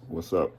What's up?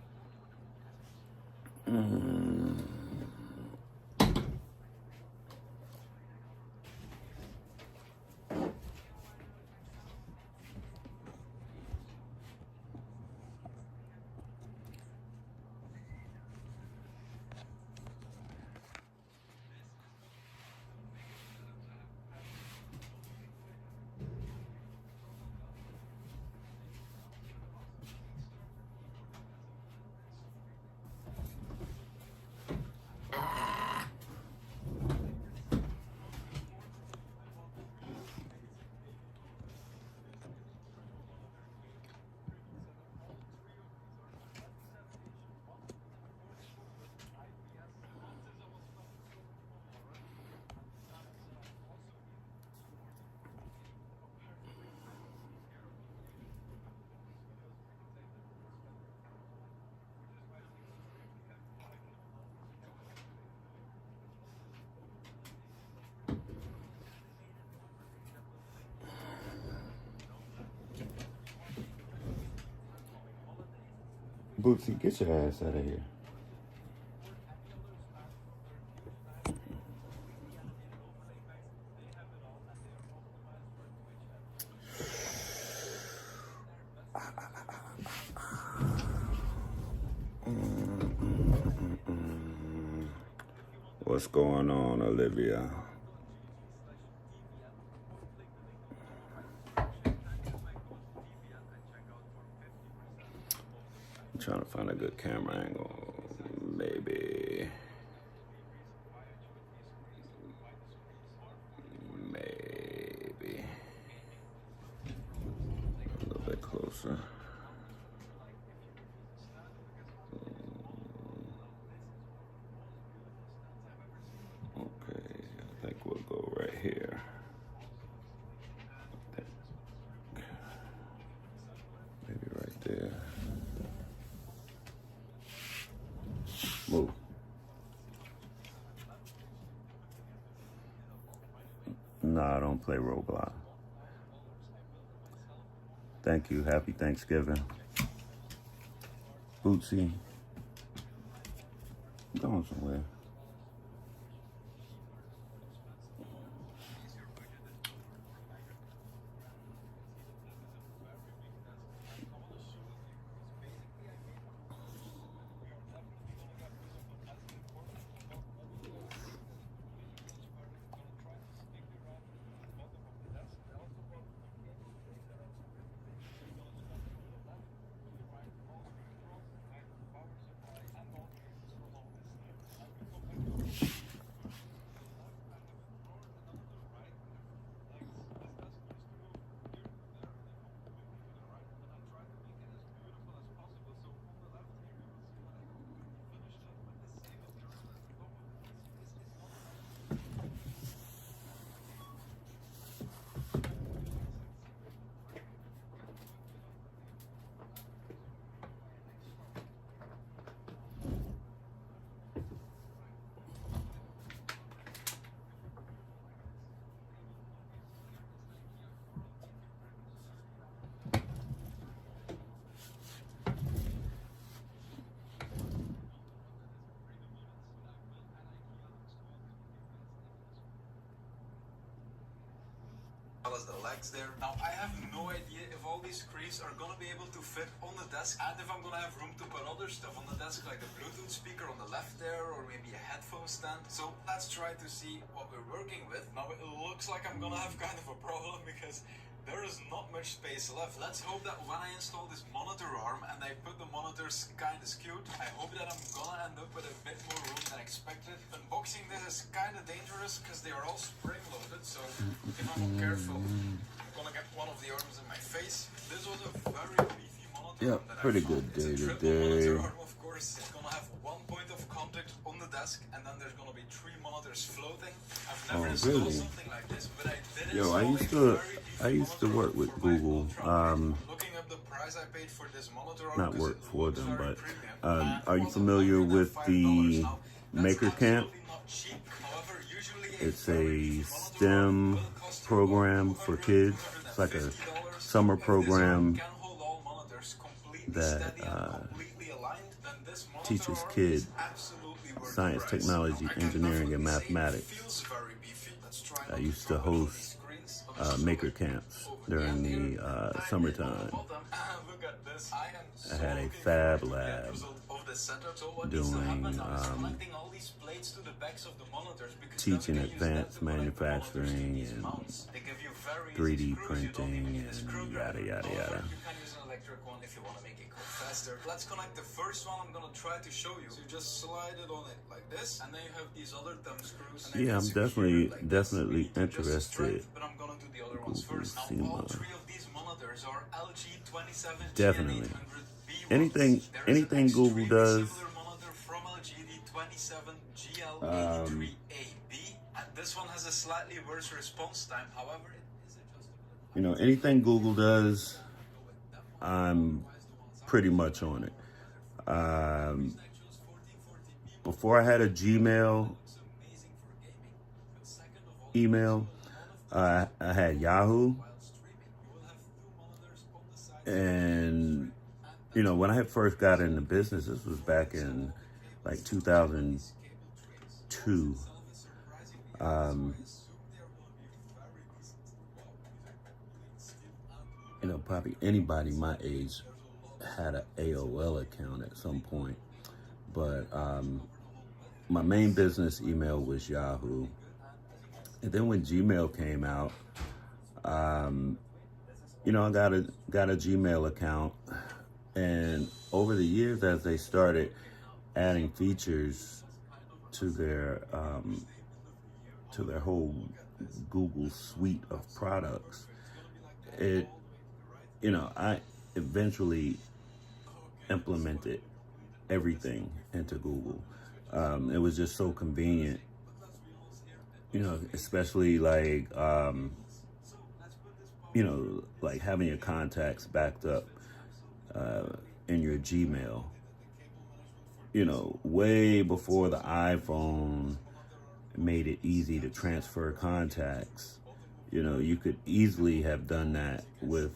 Bootsy, get your ass out of here. What's going on, Olivia? I'm trying to find a good camera angle. Maybe. A little bit closer. Okay, I think we'll go right here. Maybe right there. Move. No, I don't play Roblox. Thank you. Happy Thanksgiving. Bootsy. I'm going somewhere. As the legs there. Now I have no idea if all these screens are gonna be able to fit on the desk and if I'm gonna have room to put other stuff on the desk like the Bluetooth speaker on the left there or maybe a headphone stand. So let's try to see what we're working with. Now it looks like I'm gonna have kind of a problem because there is not much space left. Let's hope that when I install this monitor arm and I put the monitors kind of skewed, I hope that I'm gonna end up with a bit more room than expected. Unboxing this is kind of dangerous because they are all spring loaded, so if I'm not careful, I'm gonna get one of the arms in my face. This was a very beefy monitor. Yeah, pretty good day today. Arm, of course. It's gonna have one point of contact on the desk, and then there's gonna be 3 monitors floating. I've never installed something like this, but I did install I used to work with Google. Looking up the price I paid for this monitor, not work for them, but are you familiar with the Maker Camp. It's a STEM program for kids. It's like a summer program that teaches kids science, technology, engineering, and mathematics. I used to host maker camps during the summertime. I had a fab lab doing teaching advanced manufacturing and 3D printing and yada yada yada. Let's connect the first one I'm gonna try to show you. So you just slide it on it like this, and then you have these other thumb screws. Yeah, I'm definitely interested. But I'm gonna do the other ones first. Now, all three of these monitors are LG 27 Definitely. Anything Google does. This one has a slightly worse response time. However, anything Google does, I'm pretty much on it. Before I had a Gmail email, I had Yahoo. And, when I had first got into business, this was back in like 2002. Probably anybody my age had an AOL account at some point. But my main business email was Yahoo. And then when Gmail came out, I got a Gmail account, and over the years, as they started adding features to their whole Google suite of products, I eventually implemented everything into Google. It was just so convenient, especially like like having your contacts backed up in your Gmail. Way before the iPhone made it easy to transfer contacts. You could easily have done that with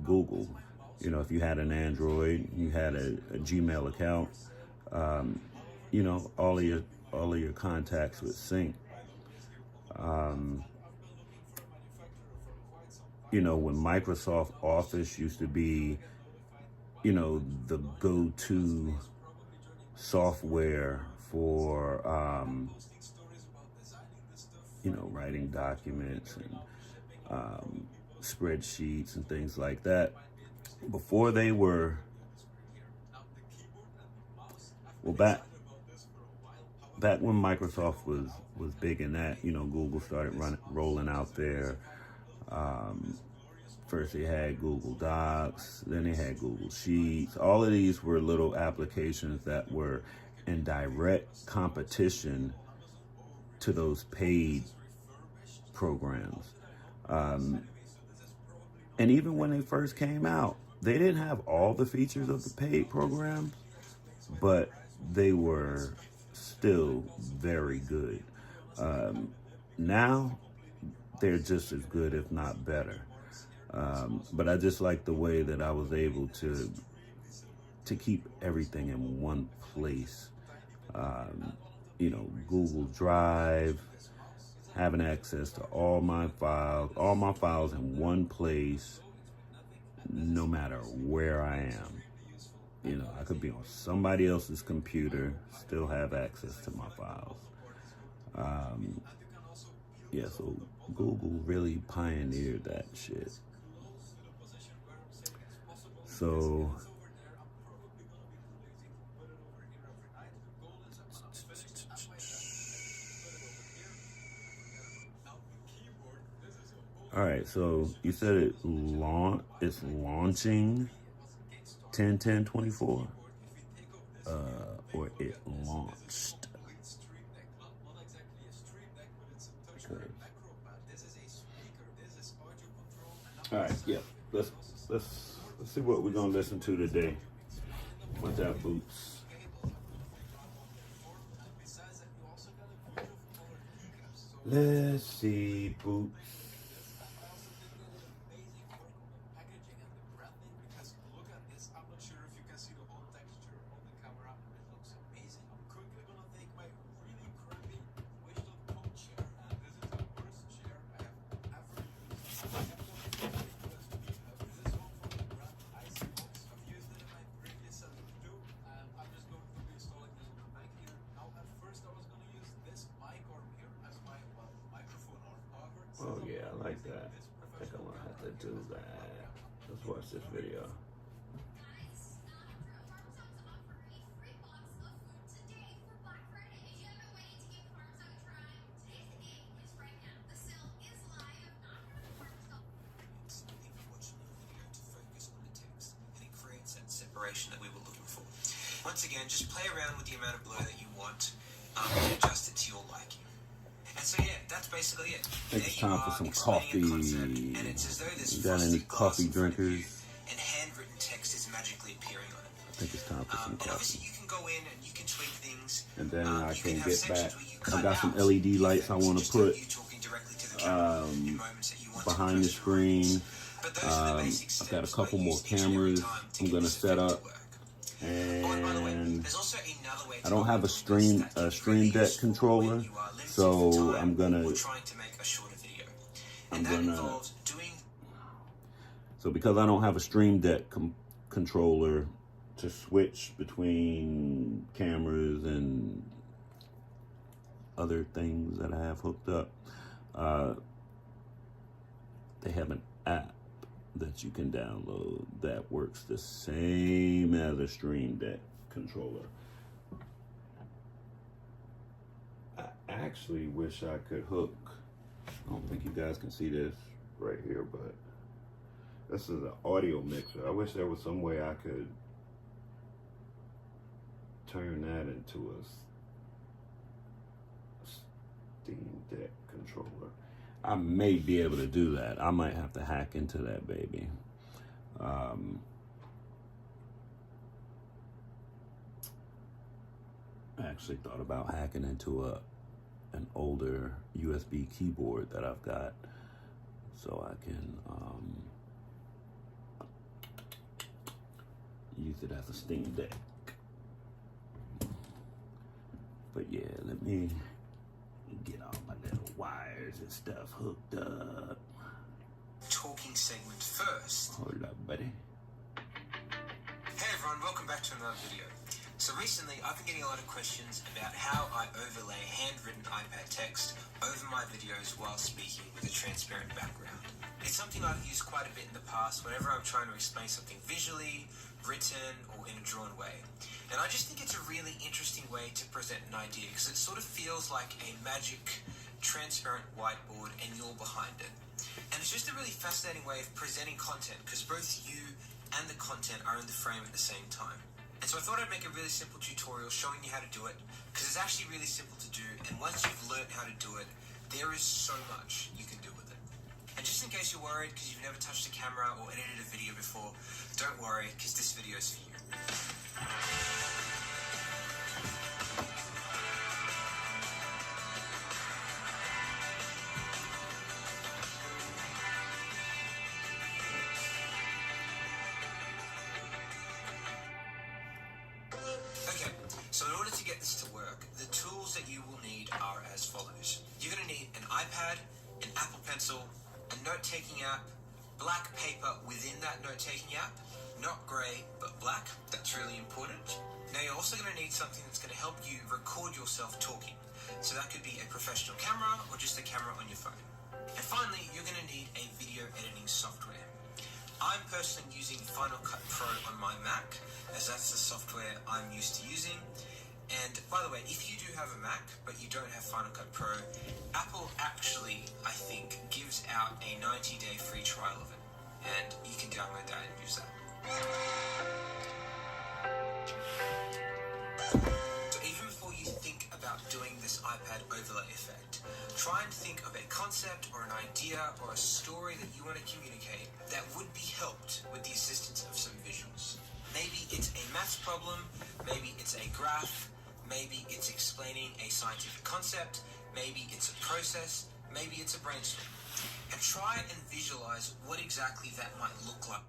Google. If you had an Android, you had a Gmail account, all of your contacts would sync. When Microsoft Office used to be, the go-to software for, writing documents and spreadsheets and things like that. Before they were, back when Microsoft was big in that, Google started rolling out their, first they had Google Docs, then they had Google Sheets. All of these were little applications that were in direct competition to those paid programs. And even when they first came out, they didn't have all the features of the paid programs, but they were still very good. Now, they're just as good, if not better. But I just like the way that I was able to keep everything in one place. Google Drive, having access to all my files in one place, no matter where I am. I could be on somebody else's computer, still have access to my files. So Google really pioneered that shit. So, all right, so you said it's launching 10/10/24, or it launched. All right, yeah. Let's see what we're gonna listen to today. What's that, Boots? Let's see, boots. Packaging and the branding, because look at this. I'm not sure if you can see the whole texture on the camera. It looks amazing. I'm quickly gonna take my really crappy Wish.com chair, and this is the worst chair I have ever used. I have one USB hub. This is one from the brand Icebox. I've used it in my previous setup too, and I'm just going to be installing this on the back here. Now, at first I was gonna use this mic arm here as my microphone arm. However, Oh yeah, I like that. I think I'm gonna have to do that. Let's watch this video. Separation that we were looking for. Once again, just play around with the amount of blur that you want and adjust it to your liking. And so yeah, that's basically it. I think it's time for some coffee. And it's as though this You got any coffee drinkers? and handwritten text is magically appearing on it. I think it's time for some And obviously coffee. you can go in and you can tweak things. And then I You can have get sections back. where you I cut got some out LED lights I want to just put you talking directly to the camera in moments that you want behind to the screen. But those are the basic I've got a steps couple I more use each and every cameras time to I'm get gonna this set effect to up. work. Oh, and by the way, And there's also another way I don't have a Stream Deck controller, so I'm gonna So because I don't have a Stream Deck controller to switch between cameras and other things that I have hooked up, they have an app that you can download that works the same as a Stream Deck controller. I actually wish I could hook, I don't think you guys can see this right here, but this is an audio mixer. I wish there was some way I could turn that into a Steam Deck controller. I may be able to do that. I might have to hack into that baby. I actually thought about hacking into an older USB keyboard that I've got, so I can use it as a Steam Deck. But yeah, let me get all my little wires and stuff hooked up. Talking segment first. Hold up, buddy. Hey everyone, welcome back to another video. So recently I've been getting a lot of questions about how I overlay handwritten iPad text over my videos while speaking with a transparent background. It's something I've used quite a bit in the past whenever I'm trying to explain something visually, written, or in a drawn way. And I just think it's a really interesting way to present an idea because it sort of feels like a magic, transparent whiteboard and you're behind it. And it's just a really fascinating way of presenting content because both you and the content are in the frame at the same time. And so I thought I'd make a really simple tutorial showing you how to do it because it's actually really simple to do, and once you've learned how to do it, there is so much you can do with it. And just in case you're worried because you've never touched a camera or edited a video before, don't worry because this video is for you. Okay, so in order to get this to work, the tools that you will need are as follows. You're going to need an iPad, an Apple Pencil, a note-taking app, black paper within that note-taking app, not grey, but black. That's really important. Now you're also going to need something that's going to help you record yourself talking. So that could be a professional camera or just a camera on your phone. And finally, you're going to need a video editing software. I'm personally using Final Cut Pro on my Mac, as that's the software I'm used to using. And by the way, if you do have a Mac, but you don't have Final Cut Pro, Apple actually, I think, gives out a 90-day free trial of it. And you can download that and use that. So even before you think about doing this iPad overlay effect, try and think of a concept or an idea or a story that you want to communicate that would be helped with the assistance of some visuals. Maybe it's a maths problem, maybe it's a graph, maybe it's explaining a scientific concept, maybe it's a process, maybe it's a brainstorm. And try and visualize what exactly that might look like.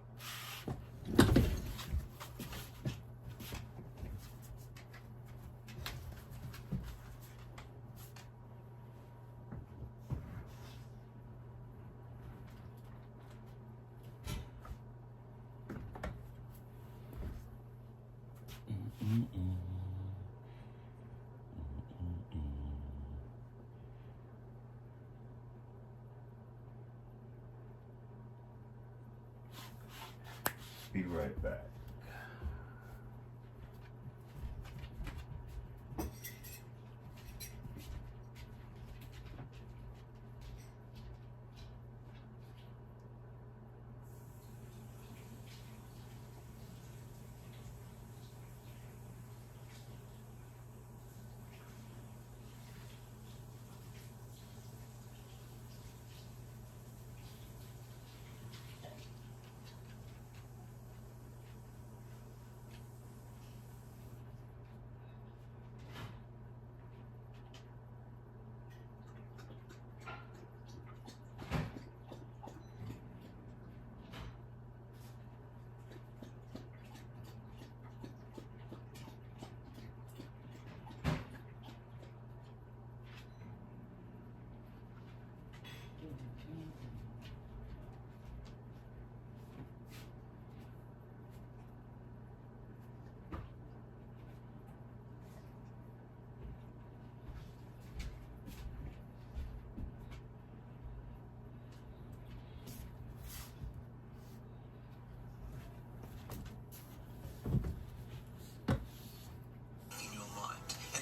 Be right back.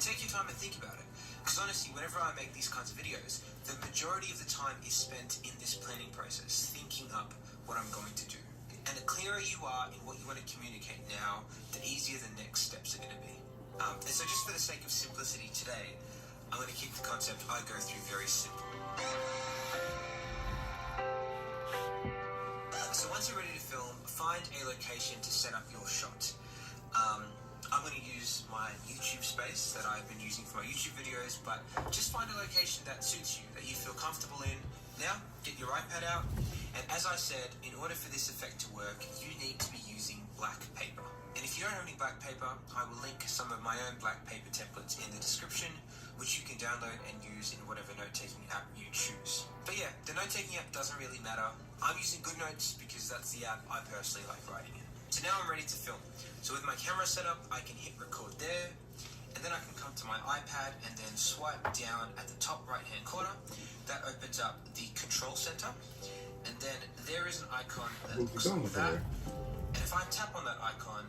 Take your time and think about it. Because honestly, whenever I make these kinds of videos, the majority of the time is spent in this planning process, thinking up what I'm going to do. And the clearer you are in what you want to communicate now, the easier the next steps are going to be. And so just for the sake of simplicity today, I'm going to keep the concept I go through very simple. So once you're ready to film, find a location to set up your shot. I'm going to use my YouTube space that I've been using for my YouTube videos, but just find a location that suits you, that you feel comfortable in. Now, get your iPad out, and as I said, in order for this effect to work, you need to be using black paper. And if you don't have any black paper, I will link some of my own black paper templates in the description, which you can download and use in whatever note-taking app you choose. But yeah, the note-taking app doesn't really matter. I'm using GoodNotes because that's the app I personally like writing in. So now I'm ready to film. So with my camera set up, I can hit record there, and then I can come to my iPad and then swipe down at the top right-hand corner. That opens up the control center, and then there is an icon that looks like that. And if I tap on that icon,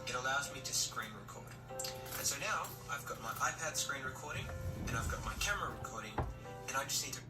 it allows me to screen record. And so now I've got my iPad screen recording, and I've got my camera recording, and I just need to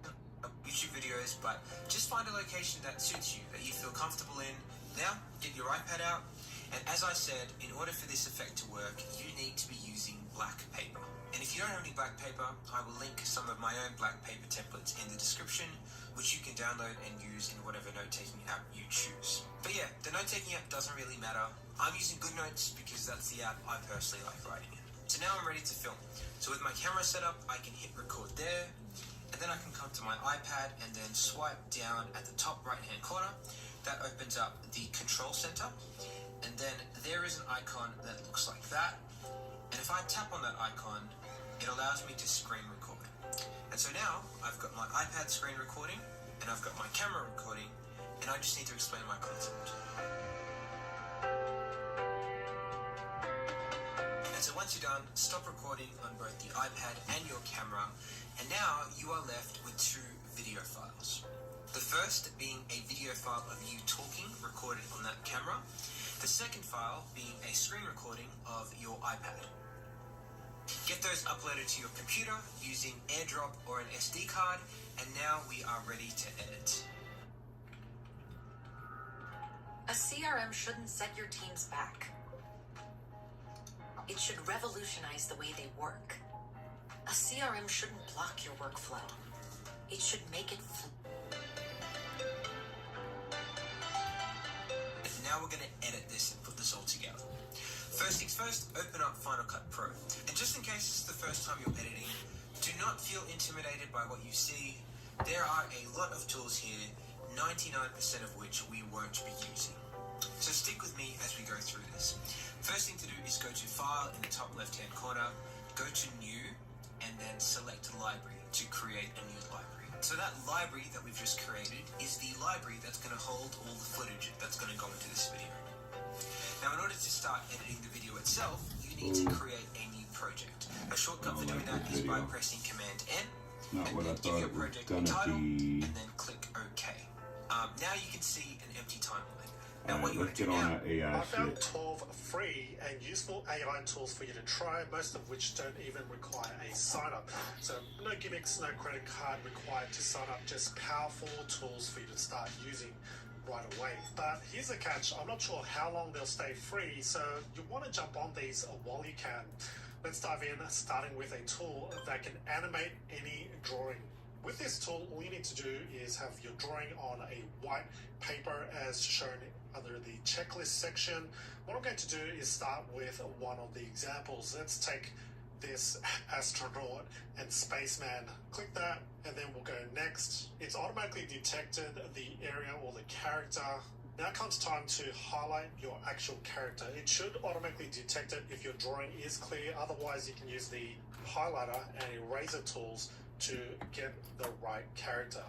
YouTube videos, but just find a location that suits you, that you feel comfortable in. Now, get your iPad out, and as I said, in order for this effect to work, you need to be using black paper. And if you don't have any black paper, I will link some of my own black paper templates in the description, which you can download and use in whatever note-taking app you choose. But yeah, the note-taking app doesn't really matter. I'm using GoodNotes because that's the app I personally like writing in. So now I'm ready to film. So with my camera set up, I can hit record there, and then I can come to my iPad and then swipe down at the top right-hand corner. That opens up the control center, and then there is an icon that looks like that. And if I tap on that icon, it allows me to screen record. And so now I've got my iPad screen recording, and I've got my camera recording, and I just need to explain my concept. And so once you're done, stop recording on both the iPad and your camera, and now you are left with two video files. The first being a video file of you talking recorded on that camera. The second file being a screen recording of your iPad. Get those uploaded to your computer using AirDrop or an SD card, and now we are ready to edit. A CRM shouldn't set your teams back. It should revolutionize the way they work. A CRM shouldn't block your workflow. It should make it Now we're going to edit this and put this all together. First things first, open up Final Cut Pro. And just in case this is the first time you're editing, do not feel intimidated by what you see. There are a lot of tools here, 99% of which we won't be using. So stick with me as we go through this. First thing to do is go to File in the top left-hand corner, go to New, and then select Library to create a new library. So that library that we've just created is the library that's going to hold all the footage that's going to go into this video. Now, in order to start editing the video itself, you need to create a new project. A shortcut for doing that is by pressing Command N, Not and what I then give thought your it was project a gonna title, be. and then click OK. Now you can see an empty timeline. Now All what right, you want let's to do get on now, that AI I found shit. 12 free and useful AI tools for you to try, most of which don't even require a sign up. So no gimmicks, no credit card required to sign up, just powerful tools for you to start using right away. But here's the catch, I'm not sure how long they'll stay free, so you want to jump on these while you can. Let's dive in, starting with a tool that can animate any drawing. With this tool, all you need to do is have your drawing on a white paper as shown under the checklist section. What I'm going to do is start with one of the examples. Let's take this astronaut and spaceman. Click that, and then we'll go next. It's automatically detected the area or the character. Now comes time to highlight your actual character. It should automatically detect it if your drawing is clear. Otherwise, you can use the highlighter and eraser tools to get the right character.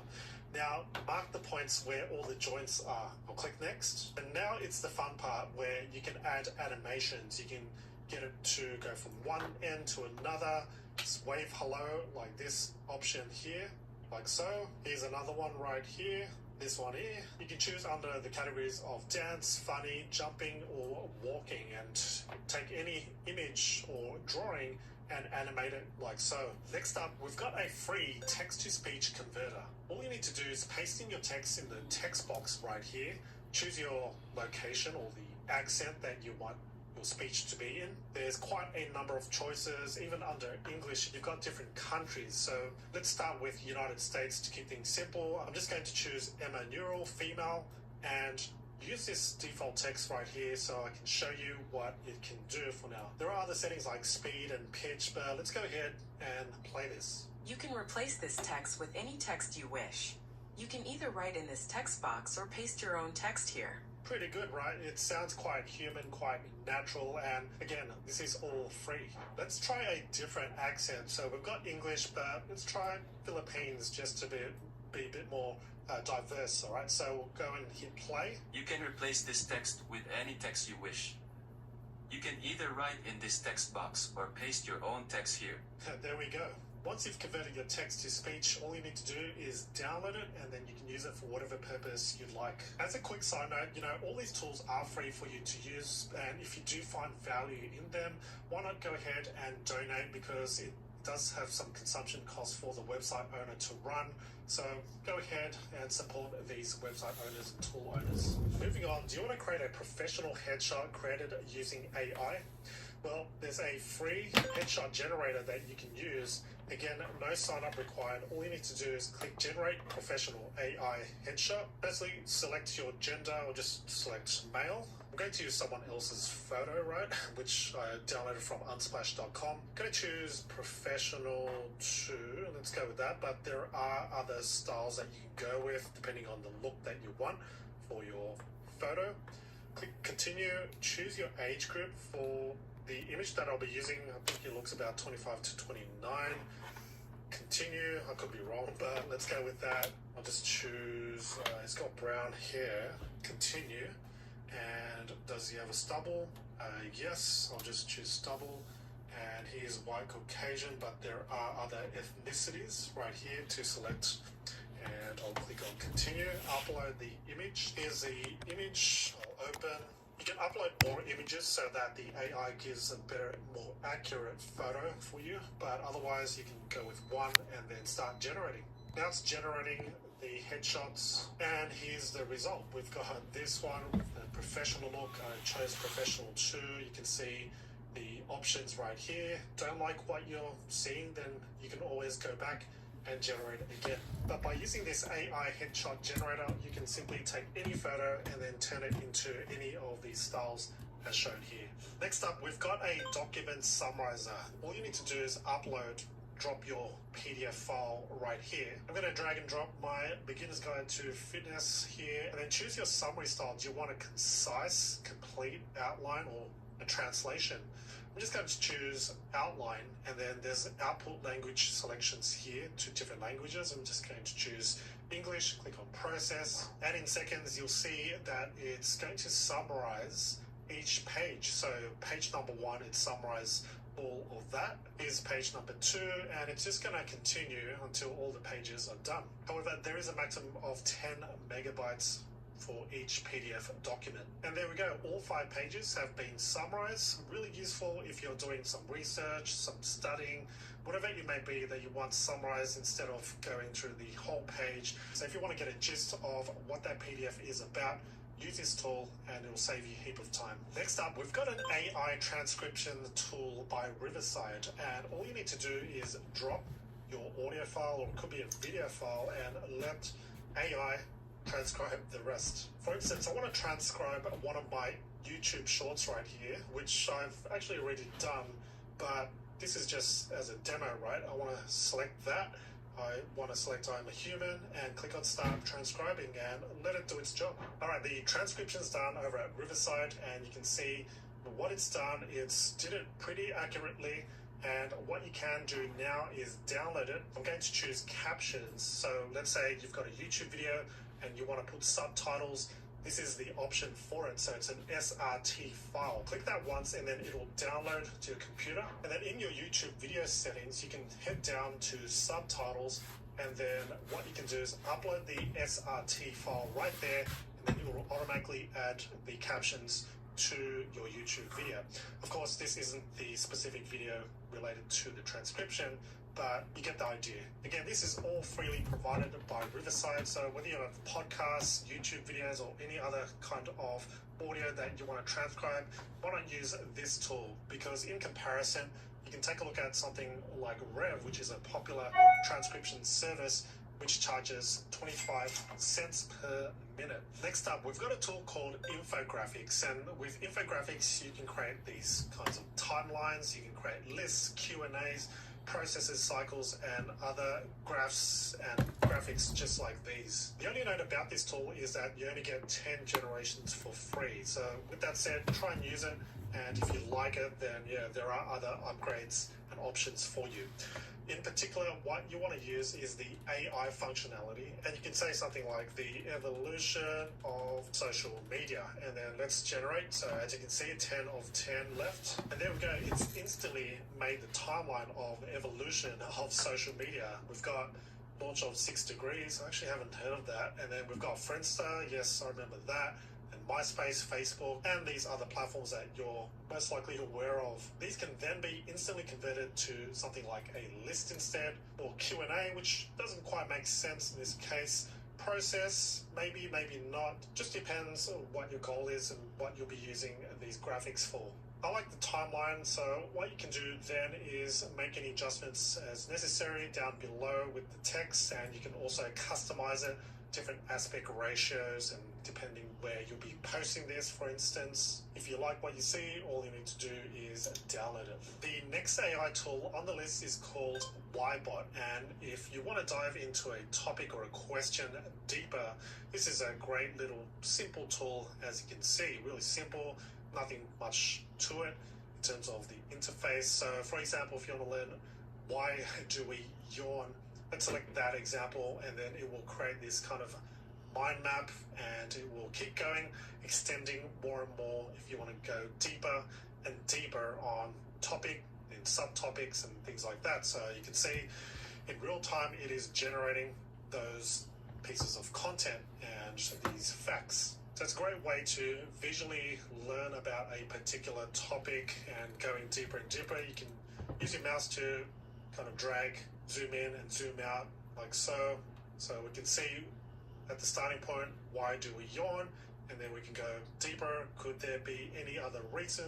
Now, mark the points where all the joints are. I'll click next. And now it's the fun part where you can add animations. You can get it to go from one end to another. Just wave hello like this option here, like so. Here's another one right here. This one here. You can choose under the categories of dance, funny, jumping, or walking, and take any image or drawing and animate it like so. Next up, we've got a free text-to-speech converter. All you need to do is paste in your text in the text box right here, choose your location or the accent that you want your speech to be in. There's quite a number of choices. Even under English, you've got different countries. So let's start with United States to keep things simple. I'm just going to choose Emmanuel, female, and use this default text right here so I can show you what it can do for now. There are other settings like speed and pitch, but let's go ahead and play this. You can replace this text with any text you wish. You can either write in this text box or paste your own text here. Pretty good, right? It sounds quite human, quite natural, and again, this is all free. Let's try a different accent. So we've got English, but let's try Philippines just to be a bit more diverse, all right? So we'll go and hit play. You can replace this text with any text you wish. You can either write in this text box or paste your own text here. There we go. Once you've converted your text to speech, all you need to do is download it and then you can use it for whatever purpose you'd like. As a quick side note, all these tools are free for you to use, and if you do find value in them, why not go ahead and donate, because it does have some consumption costs for the website owner to run. So go ahead and support these website owners and tool owners. Moving on, do you want to create a professional headshot created using AI? Well, there's a free headshot generator that you can use. Again, no sign up required. All you need to do is click Generate Professional AI Headshot. Firstly, select your gender or just select male. I'm going to use someone else's photo, right, which I downloaded from unsplash.com. I'm going to choose professional 2. Let's go with that, but there are other styles that you can go with depending on the look that you want for your photo. Click Continue. Choose your age group for the image that I'll be using. I think it looks about 25 to 29. Continue. I could be wrong, but let's go with that. I'll just choose, he's got brown hair. Continue. And does he have a stubble? Yes, I'll just choose stubble. And he is white Caucasian, but there are other ethnicities right here to select. And I'll click on continue. Upload the image. Here's the image. I'll open. You can upload more images so that the AI gives a better, more accurate photo for you, but otherwise you can go with one and then start generating. Now it's generating the headshots, and here's the result. We've got this one with a professional look. I chose professional 2. You can see the options right here. Don't like what you're seeing, then you can always go back and generate it again. But by using this AI headshot generator, you can simply take any photo and then turn it into any of these styles as shown here. Next up, we've got a document summarizer. All you need to do is upload drop your PDF file right here. I'm going to drag and drop my beginner's guide to fitness here, and then choose your summary style. Do you want a concise, complete outline or a translation? I'm just going to choose outline, and then there's output language selections here, 2 different languages. I'm just going to choose English, click on process, and in seconds you'll see that it's going to summarize each page. So page number 1, it summarizes all of that. Here's page number 2, and it's just going to continue until all the pages are done. However, there is a maximum of 10 megabytes for each PDF document. And there we go, all 5 pages have been summarized. Really useful if you're doing some research, some studying, whatever it may be that you want summarized instead of going through the whole page. So if you want to get a gist of what that PDF is about, use this tool and it will save you a heap of time. Next up, we've got an AI transcription tool by Riverside, and all you need to do is drop your audio file, or it could be a video file, and let AI transcribe the rest. For instance, I want to transcribe one of my YouTube shorts right here, which I've actually already done, but this is just as a demo, right? I want to select that. I want to select I'm a human and click on start transcribing and let it do its job. All right, the transcription's done over at Riverside, and you can see what it's done. It's did it pretty accurately, and what you can do now is download it. I'm going to choose captions. So let's say you've got a YouTube video and you want to put subtitles. This is the option for it. So it's an SRT file. Click that once and then it'll download to your computer. And then in your YouTube video settings, you can head down to subtitles, and then what you can do is upload the SRT file right there, and then it will automatically add the captions to your YouTube video. Of course, this isn't the specific video related to the transcription, but you get the idea. Again, this is all freely provided by Riverside, so whether you have podcasts, YouTube videos, or any other kind of audio that you want to transcribe, why not use this tool? Because in comparison, you can take a look at something like Rev, which is a popular transcription service, which charges 25 cents per minute. Next up, we've got a tool called infographics, and with infographics, you can create these kinds of timelines, you can create lists, Q&As, processes, cycles, and other graphs and graphics just like these. The only note about this tool is that you only get 10 generations for free. So with that said, try and use it, and if you like it, then yeah, there are other upgrades and options for you. In particular, what you want to use is the AI functionality, and you can say something like the evolution of social media, and then let's generate. So as you can see, 10 of 10 left, and there we go. It's instantly made the timeline of evolution of social media. We've got launch of 6 Degrees. I actually haven't heard of that. And then we've got Friendster. Yes, I remember that. And MySpace, Facebook, and these other platforms that you're most likely aware of. These can then be instantly converted to something like a list instead, or Q&A, which doesn't quite make sense in this case. Process, maybe, maybe not. Just depends on what your goal is and what you'll be using these graphics for. I like the timeline, so what you can do then is make any adjustments as necessary down below with the text, and you can also customize it, different aspect ratios, and depending where you'll be posting this, for instance. If you like what you see, all you need to do is download it. The next AI tool on the list is called YBot, and if you want to dive into a topic or a question deeper, this is a great little simple tool. As you can see, really simple, nothing much to it in terms of the interface. So for example, if you want to learn why do we yawn, let's select that example, and then it will create this kind of mind map, and it will keep going, extending more and more if you want to go deeper and deeper on topic and subtopics and things like that. So you can see in real time it is generating those pieces of content and these facts. So it's a great way to visually learn about a particular topic and going deeper and deeper. You can use your mouse to kind of drag, zoom in and zoom out like so. So we can see at the starting point, why do we yawn? And then we can go deeper. Could there be any other reason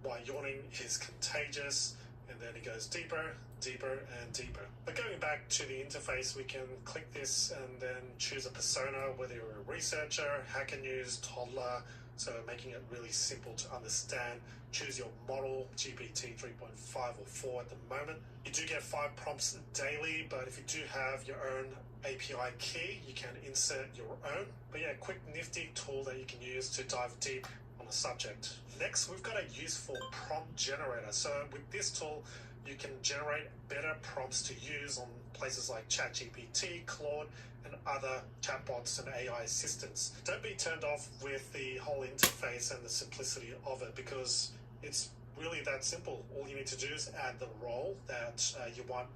why yawning is contagious? And then it goes deeper, deeper, and deeper. But going back to the interface, we can click this and then choose a persona, whether you're a researcher, hacker news, toddler, So making it really simple to understand. Choose your model, GPT 3.5 or 4 at the moment. You do get 5 prompts daily, but if you do have your own API key, you can insert your own. But yeah, quick nifty tool that you can use to dive deep on a subject. Next, we've got a useful prompt generator. So with this tool, you can generate better prompts to use on places like ChatGPT, Claude, and other chatbots and AI assistants. Don't be turned off with the whole interface and the simplicity of it, because it's really that simple. All you need to do is add the role that you want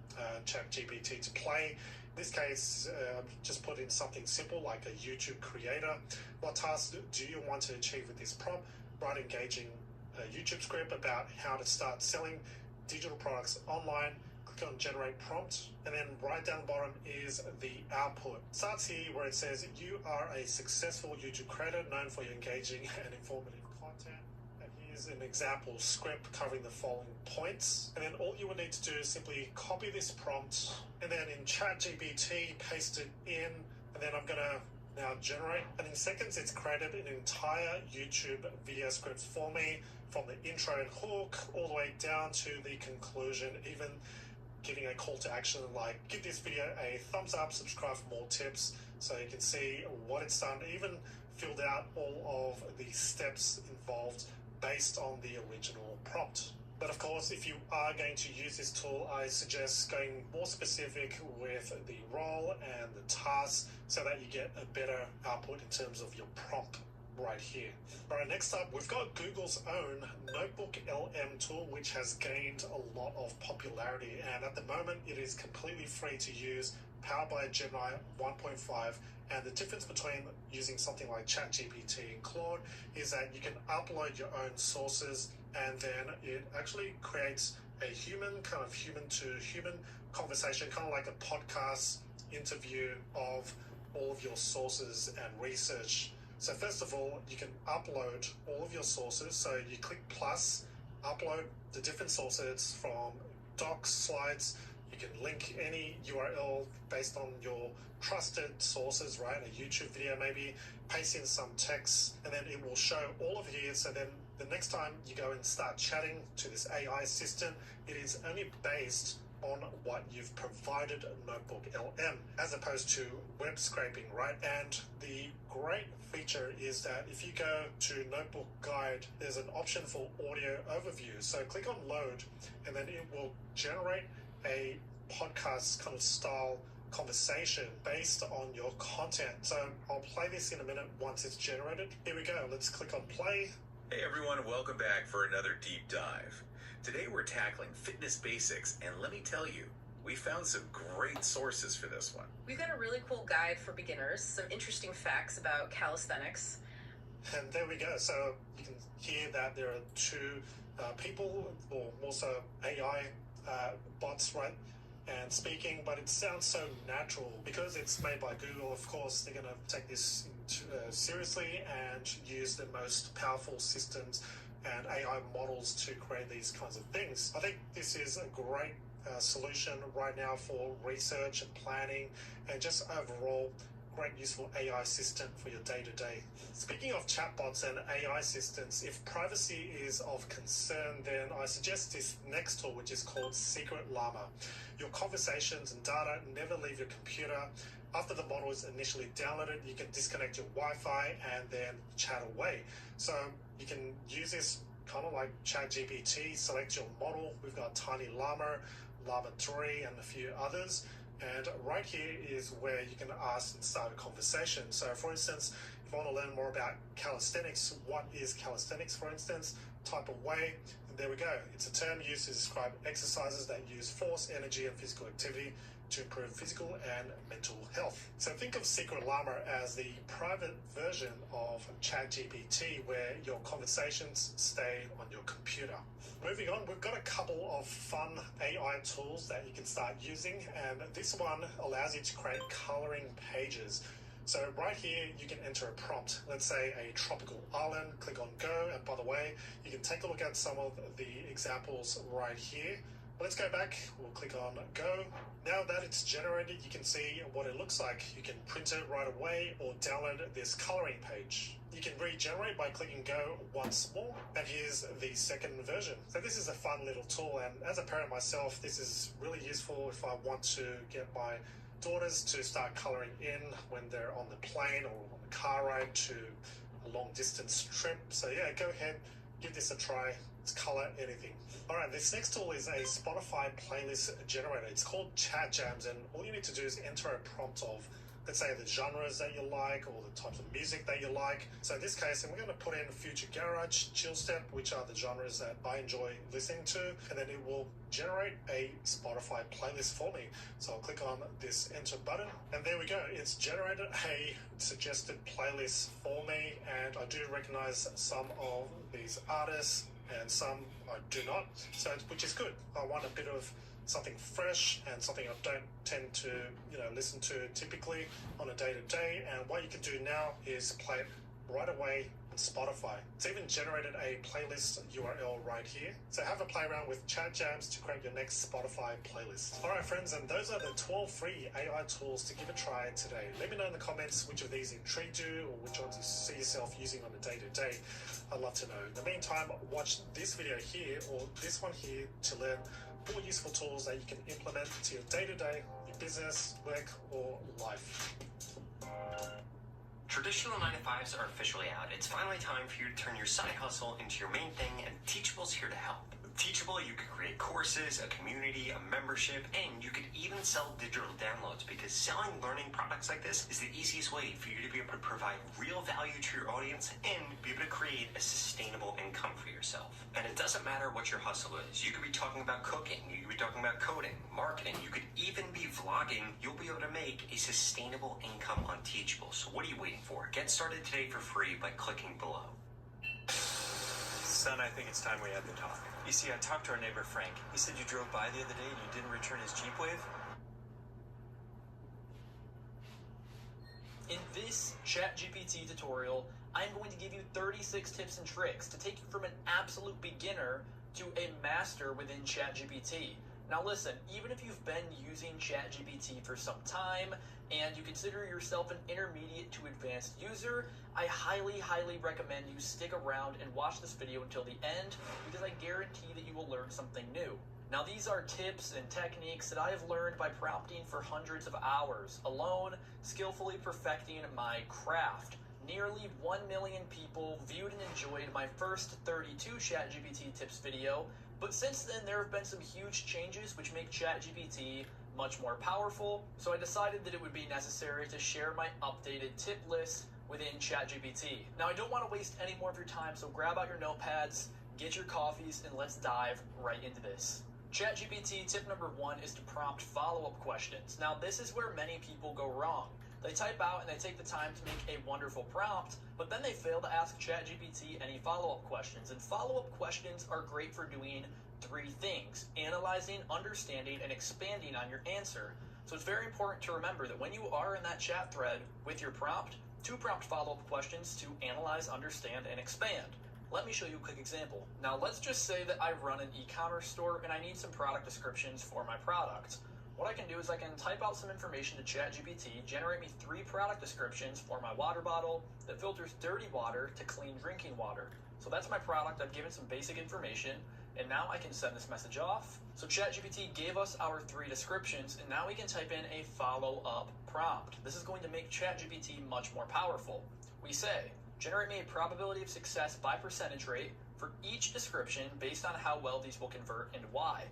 ChatGPT to play. In this case, just put in something simple like a YouTube creator. What tasks do you want to achieve with this prompt? Write engaging YouTube script about how to start selling digital products online. Click on generate prompt, and then right down the bottom is the output. Starts here where it says you are a successful YouTube creator known for your engaging and informative content. And here's an example script covering the following points. And then all you will need to do is simply copy this prompt, and then in ChatGPT paste it in, and then I'm gonna now generate. And in seconds, it's created an entire YouTube video script for me, from the intro and hook all the way down to the conclusion, even giving a call to action like give this video a thumbs up, subscribe for more tips, so you can see what it's done, even filled out all of the steps involved based on the original prompt. But of course, if you are going to use this tool, I suggest going more specific with the role and the tasks so that you get a better output in terms of your prompt right here. All right, next up, we've got Google's own Notebook LM tool, which has gained a lot of popularity. And at the moment, it is completely free to use, powered by Gemini 1.5. And the difference between using something like ChatGPT and Claude is that you can upload your own sources, and then it actually creates a human to human conversation, kind of like a podcast interview of all of your sources and research. So first of all, you can upload all of your sources. So you click plus, upload the different sources from docs, slides. You can link any URL based on your trusted sources, right? A YouTube video maybe, paste in some text, and then it will show all of here. So then the next time you go and start chatting to this AI assistant, it is only based on what you've provided Notebook LM, as opposed to web scraping, right? And the great feature is that if you go to Notebook Guide, there's an option for audio overview. So click on load, and then it will generate a podcast kind of style conversation based on your content. So I'll play this in a minute once it's generated. Here we go. Let's click on play. Hey everyone, welcome back for another deep dive. Today we're tackling fitness basics, and let me tell you, we found some great sources for this one. We've got a really cool guide for beginners, some interesting facts about calisthenics. And there we go. So you can hear that there are two people, or more so AI bots, right? And speaking, but it sounds so natural because it's made by Google. Of course, they're going to take this seriously and use the most powerful systems and AI models to create these kinds of things. I think this is a great solution right now for research and planning, and just overall great useful AI assistant for your day-to-day. Speaking of chatbots and AI assistants, if privacy is of concern, then I suggest this next tool, which is called Secret Llama. Your conversations and data never leave your computer. After the model is initially downloaded, you can disconnect your Wi-Fi and then chat away. So you can use this kind of like ChatGPT, select your model. We've got Tiny Llama, Llama 3, and a few others. And right here is where you can ask and start a conversation. So for instance, if I want to learn more about calisthenics, what is calisthenics, for instance, type away, and there we go. It's a term used to describe exercises that use force, energy, and physical activity to improve physical and mental health. So think of Secret Llama as the private version of ChatGPT, where your conversations stay on your computer. Moving on, we've got a couple of fun AI tools that you can start using, and this one allows you to create coloring pages. So right here, you can enter a prompt. Let's say a tropical island, click on go, and by the way, you can take a look at some of the examples right here. Let's go back. We'll click on go. Now that it's generated, you can see what it looks like. You can print it right away or download this coloring page. You can regenerate by clicking go once more. And here's the second version. So this is a fun little tool, and as a parent myself, this is really useful if I want to get my daughters to start coloring in when they're on the plane or on the car ride to a long distance trip. So yeah, go ahead, give this a try. It's color anything. Alright, this next tool is a Spotify playlist generator. It's called Chat Jams, and all you need to do is enter a prompt of, let's say, the genres that you like or the types of music that you like. So in this case, we're going to put in Future Garage, Chill Step, which are the genres that I enjoy listening to, and then it will generate a Spotify playlist for me. So I'll click on this enter button, and there we go. It's generated a suggested playlist for me, and I do recognize some of these artists and some I do not, so which is good. I want a bit of something fresh and something I don't tend to, listen to typically on a day-to-day. And what you can do now is play it right away on Spotify. It's even generated a playlist URL right here. So have a play around with Chat Jams to create your next Spotify playlist. All right, friends, and those are the 12 free AI tools to give a try today. Let me know in the comments which of these intrigued you or which ones you see yourself using on a day-to-day. I'd love to know. In the meantime, watch this video here or this one here to learn more useful tools that you can implement to your day-to-day, your business, work, or life. Traditional 9-to-5s are officially out. It's finally time for you to turn your side hustle into your main thing, and Teachable's here to help. With Teachable, you can create courses, a community, a membership, and you could even sell digital downloads, because selling learning products like this is the easiest way for you to be able to provide real value to your audience and be able to create a sustainable income for yourself. And it doesn't matter what your hustle is. You could be talking about cooking, you could be talking about coding, marketing, you could even be vlogging. You'll be able to make a sustainable income on Teachable. So what are you waiting for? Get started today for free by clicking below. Son, I think it's time we had the talk. You see, I talked to our neighbor Frank. He said you drove by the other day and you didn't return his Jeep Wave. In this ChatGPT tutorial, I'm going to give you 36 tips and tricks to take you from an absolute beginner to a master within ChatGPT. Now listen, even if you've been using ChatGPT for some time and you consider yourself an intermediate to advanced user, I highly, highly recommend you stick around and watch this video until the end, because I guarantee that you will learn something new. Now these are tips and techniques that I have learned by prompting for hundreds of hours alone, skillfully perfecting my craft. Nearly 1 million people viewed and enjoyed my first 32 ChatGPT tips video, but since then there have been some huge changes which make ChatGPT much more powerful, so I decided that it would be necessary to share my updated tip list within ChatGPT. Now I don't want to waste any more of your time, so grab out your notepads, get your coffees, and let's dive right into this. ChatGPT tip number 1 is to prompt follow-up questions. Now this is where many people go wrong. They type out and they take the time to make a wonderful prompt, but then they fail to ask ChatGPT any follow-up questions. And follow-up questions are great for doing 3 things: analyzing, understanding, and expanding on your answer. So it's very important to remember that when you are in that chat thread with your prompt, to prompt follow-up questions to analyze, understand, and expand. Let me show you a quick example. Now let's just say that I run an e-commerce store and I need some product descriptions for my product. What I can do is I can type out some information to ChatGPT, generate me 3 product descriptions for my water bottle that filters dirty water to clean drinking water. So that's my product. I've given some basic information, and now I can send this message off. So ChatGPT gave us our 3 descriptions, and now we can type in a follow-up prompt. This is going to make ChatGPT much more powerful. We say, generate me a probability of success by percentage rate for each description based on how well these will convert and why.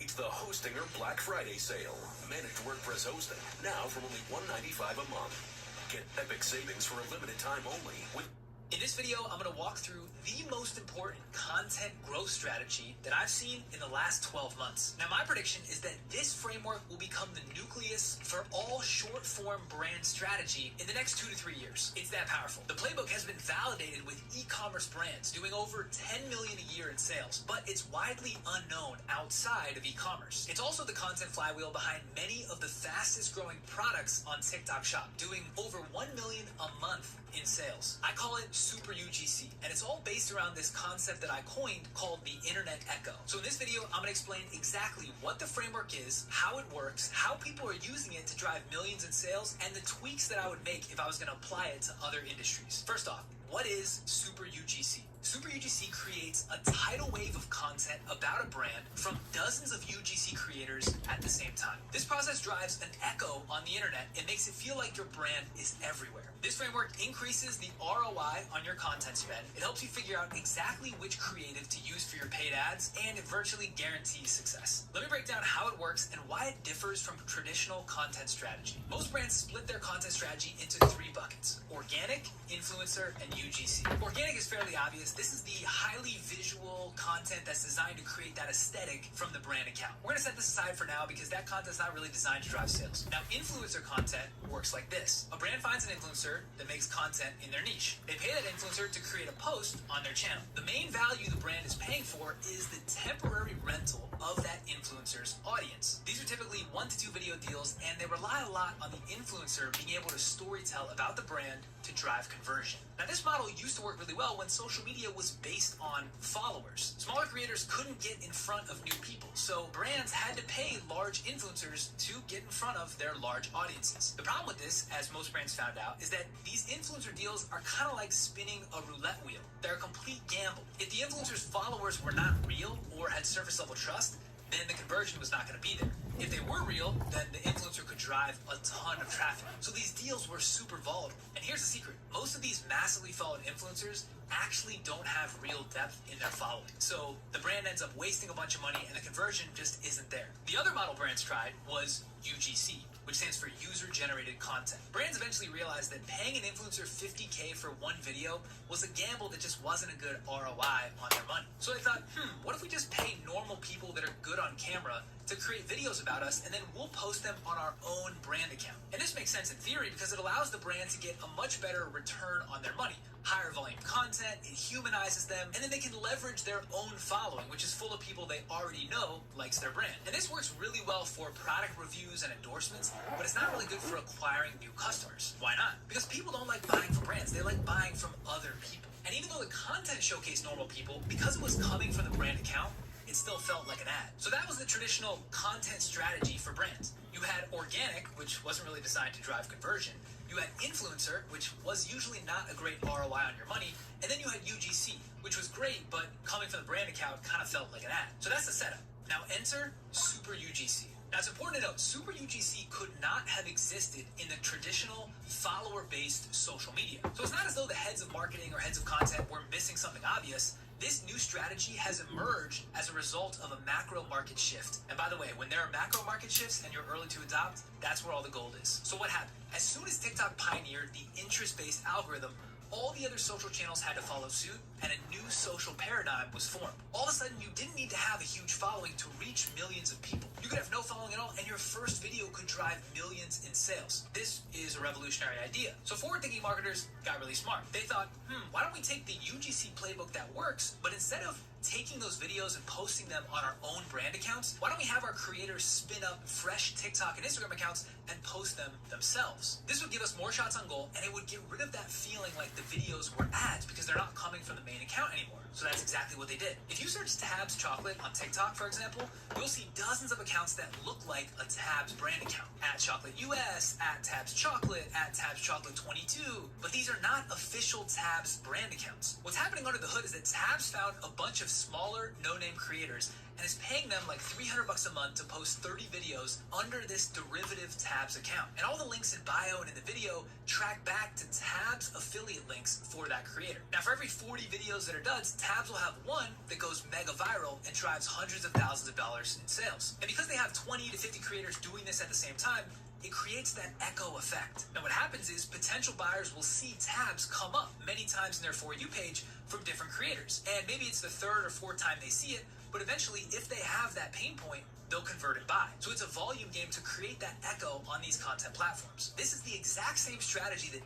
It's the Hostinger Black Friday sale. Managed WordPress hosting, now for only $195 a month. Get epic savings for a limited time only with... In this video, I'm going to walk through the most important content growth strategy that I've seen in the last 12 months. Now, my prediction is that this framework will become the nucleus for all short-form brand strategy in the next 2 to 3 years. It's that powerful. The playbook has been validated with e-commerce brands doing over $10 million a year in sales, but it's widely unknown outside of e-commerce. It's also the content flywheel behind many of the fastest-growing products on TikTok Shop, doing over $1 million a month in sales. I call it Super UGC, and it's all based around this concept that I coined called the Internet Echo. So in this video, I'm going to explain exactly what the framework is, how it works, how people are using it to drive millions in sales, and the tweaks that I would make if I was going to apply it to other industries. First off, what is Super UGC? Super UGC creates a tidal wave of content about a brand from dozens of UGC creators at the same time. This process drives an echo on the internet and makes it feel like your brand is everywhere. This framework increases the ROI on your content spend. It helps you figure out exactly which creative to use for your paid ads, and it virtually guarantees success. Let me break down how it works and why it differs from traditional content strategy. Most brands split their content strategy into 3 buckets: organic, influencer, and UGC. Organic is fairly obvious. This is the highly visual content that's designed to create that aesthetic from the brand account. We're going to set this aside for now because that content's not really designed to drive sales. Now, influencer content works like this. A brand finds an influencer that makes content in their niche. They pay that influencer to create a post on their channel. The main value the brand is paying for is the temporary rental of that influencer's audience. These are typically 1 to 2 video deals, and they rely a lot on the influencer being able to storytell about the brand to drive conversion. Now, this model used to work really well when social media was based on followers. Smaller creators couldn't get in front of new people, so brands had to pay large influencers to get in front of their large audiences. The problem with this, as most brands found out, is that these influencer deals are kind of like spinning a roulette wheel. They're a complete gamble. If the influencer's followers were not real or had surface level trust, then the conversion was not going to be there. If they were real, then the influencer could drive a ton of traffic. So these deals were super volatile. And here's the secret. Most of these massively followed influencers actually don't have real depth in their following. So the brand ends up wasting a bunch of money and the conversion just isn't there. The other model brands tried was UGC, which stands for user-generated content. Brands eventually realized that paying an influencer $50K for one video was a gamble that just wasn't a good ROI on their money. So they thought, what if we just pay normal people that are good on camera to create videos about us, and then we'll post them on our own brand account. And this makes sense in theory because it allows the brand to get a much better return on their money. Higher volume content, it humanizes them, and then they can leverage their own following, which is full of people they already know likes their brand. And this works really well for product reviews and endorsements, but it's not really good for acquiring new customers. Why not? Because people don't like buying from brands, they like buying from other people. And even though the content showcased normal people, because it was coming from the brand account, it still felt like an ad. So that was the traditional content strategy for brands. You had organic, which wasn't really designed to drive conversion. You had influencer, which was usually not a great ROI on your money. And then you had UGC, which was great, but coming from the brand account kind of felt like an ad. So that's the setup. Now enter Super UGC. Now it's important to note, Super UGC could not have existed in the traditional follower-based social media. So it's not as though the heads of marketing or heads of content were missing something obvious. This new strategy has emerged as a result of a macro market shift. And by the way, when there are macro market shifts and you're early to adopt, that's where all the gold is. So what happened? As soon as TikTok pioneered the interest-based algorithm, all the other social channels had to follow suit, and a new social paradigm was formed. All of a sudden, you didn't need to have a huge following to reach millions of people. You could have no following at all, and your first video could drive millions in sales. This is a revolutionary idea. So forward-thinking marketers got really smart. They thought, why don't we take the UGC playbook that works, but instead of taking those videos and posting them on our own brand accounts, why don't we have our creators spin up fresh TikTok and Instagram accounts and post them themselves? This would give us more shots on goal, and it would get rid of that feeling like the videos were ads because they're not coming from the main account anymore. So that's exactly what they did. If you search Tabs Chocolate on TikTok, for example, you'll see dozens of accounts that look like a Tabs brand account. @ChocolateUS, @TabsChocolate, @TabsChocolate22. But these are not official Tabs brand accounts. What's happening under the hood is that Tabs found a bunch of smaller, no-name creators and is paying them like $300 a month to post 30 videos under this derivative Tabs account. And all the links in bio and in the video track back to Tabs affiliate links for that creator. Now, for every 40 videos that are duds, Tabs will have one that goes mega viral and drives hundreds of thousands of dollars in sales. And because they have 20 to 50 creators doing this at the same time, it creates that echo effect. Now what happens is potential buyers will see Tabs come up many times in their For You page from different creators. And maybe it's the 3rd or 4th time they see it, but eventually if they have that pain point, they'll convert and buy. So it's a volume game to create that echo on these content platforms. This is the exact same strategy that...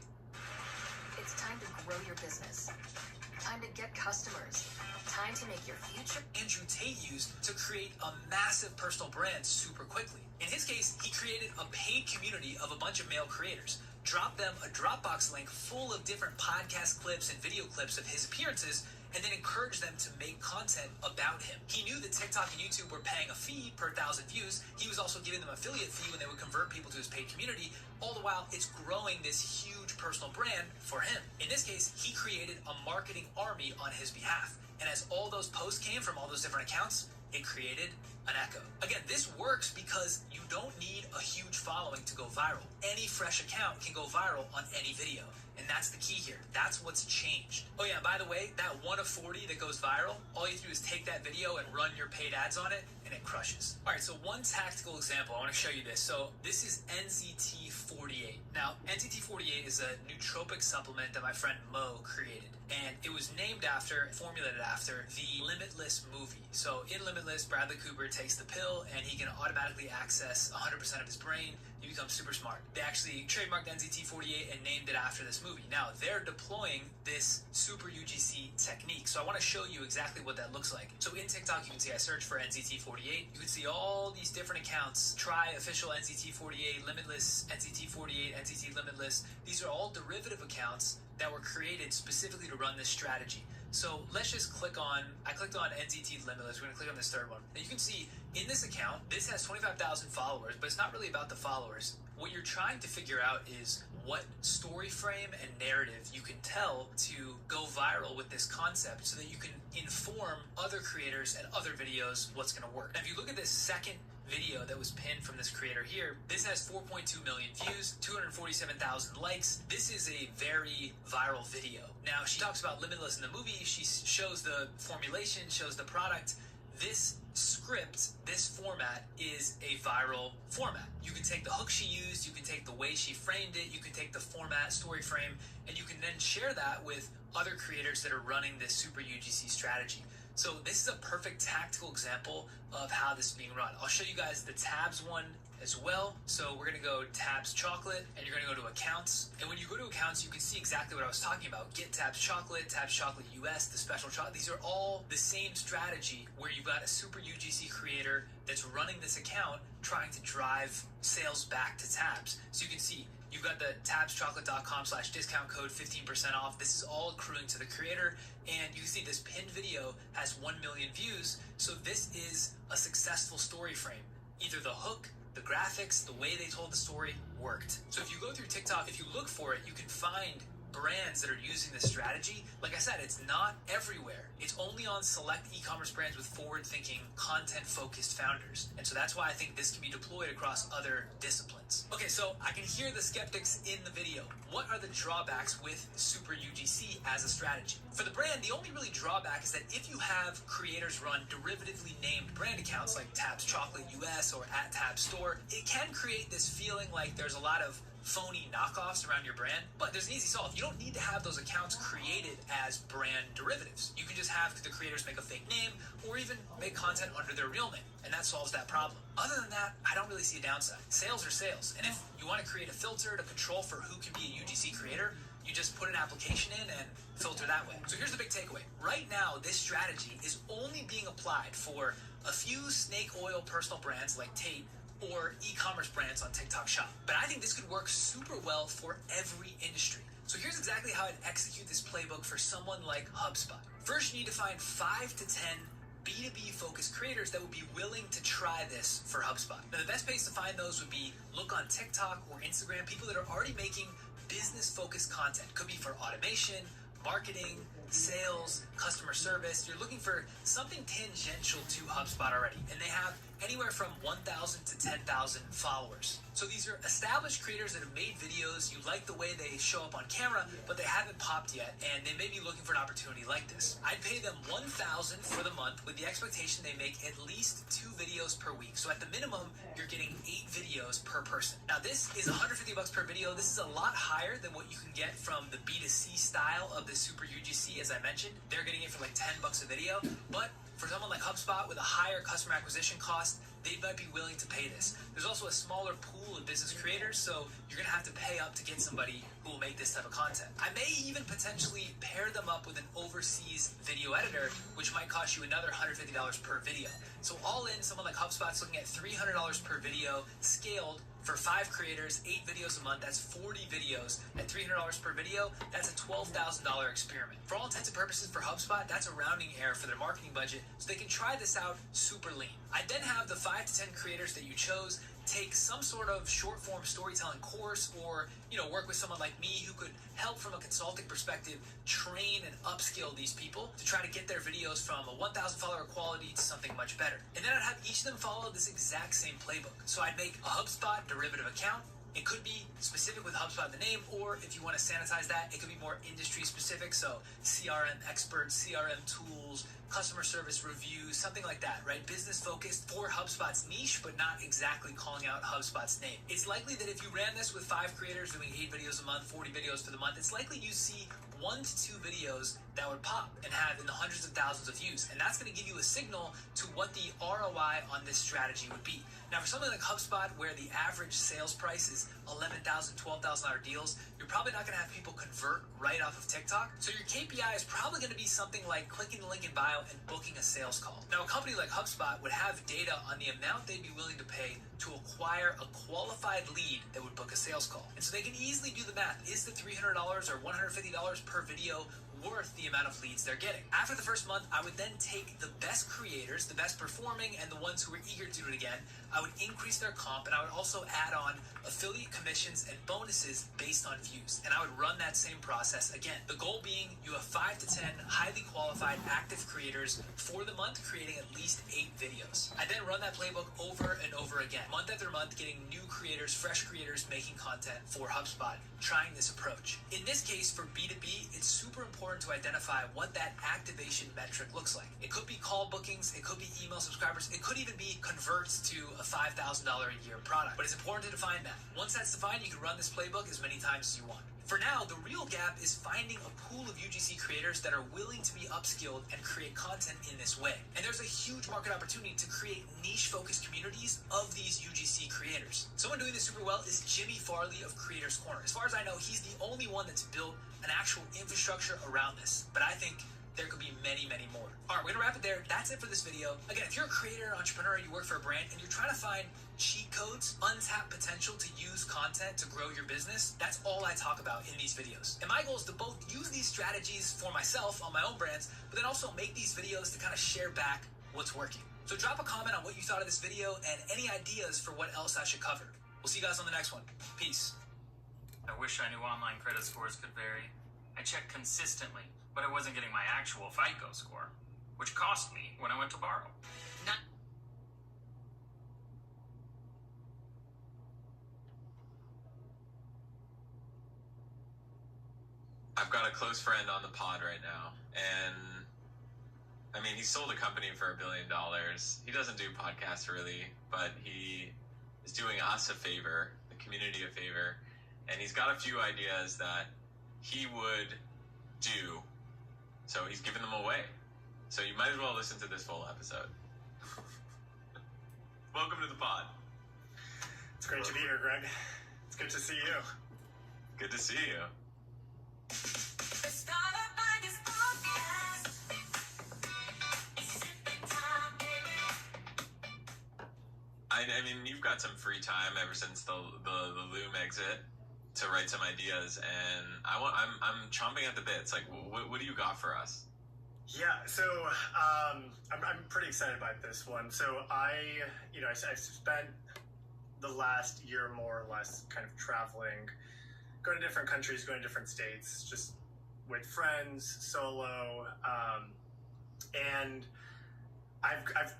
It's time to grow your business. Time to get customers. Time to make your future... Andrew Tate used to create a massive personal brand super quickly. In his case, he created a paid community of a bunch of male creators. drop them a Dropbox link full of different podcast clips and video clips of his appearances, and then encourage them to make content about him. He knew that TikTok and YouTube were paying a fee per 1,000 views. He was also giving them affiliate fee when they would convert people to his paid community. All the while, it's growing this huge personal brand for him. In this case, he created a marketing army on his behalf. And as all those posts came from all those different accounts, it created an echo. Again, this works because you don't need a huge following to go viral. Any fresh account can go viral on any video. And that's the key here. That's what's changed. Oh yeah, by the way, that 1 of 40 that goes viral, all you have to do is take that video and run your paid ads on it, and it crushes. All right, so one tactical example. I want to show you this. So this is NZT48. Now, NZT48 is a nootropic supplement that my friend Mo created. And it was named after, formulated after, the Limitless movie. So in Limitless, Bradley Cooper takes the pill and he can automatically access 100% of his brain. He becomes super smart. They actually trademarked NZT48 and named it after this movie. Now, they're deploying this super UGC technique. So I want to show you exactly what that looks like. So in TikTok, you can see I search for NZT48. You can see all these different accounts. Try official NZT48, Limitless, NZT48, NZT Limitless. These are all derivative accounts that were created specifically to run this strategy. So let's just click on, I clicked on NZT Limitless. We're gonna click on this third one. Now you can see in this account, this has 25,000 followers, but it's not really about the followers. What you're trying to figure out is what story frame and narrative you can tell to go viral with this concept so that you can inform other creators and other videos what's gonna work. Now if you look at this second video that was pinned from this creator here, this has 4.2 million views, 247,000 likes. This is a very viral video. Now she talks about Limitless in the movie. She shows the formulation, shows the product. This script, this format is a viral format. You can take the hook she used, you can take the way she framed it, you can take the format, story frame, and you can then share that with other creators that are running this super UGC strategy. So this is a perfect tactical example of how this is being run. I'll show you guys the tabs one as well. So we're gonna go tabs chocolate, and you're gonna go to accounts. And when you go to accounts, you can see exactly what I was talking about. Get tabs chocolate US, the special chocolate. These are all the same strategy where you've got a super UGC creator that's running this account trying to drive sales back to tabs. So you can see you've got the tabschocolate.com/discount code 15% off. This is all accruing to the creator. And you can see this pinned video has 1 million views. So this is a successful story frame. Either the hook, the graphics, the way they told the story worked. So if you go through TikTok, if you look for it, you can find brands that are using this strategy. Like I said, it's not everywhere. It's only on select e-commerce brands with forward-thinking, content-focused founders. And so that's why I think this can be deployed across other disciplines. Okay, so I can hear the skeptics in the video. What are the drawbacks with Super UGC as a strategy? For the brand, the only really drawback is that if you have creators run derivatively named brand accounts like Tabs Chocolate US or @Tabs Store, it can create this feeling like there's a lot of phony knockoffs around your brand, but there's an easy solve. You don't need to have those accounts created as brand derivatives. You can just have the creators make a fake name or even make content under their real name, and that solves that problem. Other than that, I don't really see a downside. Sales are sales, and if you want to create a filter to control for who can be a UGC creator, you just put an application in and filter that way. So here's the big takeaway. Right now, this strategy is only being applied for a few snake oil personal brands like Tate or e-commerce brands on TikTok Shop. But I think this could work super well for every industry. So here's exactly how I'd execute this playbook for someone like HubSpot. First, you need to find 5 to 10 B2B focused creators that would be willing to try this for HubSpot. Now, the best place to find those would be look on TikTok or Instagram, people that are already making business focused content. Could be for automation, marketing, sales, customer service. You're looking for something tangential to HubSpot already, and they have anywhere from 1,000 to 10,000 followers. So these are established creators that have made videos. You like the way they show up on camera, but they haven't popped yet, and they may be looking for an opportunity like this. I'd pay them $1,000 for the month with the expectation they make at least 2 videos per week. So at the minimum, you're getting 8 videos per person. Now this is $150 per video. This is a lot higher than what you can get from the B2C style of the Super UGC, as I mentioned. They're getting it for like $10 a video, but for someone like HubSpot with a higher customer acquisition cost, they might be willing to pay this. There's also a smaller pool of business creators, so you're gonna have to pay up to get somebody who will make this type of content. I may even potentially pair them up with an overseas video editor, which might cost you another $150 per video. So all in, someone like HubSpot's looking at $300 per video scaled for 5 creators, 8 videos a month. That's 40 videos at $300 per video. That's a $12,000 experiment. For all intents and purposes for HubSpot, that's a rounding error for their marketing budget, so they can try this out super lean. I then have the 5 to 10 creators that you chose take some sort of short form storytelling course, or work with someone like me who could help from a consulting perspective train and upskill these people to try to get their videos from a 1,000 follower quality to something much better. And then I'd have each of them follow this exact same playbook. So I'd make a HubSpot derivative account. It could be specific with HubSpot in the name, or if you want to sanitize that, it could be more industry specific. So CRM experts, CRM tools, customer service reviews, something like that, right? Business focused for HubSpot's niche, but not exactly calling out HubSpot's name. It's likely that if you ran this with 5 creators doing 8 videos a month, 40 videos for the month, it's likely you see 1 to 2 videos that would pop and have in the hundreds of thousands of views. And that's going to give you a signal to what the ROI on this strategy would be. Now, for something like HubSpot, where the average sales price is $11,000, $12,000 deals, you're probably not going to have people convert right off of TikTok. So your KPI is probably going to be something like clicking the link in bio and booking a sales call. Now, a company like HubSpot would have data on the amount they'd be willing to pay to acquire a qualified lead that would book a sales call. And so they can easily do the math. Is the $300 or $150 per video worth the amount of leads they're getting? After the first month, I would then take the best creators, the best performing, and the ones who were eager to do it again. I would increase their comp, and I would also add on affiliate commissions and bonuses based on views. And I would run that same process again. The goal being you have 5 to 10 highly qualified active creators for the month, creating at least 8 videos. I then run that playbook over and over again, month after month, getting new creators, fresh creators making content for HubSpot, trying this approach. In this case, for B2B, it's super important to identify what that activation metric looks like. It could be call bookings, it could be email subscribers, it could even be converts to a $5,000 a year product. But it's important to define that. Once that's defined, you can run this playbook as many times as you want. For now, the real gap is finding a pool of UGC creators that are willing to be upskilled and create content in this way. And there's a huge market opportunity to create niche-focused communities of these UGC creators. Someone doing this super well is Jimmy Farley of Creators Corner. As far as I know, he's the only one that's built an actual infrastructure around this. But I think there could be many, many more. All right, we're gonna wrap it there. That's it for this video. Again, if you're a creator, entrepreneur, you work for a brand, and you're trying to find cheat codes, untapped potential to use content to grow your business, that's all I talk about in these videos. And my goal is to both use these strategies for myself on my own brands, but then also make these videos to kind of share back what's working. So drop a comment on what you thought of this video and any ideas for what else I should cover. We'll see you guys on the next one. Peace. I wish I knew online credit scores could vary. I checked consistently, but I wasn't getting my actual FICO score, which cost me when I went to borrow. I've got a close friend on the pod right now, and I mean, he sold a company for $1 billion. He doesn't do podcasts really, but he is doing us a favor, the community a favor, and he's got a few ideas that he would do, so he's giving them away. So you might as well listen to this full episode. Welcome to the pod. It's great to be here, Greg. It's good to see you. Good to see you. I mean, you've got some free time ever since the Loom exit to write some ideas, and I'm chomping at the bits. Like, what do you got for us? Yeah, so I'm pretty excited about this one. So I've spent the last year more or less kind of traveling, going to different countries, going to different states, just with friends, solo, and I've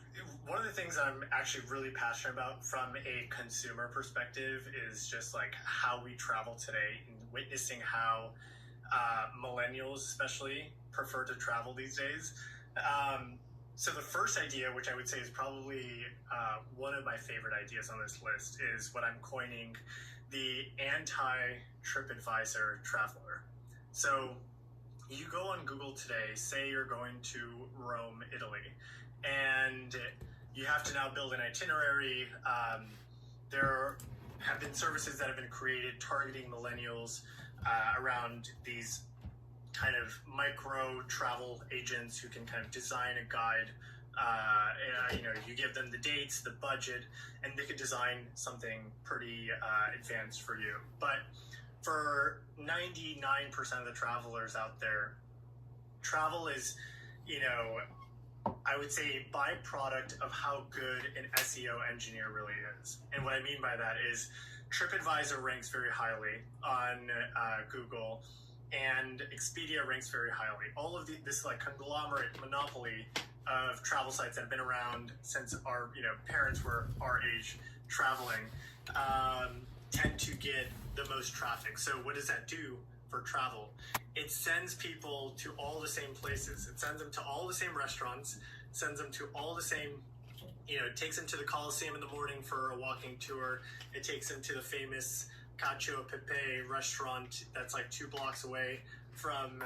one of the things that I'm actually really passionate about from a consumer perspective is just like how we travel today and witnessing how millennials especially prefer to travel these days. So the first idea, which I would say is probably one of my favorite ideas on this list, is what I'm coining the anti-TripAdvisor traveler. So you go on Google today, say you're going to Rome, Italy, and you have to now build an itinerary. There have been services that have been created targeting millennials around these kind of micro travel agents who can kind of design a guide. You give them the dates, the budget, and they could design something pretty advanced for you. But for 99% of the travelers out there, travel is, I would say, a byproduct of how good an SEO engineer really is. And what I mean by that is TripAdvisor ranks very highly on Google, and Expedia ranks very highly. All of this like conglomerate monopoly of travel sites that have been around since our parents were our age traveling tend to get the most traffic. So what does that do for travel? It sends people to all the same places. It sends them to all the same restaurants, sends them to all the same, it takes them to the Coliseum in the morning for a walking tour. It takes them to the famous Cacio e Pepe restaurant that's like 2 blocks away from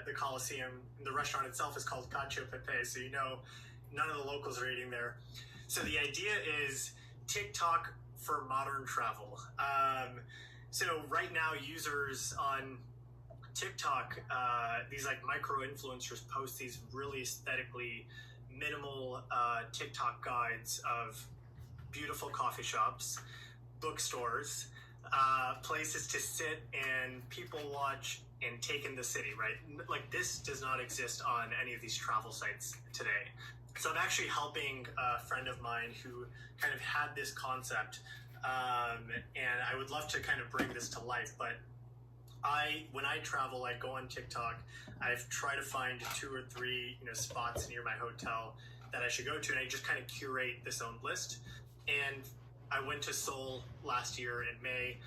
the Coliseum. The restaurant itself is called Cacio e Pepe, so none of the locals are eating there. So the idea is TikTok for modern travel. So right now, users on TikTok, these like micro influencers post these really aesthetically minimal TikTok guides of beautiful coffee shops, bookstores, places to sit and people watch and take in the city, right? Like this does not exist on any of these travel sites today. So I'm actually helping a friend of mine who kind of had this concept, and I would love to kind of bring this to life. But when I travel, I go on TikTok. I've tried to find 2 or 3 spots near my hotel that I should go to, and I just kind of curate this own list. And I went to Seoul last year in May.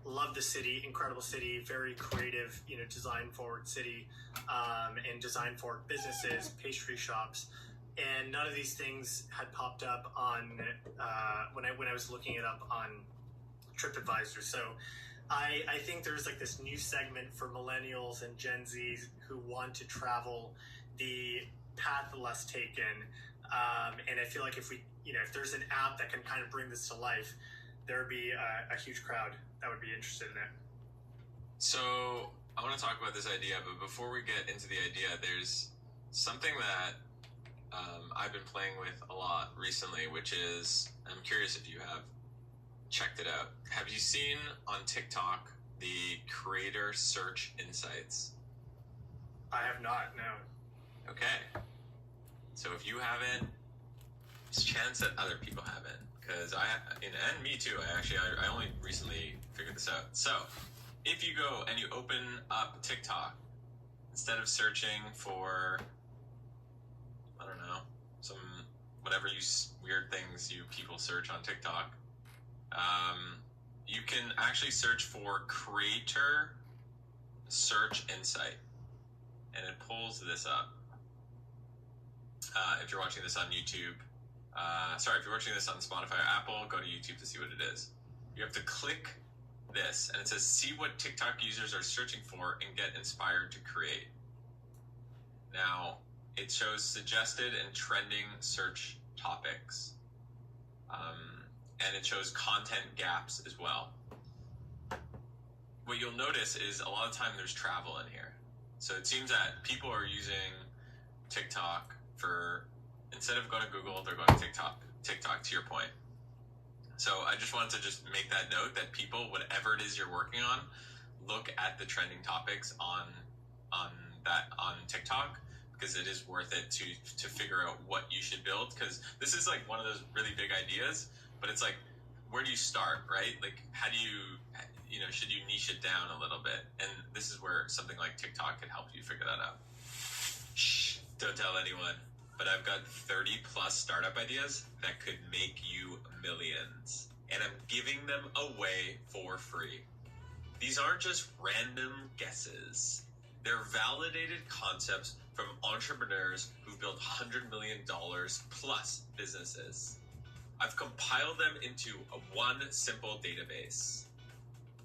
Love the city, incredible city, very creative, design forward city, and design forward businesses, pastry shops, and none of these things had popped up on when I was looking it up on TripAdvisor. So I think there's like this new segment for millennials and Gen Zs who want to travel the path less taken, and I feel like if there's an app that can kind of bring this to life, there would be a huge crowd that would be interested in it. So I want to talk about this idea, but before we get into the idea, there's something that I've been playing with a lot recently, which is, I'm curious if you have checked it out. Have you seen on TikTok the creator search insights? I have not, no. Okay. So if you haven't, it's a chance that other people haven't. Because and me too, I only recently figured this out. So, if you go and you open up TikTok, instead of searching for, I don't know, some whatever weird things you people search on TikTok, you can actually search for creator search insight, and it pulls this up. If you're watching this on YouTube, if you're watching this on Spotify or Apple, go to YouTube to see what it is. You have to click this, and it says, see what TikTok users are searching for and get inspired to create. Now, it shows suggested and trending search topics. And it shows content gaps as well. What you'll notice is a lot of time there's travel in here. So it seems that people are using TikTok for, instead of going to Google, they're going to TikTok to your point. So I just wanted to just make that note that people, whatever it is you're working on, look at the trending topics on TikTok, because it is worth it to figure out what you should build. Because this is like one of those really big ideas, but it's like, where do you start, right? Like, how do you should you niche it down a little bit? And this is where something like TikTok could help you figure that out. Shh, don't tell anyone. But I've got 30 plus startup ideas that could make you millions. And I'm giving them away for free. These aren't just random guesses. They're validated concepts from entrepreneurs who've built $100 million plus businesses. I've compiled them into one simple database,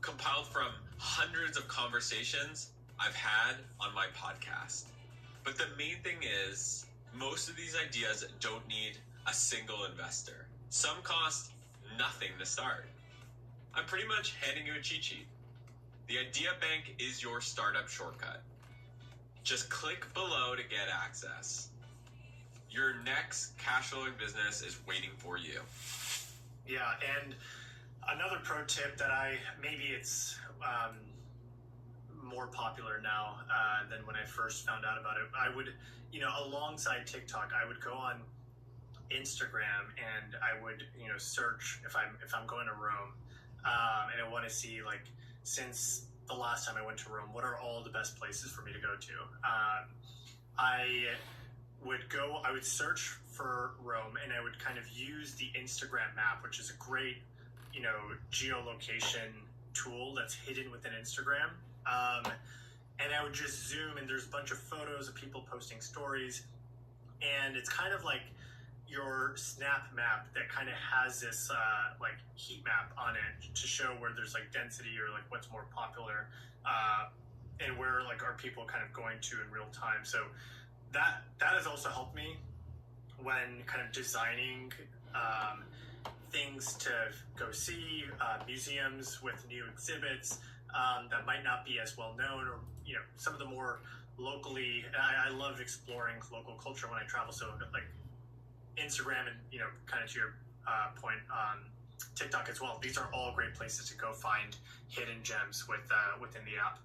compiled from hundreds of conversations I've had on my podcast. But the main thing is, most of these ideas don't need a single investor. Some cost nothing to start. I'm pretty much handing you a cheat sheet. The Idea Bank is your startup shortcut. Just click below to get access. Your next cash flowing business is waiting for you. Yeah, and another pro tip that maybe it's more popular now than when I first found out about it. I would, alongside TikTok, I would go on Instagram and I would, search if I'm going to Rome, and I want to see, like, since the last time I went to Rome, what are all the best places for me to go to? I would search for Rome, and I would kind of use the Instagram map, which is a great, geolocation tool that's hidden within Instagram. And I would just zoom, and there's a bunch of photos of people posting stories, and it's kind of like your Snap map that kind of has this like heat map on it to show where there's like density or like what's more popular, and where like are people kind of going to in real time. So that has also helped me when kind of designing things to go see, museums with new exhibits that might not be as well known, or some of the more locally. I love exploring local culture when I travel. So like Instagram and kind of to your point on TikTok as well. These are all great places to go find hidden gems within the app.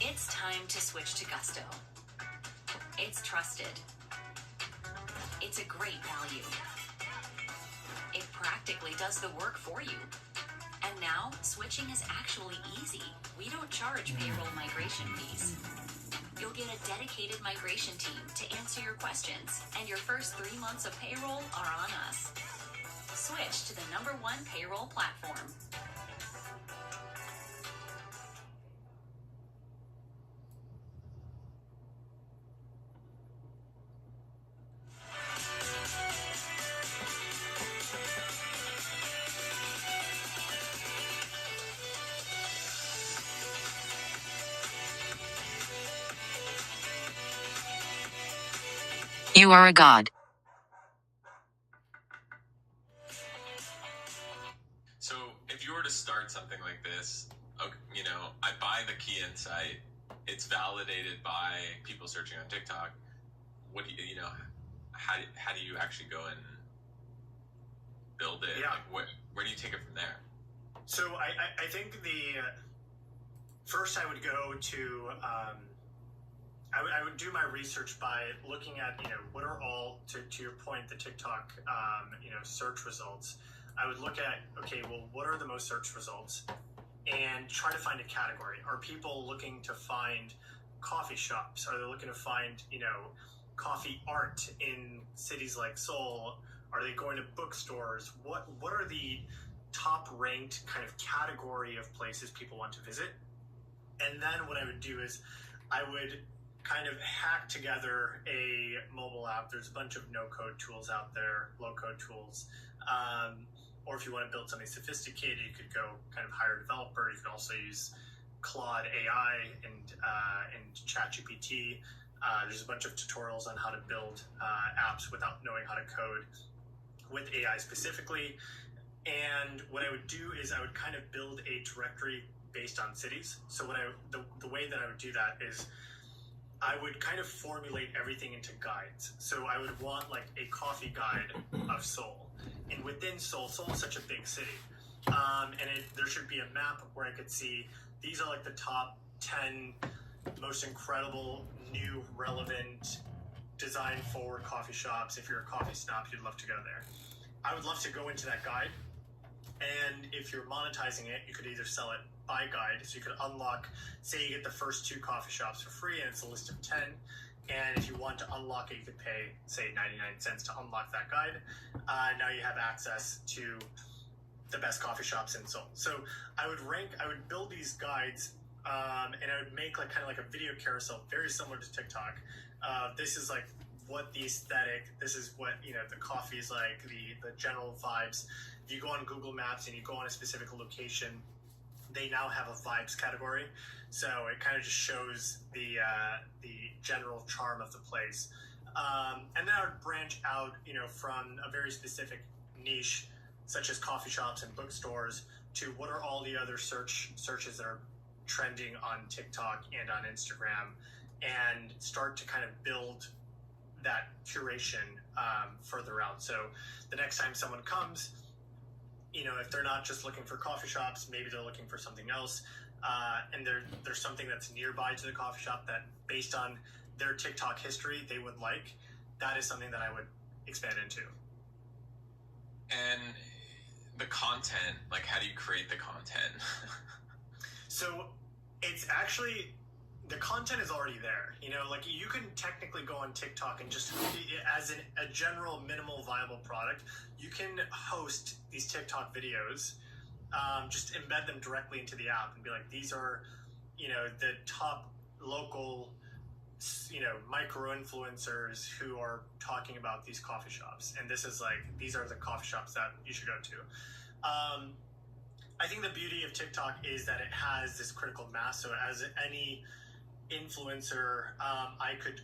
It's time to switch to Gusto. It's trusted. It's a great value. It practically does the work for you. And now, switching is actually easy. We don't charge payroll migration fees. You'll get a dedicated migration team to answer your questions, and your first 3 months of payroll are on us. Switch to the #1 payroll platform. You are a god. So if you were to start something like this, I buy the key insight. It's validated by people searching on TikTok. What do how do you actually go and build it? Yeah. Like, where do you take it from there? So I think first I would go to I would do my research by looking at what are all, to your point, the TikTok search results. I would look at, okay, well, what are the most searched results, and try to find a category. Are people looking to find coffee shops? Are they looking to find coffee art in cities like Seoul? Are they going to bookstores? What are the top ranked kind of category of places people want to visit? And then what I would do is I would kind of hack together a mobile app. There's a bunch of no-code tools out there, low-code tools. Or if you want to build something sophisticated, you could go kind of hire a developer. You could also use Claude AI and ChatGPT. There's a bunch of tutorials on how to build apps without knowing how to code with AI specifically. And what I would do is I would kind of build a directory based on cities. So the way that I would do that is I would kind of formulate everything into guides. So I would want like a coffee guide of Seoul. And within Seoul is such a big city. There should be a map where I could see these are like the top 10 most incredible, new, relevant, design-forward coffee shops. If you're a coffee snob, you'd love to go there. I would love to go into that guide. And if you're monetizing it, you could either sell it by guide, so you could unlock, say you get the first 2 coffee shops for free and it's a list of 10, and if you want to unlock it, you could pay, say, 99 cents to unlock that guide. Now you have access to the best coffee shops in Seoul. So I would build these guides, and I would make like kind of like a video carousel, very similar to TikTok. This is like what the aesthetic, this is what the coffee is like, the general vibes. If you go on Google Maps and you go on a specific location, they now have a vibes category, so it kind of just shows the general charm of the place. And then I would branch out, from a very specific niche, such as coffee shops and bookstores, to what are all the other searches that are trending on TikTok and on Instagram, and start to kind of build that curation further out. So the next time someone comes, if they're not just looking for coffee shops, maybe they're looking for something else, and there's something that's nearby to the coffee shop that, based on their TikTok history, they would like. That is something that I would expand into. And the content, like, how do you create the content? So it's actually, the content is already there. Like, you can technically go on TikTok and just, as a general minimal viable product, you can host these TikTok videos, just embed them directly into the app and be like, these are, the top local, micro influencers who are talking about these coffee shops. And these are the coffee shops that you should go to. I think the beauty of TikTok is that it has this critical mass. So as any influencer, I could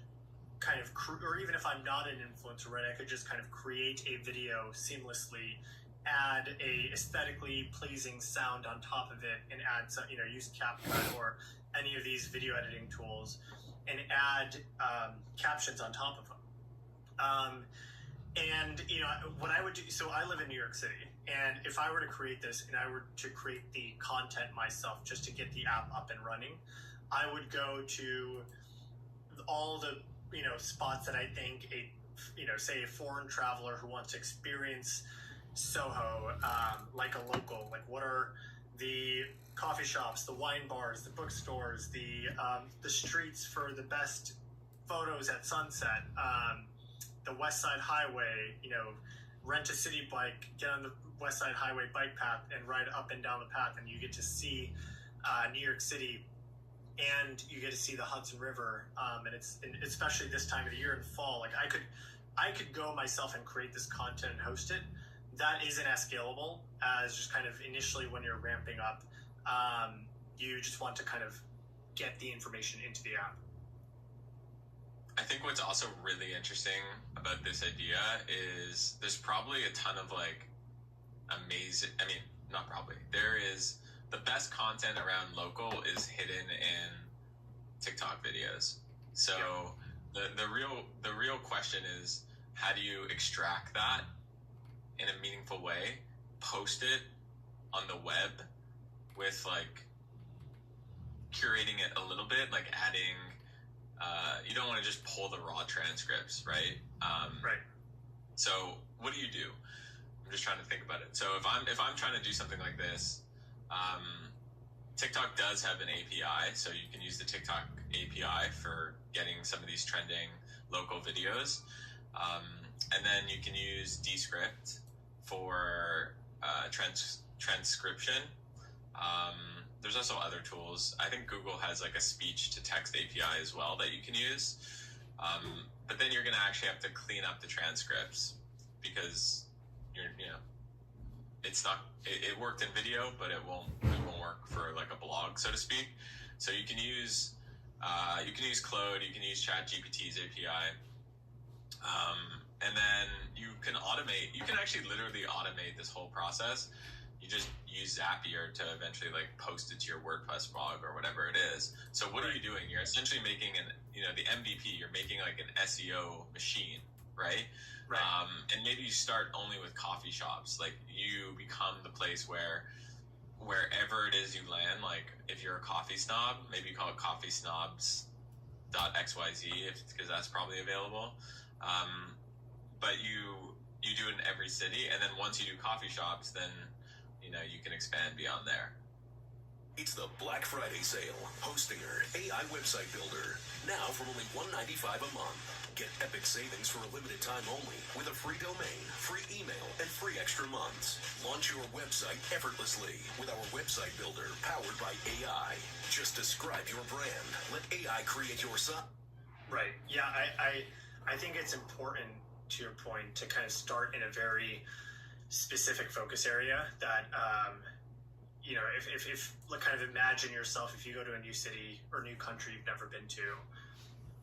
kind of, or even if I'm not an influencer, right, I could just kind of create a video seamlessly, add a aesthetically pleasing sound on top of it, and add some, use CapCut or any of these video editing tools, and add captions on top of them. And what I would do, so I live in New York City, and if I were to create this and I were to create the content myself just to get the app up and running, I would go to all the spots that I think say a foreign traveler who wants to experience Soho, like a local, like what are the coffee shops, the wine bars, the bookstores, the streets for the best photos at sunset, the West Side Highway, rent a city bike, get on the West Side Highway bike path and ride up and down the path, and you get to see New York City, and you get to see the Hudson River, and especially this time of the year in fall. Like, I could go myself and create this content and host it. That isn't as scalable as just kind of initially when you're ramping up. You just want to kind of get the information into the app. I think what's also really interesting about this idea is there's probably a ton of not probably. There is, the best content around local is hidden in TikTok videos. So the real question is, how do you extract that in a meaningful way, post it on the web with curating it a little bit, adding, you don't want to just pull the raw transcripts, right? Right. So what do you do? I'm just trying to think about it. So if I'm trying to do something like this, TikTok does have an API, so you can use the TikTok API for getting some of these trending local videos. And then you can use Descript for transcription. There's also other tools. I think Google has a speech to text API as well that you can use. But then you're going to actually have to clean up the transcripts because it's not, it worked in video, but it won't work for a blog, so to speak. So you can use Claude, you can use ChatGPT's API. And then you can actually literally automate this whole process. You just use Zapier to eventually post it to your WordPress blog or whatever it is. So what are you doing? You're essentially making the MVP, you're making an SEO machine, right? Right. And maybe you start only with coffee shops. You become the place wherever it is you land, if you're a coffee snob, maybe you call it coffeesnobs.xyz because that's probably available. But you do it in every city, and then once you do coffee shops, then you can expand beyond there. It's the Black Friday sale. Hostinger AI website builder. Now for only $195 a month. Get epic savings for a limited time only with a free domain, free email, and free extra months. Launch your website effortlessly with our website builder powered by AI. Just describe your brand. Let AI create your site. Right. Yeah, I think it's important, to your point, to kind of start in a very specific focus area that, if kind of imagine yourself, if you go to a new city or new country you've never been to,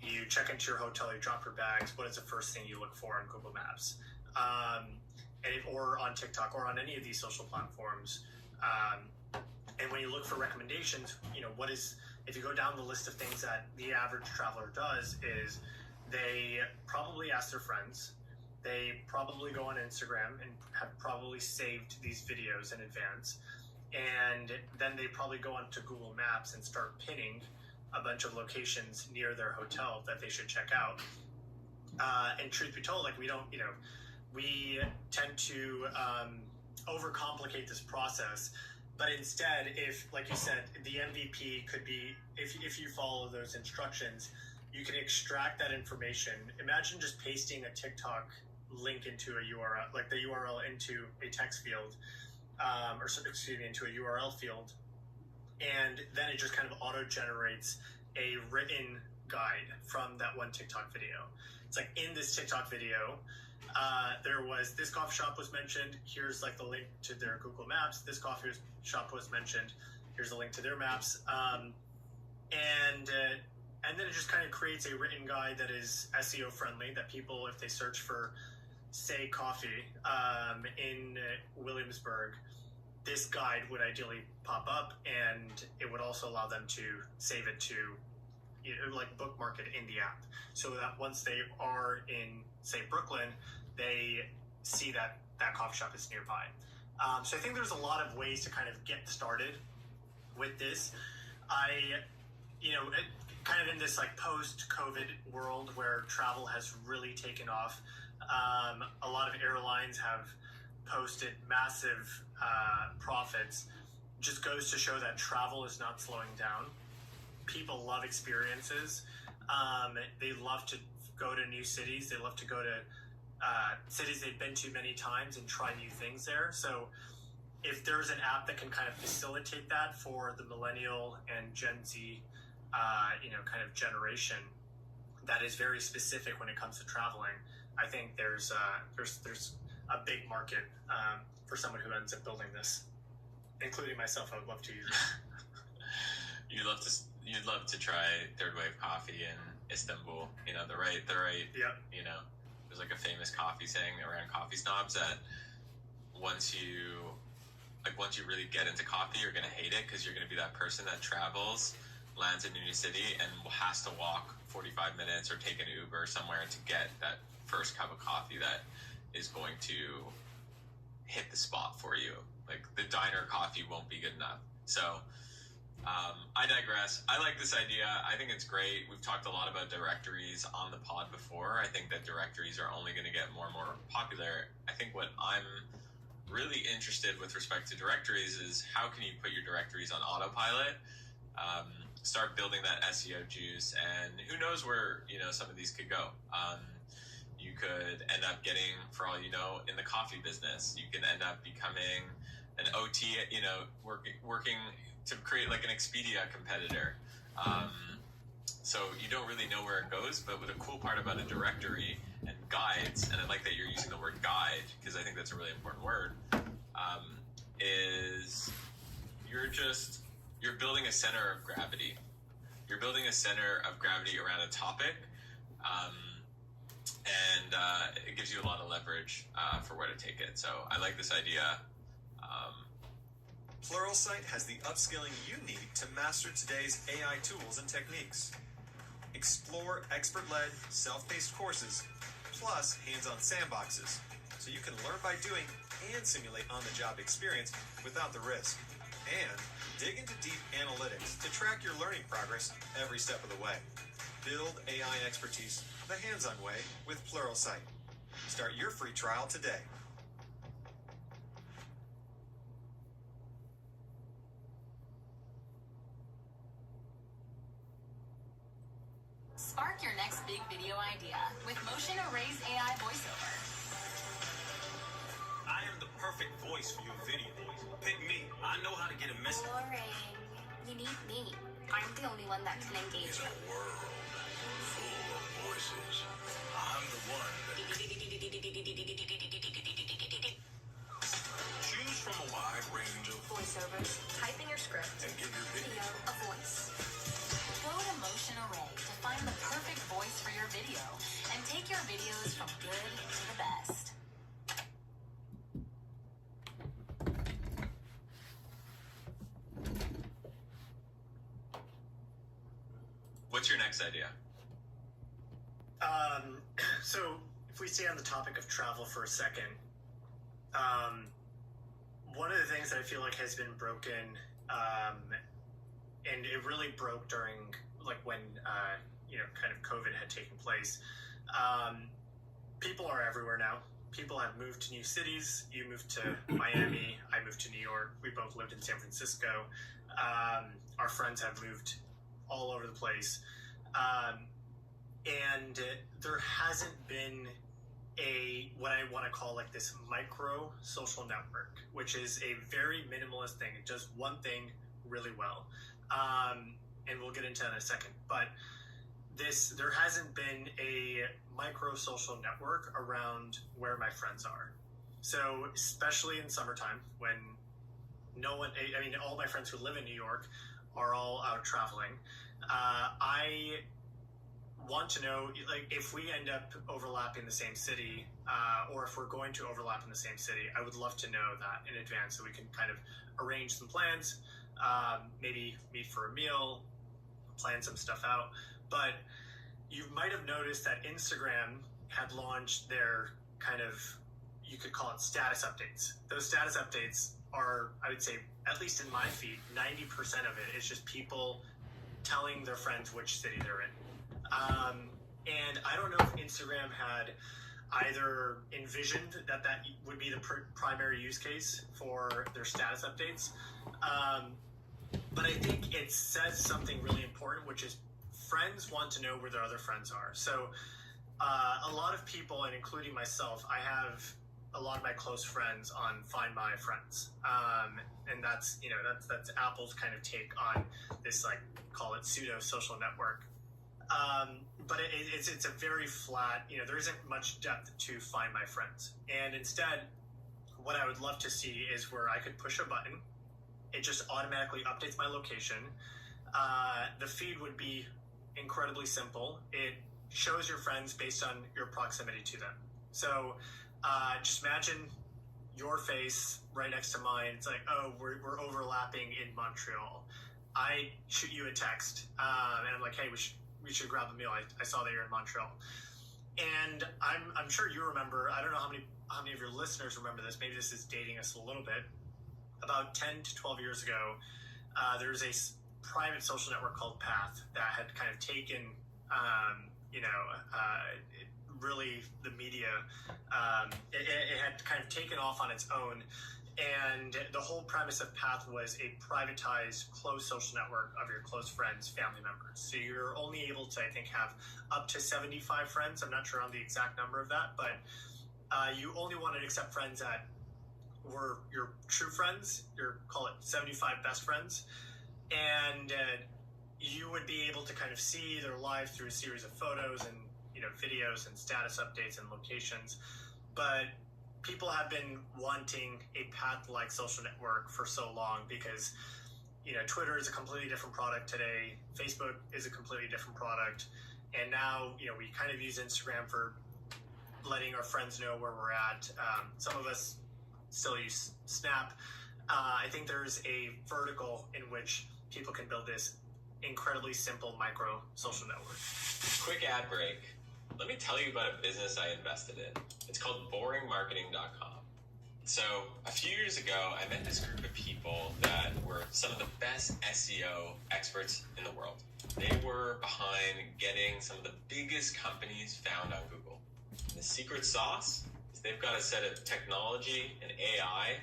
you check into your hotel, you drop your bags, what is the first thing you look for on Google Maps? Or on TikTok or on any of these social platforms, And when you look for recommendations, if you go down the list of things that the average traveler does is they probably ask their friends, they probably go on Instagram and have probably saved these videos in advance, and then they probably go onto Google Maps and start pinning a bunch of locations near their hotel that they should check out. And truth be told, we tend to overcomplicate this process. But instead, if, like you said, the MVP could be, if you follow those instructions, you can extract that information. Imagine just pasting a TikTok link into a URL, like the URL into a text field, into a URL field. And then it just kind of auto-generates a written guide from that one TikTok video. It's like, in this TikTok video, there was this coffee shop was mentioned. Here's like the link to their Google Maps. This coffee shop was mentioned. Here's a link to their maps. And then it just kind of creates a written guide that is SEO friendly, that people, if they search for, say, coffee in Williamsburg, this guide would ideally pop up, and it would also allow them to save it to, bookmark it in the app, so that once they are in, say, Brooklyn, they see that coffee shop is nearby. So I think there's a lot of ways to kind of get started with this. Kind of in this post-COVID world where travel has really taken off, a lot of airlines have posted massive profits. Just goes to show that travel is not slowing down. People love experiences. They love to go to new cities. They love to go to cities they've been to many times and try new things there. So if there's an app that can kind of facilitate that for the millennial and Gen Z kind of generation that is very specific when it comes to traveling, I think there's a big market for someone who ends up building this, including myself. I would love to use it. You'd love to try Third Wave Coffee in Istanbul. The right. Yep. There's like a famous coffee saying around coffee snobs that once you really get into coffee, you're gonna hate it, because you're gonna be that person that travels, lands in a new city, and has to walk 45 minutes or take an Uber somewhere to get that first cup of coffee that is going to hit the spot for you. Like, the diner coffee won't be good enough. So I digress. I like this idea. I think it's great. We've talked a lot about directories on the pod before. I think that directories are only going to get more and more popular. I think what I'm really interested with respect to directories is how can you put your directories on autopilot, start building that SEO juice, and who knows where some of these could go. You could end up getting, for all you know, in the coffee business. You can end up becoming an OT, working to create like an Expedia competitor. So you don't really know where it goes, but what a cool part about a directory and guides, and I like that you're using the word guide, because I think that's a really important word, is you're building a center of gravity. You're building a center of gravity around a topic, and it gives you a lot of leverage for where to take it. So I like this idea. Pluralsight has the upskilling you need to master today's AI tools and techniques. Explore expert-led, self-paced courses, plus hands-on sandboxes, so you can learn by doing and simulate on-the-job experience without the risk. And dig into deep analytics to track your learning progress every step of the way. Build AI expertise the hands-on way with Pluralsight. Start your free trial today. Spark your next big video idea with Motion Array's AI voiceover. I am the perfect voice for your video. Pick me. I know how to get a message. Boring. You need me. I'm the only one that can engage you. In a world full of voices, I'm the one that... Choose from a wide range of voiceovers. Type in your script and give your video a voice. Go to Motion Array to find the perfect voice for your video and take your videos from good to the best. next idea? So if we stay on the topic of travel for a second, one of the things that I feel like has been broken, and it really broke during when kind of COVID had taken place. People are everywhere now. People have moved to new cities. You moved to Miami. I moved to New York. We both lived in San Francisco. Our friends have moved all over the place. And there hasn't been what I want to call this micro social network, which is a very minimalist thing. It does one thing really well. And we'll get into that in a second. But there hasn't been a micro social network around where my friends are. So especially in summertime when all my friends who live in New York are all out traveling. I want to know, if we end up overlapping the same city, or if we're going to overlap in the same city, I would love to know that in advance so we can kind of arrange some plans, maybe meet for a meal, plan some stuff out. But you might have noticed that Instagram had launched their kind of, you could call it status updates. Those status updates are, I would say, at least in my feed, 90% of it is just people telling their friends which city they're in. And I don't know if Instagram had either envisioned that would be the primary use case for their status updates. But I think it says something really important, which is friends want to know where their other friends are. So a lot of people, and including myself, I have a lot of my close friends on Find My Friends. And that's Apple's kind of take on this, call it pseudo social network. But it's a very flat, there isn't much depth to Find My Friends. And instead, what I would love to see is where I could push a button. It just automatically updates my location. The feed would be incredibly simple. It shows your friends based on your proximity to them. So just imagine your face right next to mine. It's we're overlapping in Montreal. I shoot you a text, and I'm like, hey, we should grab a meal. I saw that you're in Montreal. And I'm sure you remember, I don't know how many of your listeners remember this, maybe this is dating us a little bit. About 10 to 12 years ago, there was a private social network called Path that had kind of taken, really the media, it had kind of taken off on its own. And the whole premise of Path was a privatized, closed social network of your close friends, family members. So you're only able to, I think, have up to 75 friends. I'm not sure on the exact number of that, but you only wanted to accept friends that were your true friends, call it 75 best friends. And you would be able to kind of see their lives through a series of photos and, videos and status updates and locations. But people have been wanting a Path-like social network for so long because, Twitter is a completely different product today. Facebook is a completely different product. And now, we kind of use Instagram for letting our friends know where we're at. Some of us still use Snap. I think there's a vertical in which people can build this incredibly simple micro social network. Quick ad break. Let me tell you about a business I invested in. It's called boringmarketing.com. So a few years ago, I met this group of people that were some of the best SEO experts in the world. They were behind getting some of the biggest companies found on Google. And the secret sauce is they've got a set of technology and AI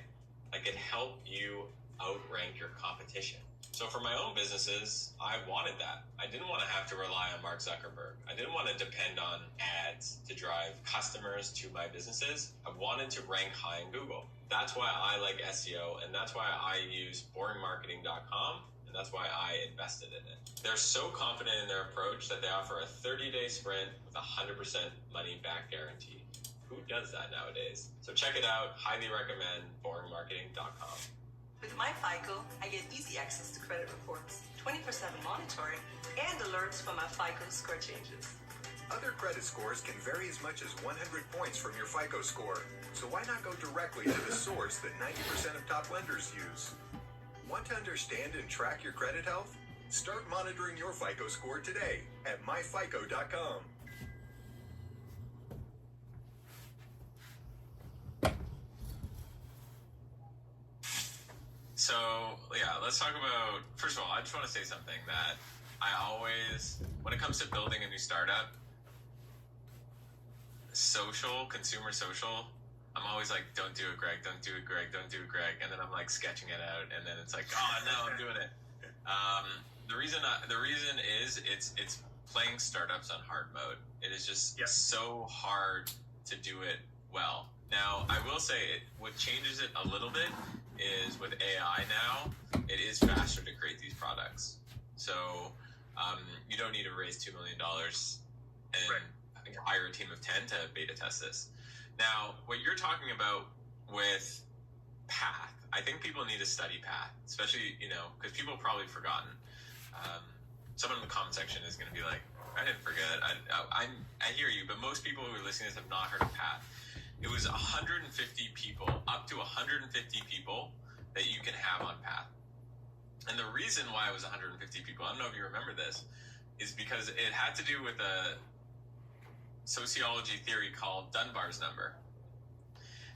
that can help you outrank your competition. So for my own businesses, I wanted that. I didn't want to have to rely on Mark Zuckerberg. I didn't want to depend on ads to drive customers to my businesses. I wanted to rank high in Google. That's why I like SEO, and that's why I use boringmarketing.com, and that's why I invested in it. They're so confident in their approach that they offer a 30-day sprint with a 100% money-back guarantee. Who does that nowadays? So check it out. Highly recommend boringmarketing.com. With my FICO, I get easy access to credit reports, 24/7 monitoring, and alerts when my FICO score changes. Other credit scores can vary as much as 100 points from your FICO score. So why not go directly to the source that 90% of top lenders use? Want to understand and track your credit health? Start monitoring your FICO score today at myfico.com. So, yeah, let's talk about, first of all, I just want to say something that I always, when it comes to building a new startup, consumer social, I'm always like, don't do it, Greg, don't do it, Greg, don't do it, Greg. And then I'm like sketching it out, and then it's like, oh, no, I'm doing it. The reason is it's playing startups on hard mode. It is just so hard to do it well. Now, I will say what changes it a little bit is with AI now, it is faster to create these products. So you don't need to raise $2 million and hire a team of 10 to beta test this. Now, what you're talking about with Path, I think people need to study Path, especially, because people have probably forgotten. Someone in the comment section is going to be like, I didn't forget. I hear you, but most people who are listening to this have not heard of Path. It was 150 people, up to 150 people that you can have on Path. And the reason why it was 150 people, I don't know if you remember this, is because it had to do with a sociology theory called Dunbar's number.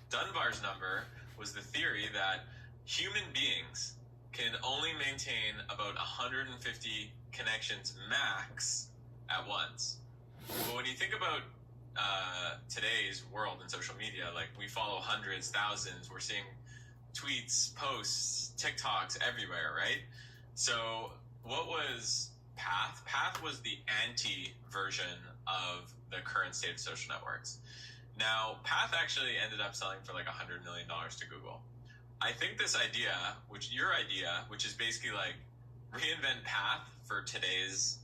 Dunbar's number was the theory that human beings can only maintain about 150 connections max at once. But when you think about today's world in social media, like we follow hundreds, thousands, we're seeing tweets, posts, TikToks everywhere, right? So what was Path? Path was the anti-version of the current state of social networks. Now, Path actually ended up selling for like $100 million to Google. I think this idea, your idea, which is basically like reinvent Path for today's,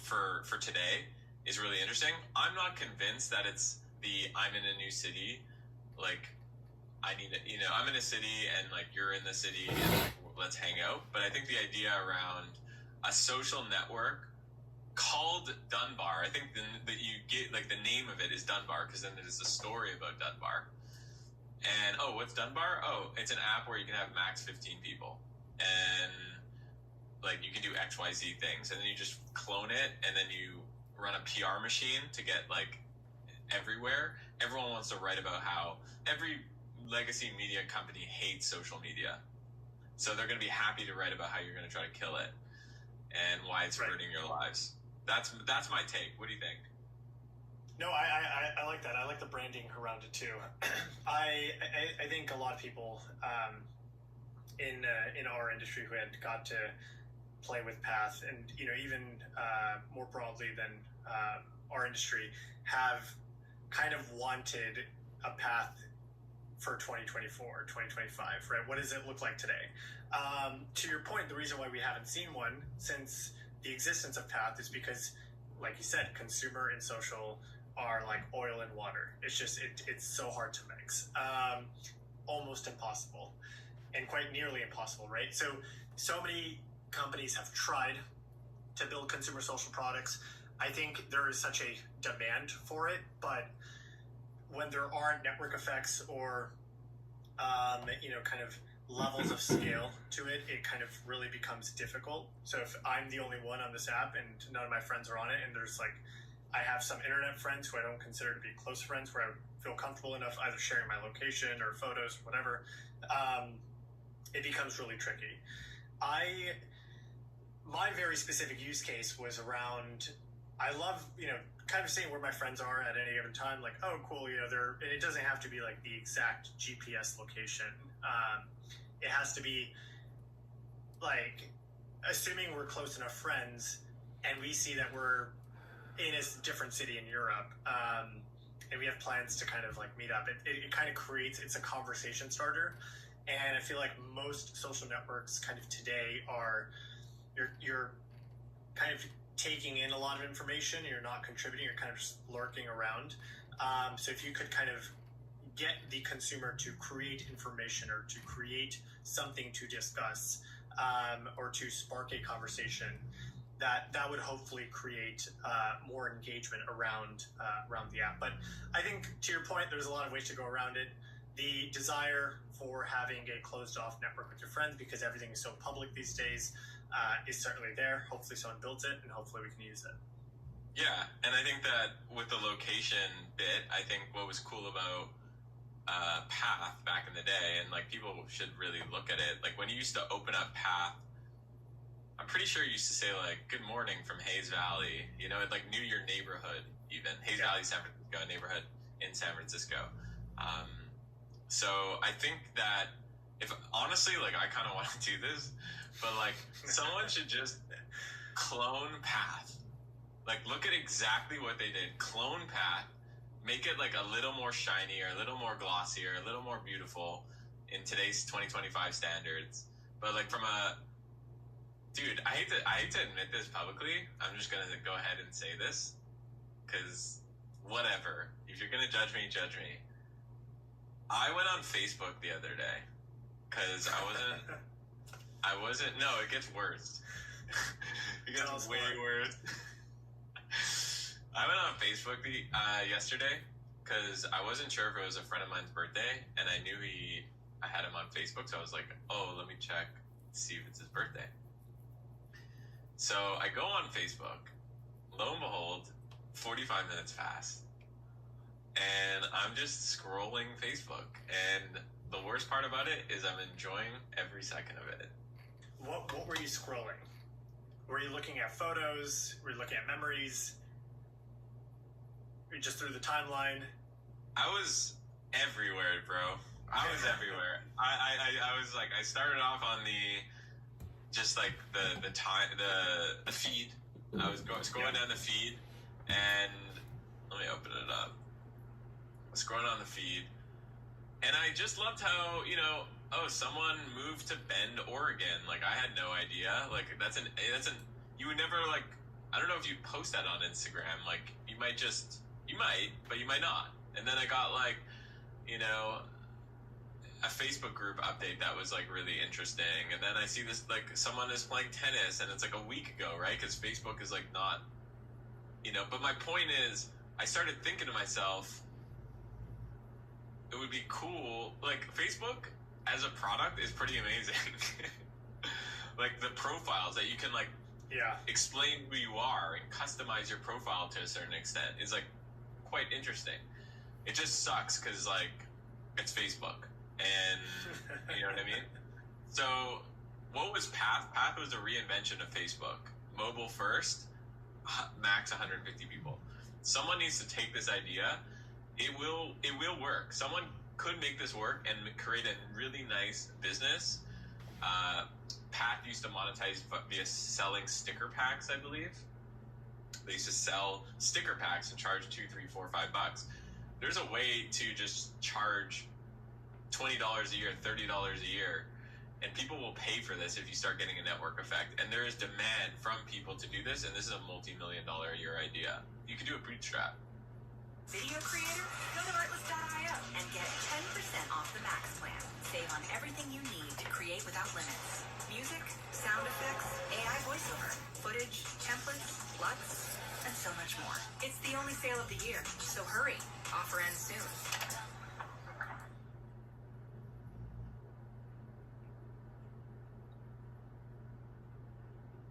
for today, is really interesting. I'm not convinced that it's I'm in a new city, like I need it, I'm in a city and like you're in the city and like, let's hang out. But I think the idea around a social network called Dunbar, I think that you get like the name of it is Dunbar because then there's a story about Dunbar. And what's Dunbar? It's an app where you can have max 15 people and like you can do XYZ things, and then you just clone it and then you run a PR machine to get like everywhere. Everyone wants to write about how every legacy media company hates social media. So they're going to be happy to write about how you're going to try to kill it and why it's ruining your lives. That's my take. What do you think? No, I like that. I like the branding around it too. I think a lot of people in our industry who had got to play with Path and even more broadly than our industry have kind of wanted a path for 2024, 2025, right? What does it look like today? To your point, the reason why we haven't seen one since the existence of Path is because, like you said, consumer and social are like oil and water. It's just, it's so hard to mix. Almost impossible and quite nearly impossible, right? So many companies have tried to build consumer social products. I think there is such a demand for it, but when there aren't network effects or, kind of levels of scale to it, it kind of really becomes difficult. So if I'm the only one on this app and none of my friends are on it, and there's like, I have some internet friends who I don't consider to be close friends, where I feel comfortable enough either sharing my location or photos or whatever, it becomes really tricky. My very specific use case was around, I love, kind of seeing where my friends are at any given time, like, oh, cool, and it doesn't have to be like the exact GPS location. It has to be like, assuming we're close enough friends and we see that we're in a different city in Europe, and we have plans to kind of like meet up, it kind of creates, it's a conversation starter. And I feel like most social networks kind of today are, you're kind of taking in a lot of information, you're not contributing, you're kind of just lurking around. So if you could kind of get the consumer to create information or to create something to discuss, or to spark a conversation, that would hopefully create more engagement around the app. But I think, to your point, there's a lot of ways to go around it. the desire for having a closed off network with your friends because everything is so public these days is certainly there. Hopefully someone built it and hopefully we can use it. Yeah, and I think that with the location bit, I think what was cool about Path back in the day, and like people should really look at it, like when you used to open up Path, I'm pretty sure you used to say like good morning from Hayes Valley, you know, it like knew your neighborhood even. Hayes Valley, San Francisco, a neighborhood in San Francisco. So I think that if honestly, like I kind of want to do this, but like someone should just clone Path. Like look at exactly what they did. Clone Path, make it like a little more shiny or a little more glossy or a little more beautiful in today's 2025 standards. But like from a dude, I hate to admit this publicly. I'm just gonna go ahead and say this because whatever. If you're gonna judge me, judge me. I went on Facebook the other day because I wasn't. No, it gets worse. It gets way worse. I went on Facebook yesterday because I wasn't sure if it was a friend of mine's birthday, and I knew I had him on Facebook, so I was like, oh, let me check, see if it's his birthday. So I go on Facebook, lo and behold, 45 minutes pass, and I'm just scrolling Facebook, and the worst part about it is I'm enjoying every second of it. What were you scrolling? Were you looking at photos? Were you looking at memories? Were you just through the timeline? I was everywhere, bro. I was everywhere. I was like, I started off on the feed. I was going down the feed, and let me open it up. I was scrolling on the feed, and I just loved how, you know, someone moved to Bend, Oregon. Like, I had no idea. Like, you would never, like, I don't know if you post that on Instagram. Like, you might, but you might not. And then I got, like, you know, a Facebook group update that was, like, really interesting. And then I see this, like, someone is playing tennis, and it's, like, a week ago, right? Because Facebook is, like, not, you know. But my point is, I started thinking to myself, it would be cool. Like, Facebook as a product is pretty amazing. Like, the profiles that you can, like, explain who you are and customize your profile to a certain extent is, like, quite interesting. It just sucks because, like, it's Facebook. And, you know what I mean? So, what was Path? Path was a reinvention of Facebook. Mobile first, max 150 people. Someone needs to take this idea. It will work. Someone could make this work and create a really nice business. Path used to monetize via selling sticker packs, I believe. They used to sell sticker packs and charge $2, $3, $4, $5. There's a way to just charge $20 a year, $30 a year, and people will pay for this if you start getting a network effect. And there is demand from people to do this, and this is a multi-million-dollar a year idea. You could do a bootstrap. Video creator? Go to artlist.io and get 10% off the Max plan. Save on everything you need to create without limits. Music, sound effects, AI voiceover, footage, templates, LUTs, and so much more. It's the only sale of the year, so hurry. Offer ends soon.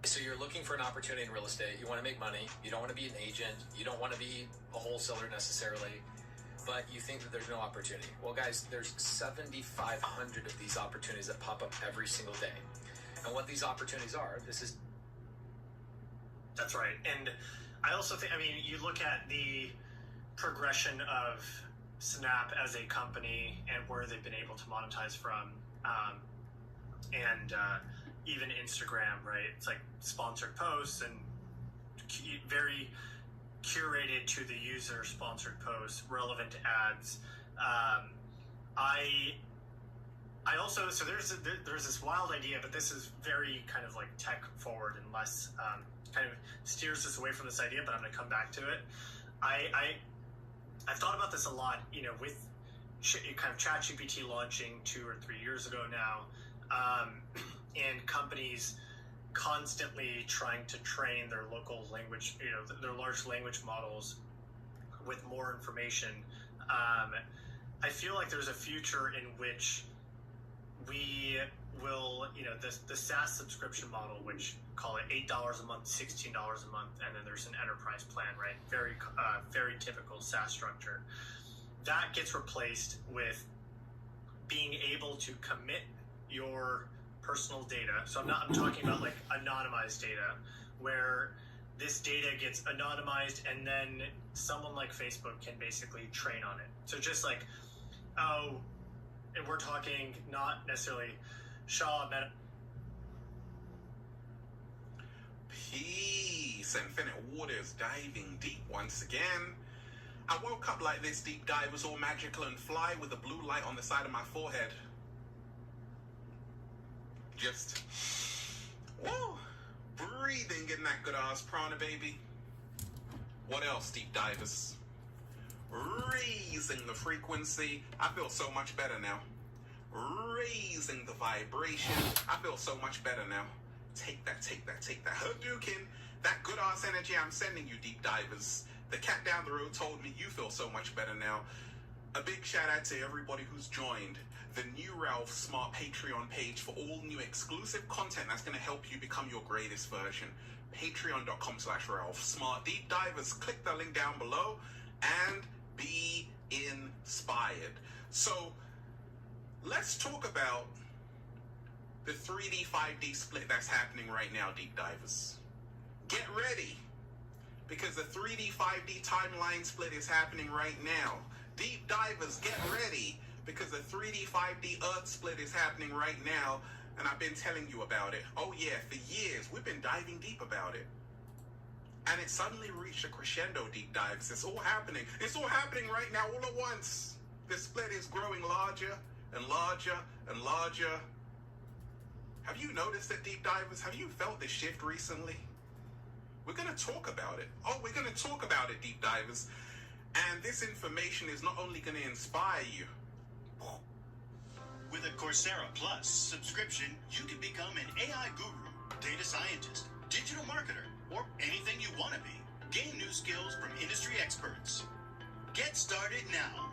So you're looking for an opportunity in real estate. You want to make money. You don't want to be an agent. You don't want to be a wholesaler necessarily, but you think that there's no opportunity. Well, guys, there's 7,500 of these opportunities that pop up every single day. And what these opportunities are, That's right. And I also think, I mean, you look at the progression of Snap as a company and where they've been able to monetize from, and even Instagram, right? It's like sponsored posts and very curated to the user sponsored posts, relevant ads. I also, so there's this wild idea, but this is very kind of like tech forward and less kind of steers us away from this idea, but I'm going to come back to it. I've thought about this a lot, you know, with kind of ChatGPT launching 2 or 3 years ago now, and companies constantly trying to train their local language, you know, their large language models with more information. I feel like there's a future in which we will, the SaaS subscription model, which call it $8 a month, $16 a month, and then there's an enterprise plan, right? Very typical SaaS structure. That gets replaced with being able to commit your personal data. So I'm talking about like anonymized data, where this data gets anonymized and then someone like Facebook can basically train on it. So just like, and we're talking not necessarily Shaw, Meta. Peace, Infinite Waters diving deep once again. I woke up like this, deep dive was all magical and fly with a blue light on the side of my forehead. Just, whoa, breathing in that good ass prana, baby. What else, deep divers? Raising the frequency. I feel so much better now. Raising the vibration. I feel so much better now. Take that, take that, take that. Hadouken, that good ass energy I'm sending you, deep divers. The cat down the road told me you feel so much better now. A big shout out to everybody who's joined the new Ralph Smart Patreon page for all new exclusive content that's going to help you become your greatest version. Patreon.com/Ralph Smart. Deep divers, click the link down below and be inspired. So let's talk about the 3D 5D split that's happening right now, deep divers. Get ready, because the 3D 5D timeline split is happening right now. Deep divers, get ready, because the 3D 5D Earth split is happening right now, and I've been telling you about it. Oh yeah, for years we've been diving deep about it. And it suddenly reached a crescendo, deep dives. It's all happening. It's all happening right now all at once. The split is growing larger and larger and larger. Have you noticed it, deep divers? Have you felt this shift recently? We're going to talk about it. Oh, we're going to talk about it, deep divers. And this information is not only going to inspire you. With a Coursera Plus subscription, you can become an AI guru, data scientist, digital marketer, or anything you want to be. Gain new skills from industry experts. Get started now.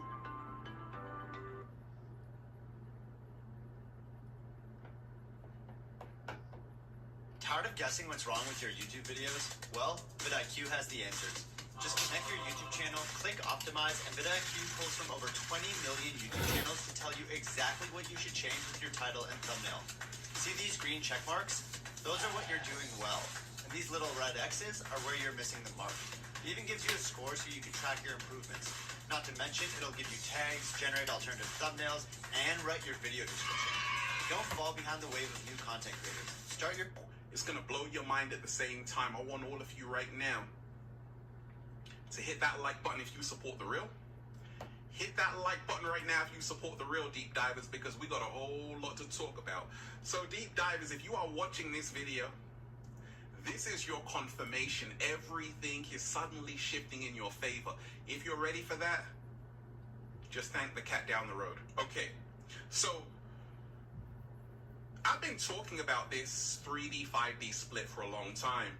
Tired of guessing what's wrong with your YouTube videos? Well, vidIQ has the answers. Just connect your YouTube channel, click optimize, and vidIQ pulls from over 20 million YouTube channels to tell you exactly what you should change with your title and thumbnail. See these green check marks? Those are what you're doing well. And these little red X's are where you're missing the mark. It even gives you a score so you can track your improvements. Not to mention, it'll give you tags, generate alternative thumbnails, and write your video description. Don't fall behind the wave of new content creators. Start your... It's going to blow your mind at the same time. I want all of you right now to hit that like button if you support the real. Hit that like button right now if you support the real, deep divers, because we got a whole lot to talk about. So deep divers, if you are watching this video, this is your confirmation. Everything is suddenly shifting in your favor. If you're ready for that, just thank the cat down the road. Okay, so I've been talking about this 3D, 5D split for a long time.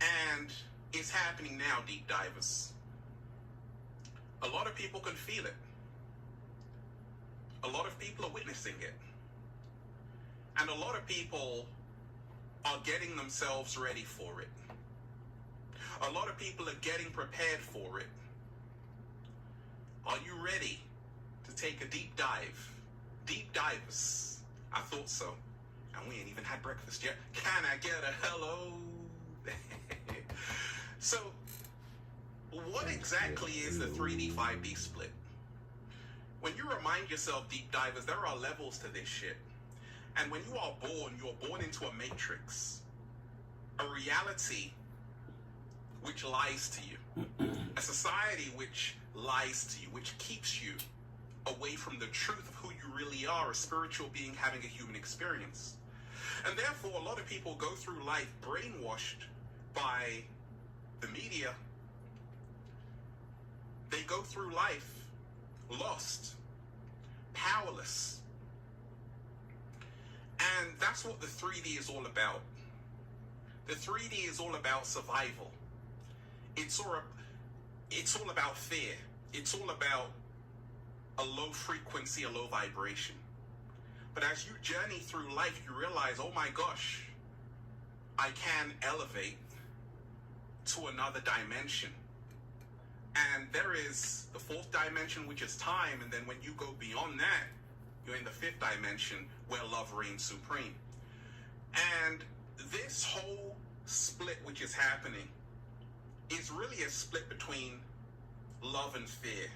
And it's happening now, deep divers. A lot of people can feel it. A lot of people are witnessing it. And a lot of people are getting themselves ready for it. A lot of people are getting prepared for it. Are you ready to take a deep dive? Deep divers. I thought so. And we ain't even had breakfast yet. Can I get a hello? So, what exactly is the 3D, 5D split? When you remind yourself, deep divers, there are levels to this shit. And when you are born, you're born into a matrix. A reality which lies to you. A society which lies to you, which keeps you away from the truth of who you really are, a spiritual being having a human experience. And therefore, a lot of people go through life brainwashed by the media. They go through life lost, powerless. And that's what the 3D is all about. The 3D is all about survival. It's all about fear. It's all about a low frequency, a low vibration. But as you journey through life, you realize, oh my gosh, I can elevate to another dimension. And there is the fourth dimension, which is time. And then when you go beyond that, you're in the fifth dimension where love reigns supreme. And this whole split which is happening is really a split between love and fear,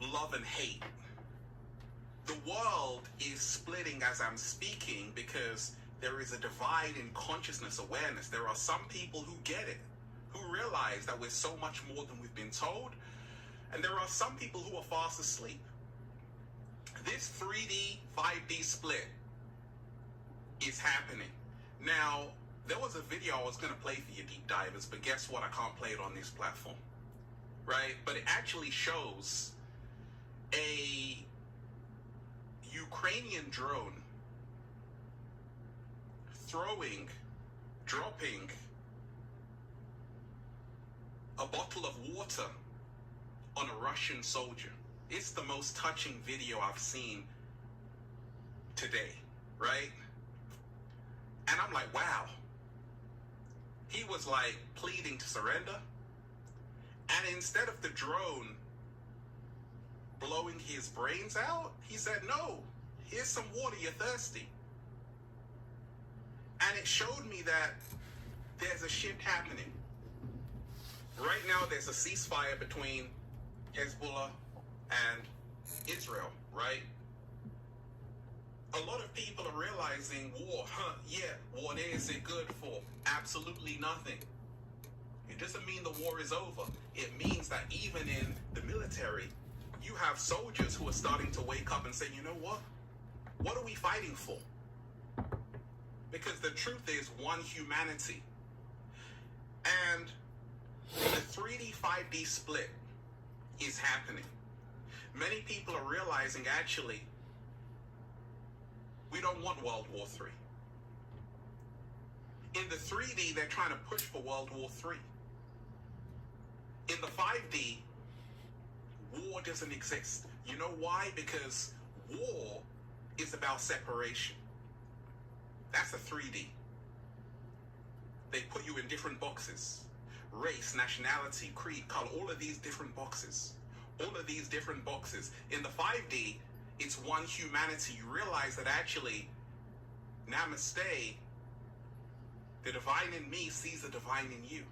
love and hate. The world is splitting as I'm speaking because there is a divide in consciousness awareness. There are some people who get it, who realize that we're so much more than we've been told, and there are some people who are fast asleep. This 3D, 5D split is happening. Now, there was a video I was going to play for you, deep divers, but guess what? I can't play it on this platform, right? But it actually shows a Ukrainian drone dropping a bottle of water on a Russian soldier. It's the most touching video I've seen today, right? And I'm like, wow. He was like pleading to surrender. And instead of the drone blowing his brains out, he said, no, here's some water, you're thirsty. And it showed me that there's a shift happening. Right now, there's a ceasefire between Hezbollah and Israel, right? A lot of people are realizing war, what is it good for? Absolutely nothing. It doesn't mean the war is over. It means that even in the military, you have soldiers who are starting to wake up and say, you know what? What are we fighting for? Because the truth is one humanity. And the 3D, 5D split is happening. Many people are realizing, actually, we don't want World War III. In the 3D, they're trying to push for World War III. In the 5D, war doesn't exist. You know why? Because war is about separation. That's the 3D. They put you in different boxes. Race, nationality, creed, color, all of these different boxes. All of these different boxes. In the 5D, it's one humanity. You realize that actually, namaste, the divine in me sees the divine in you.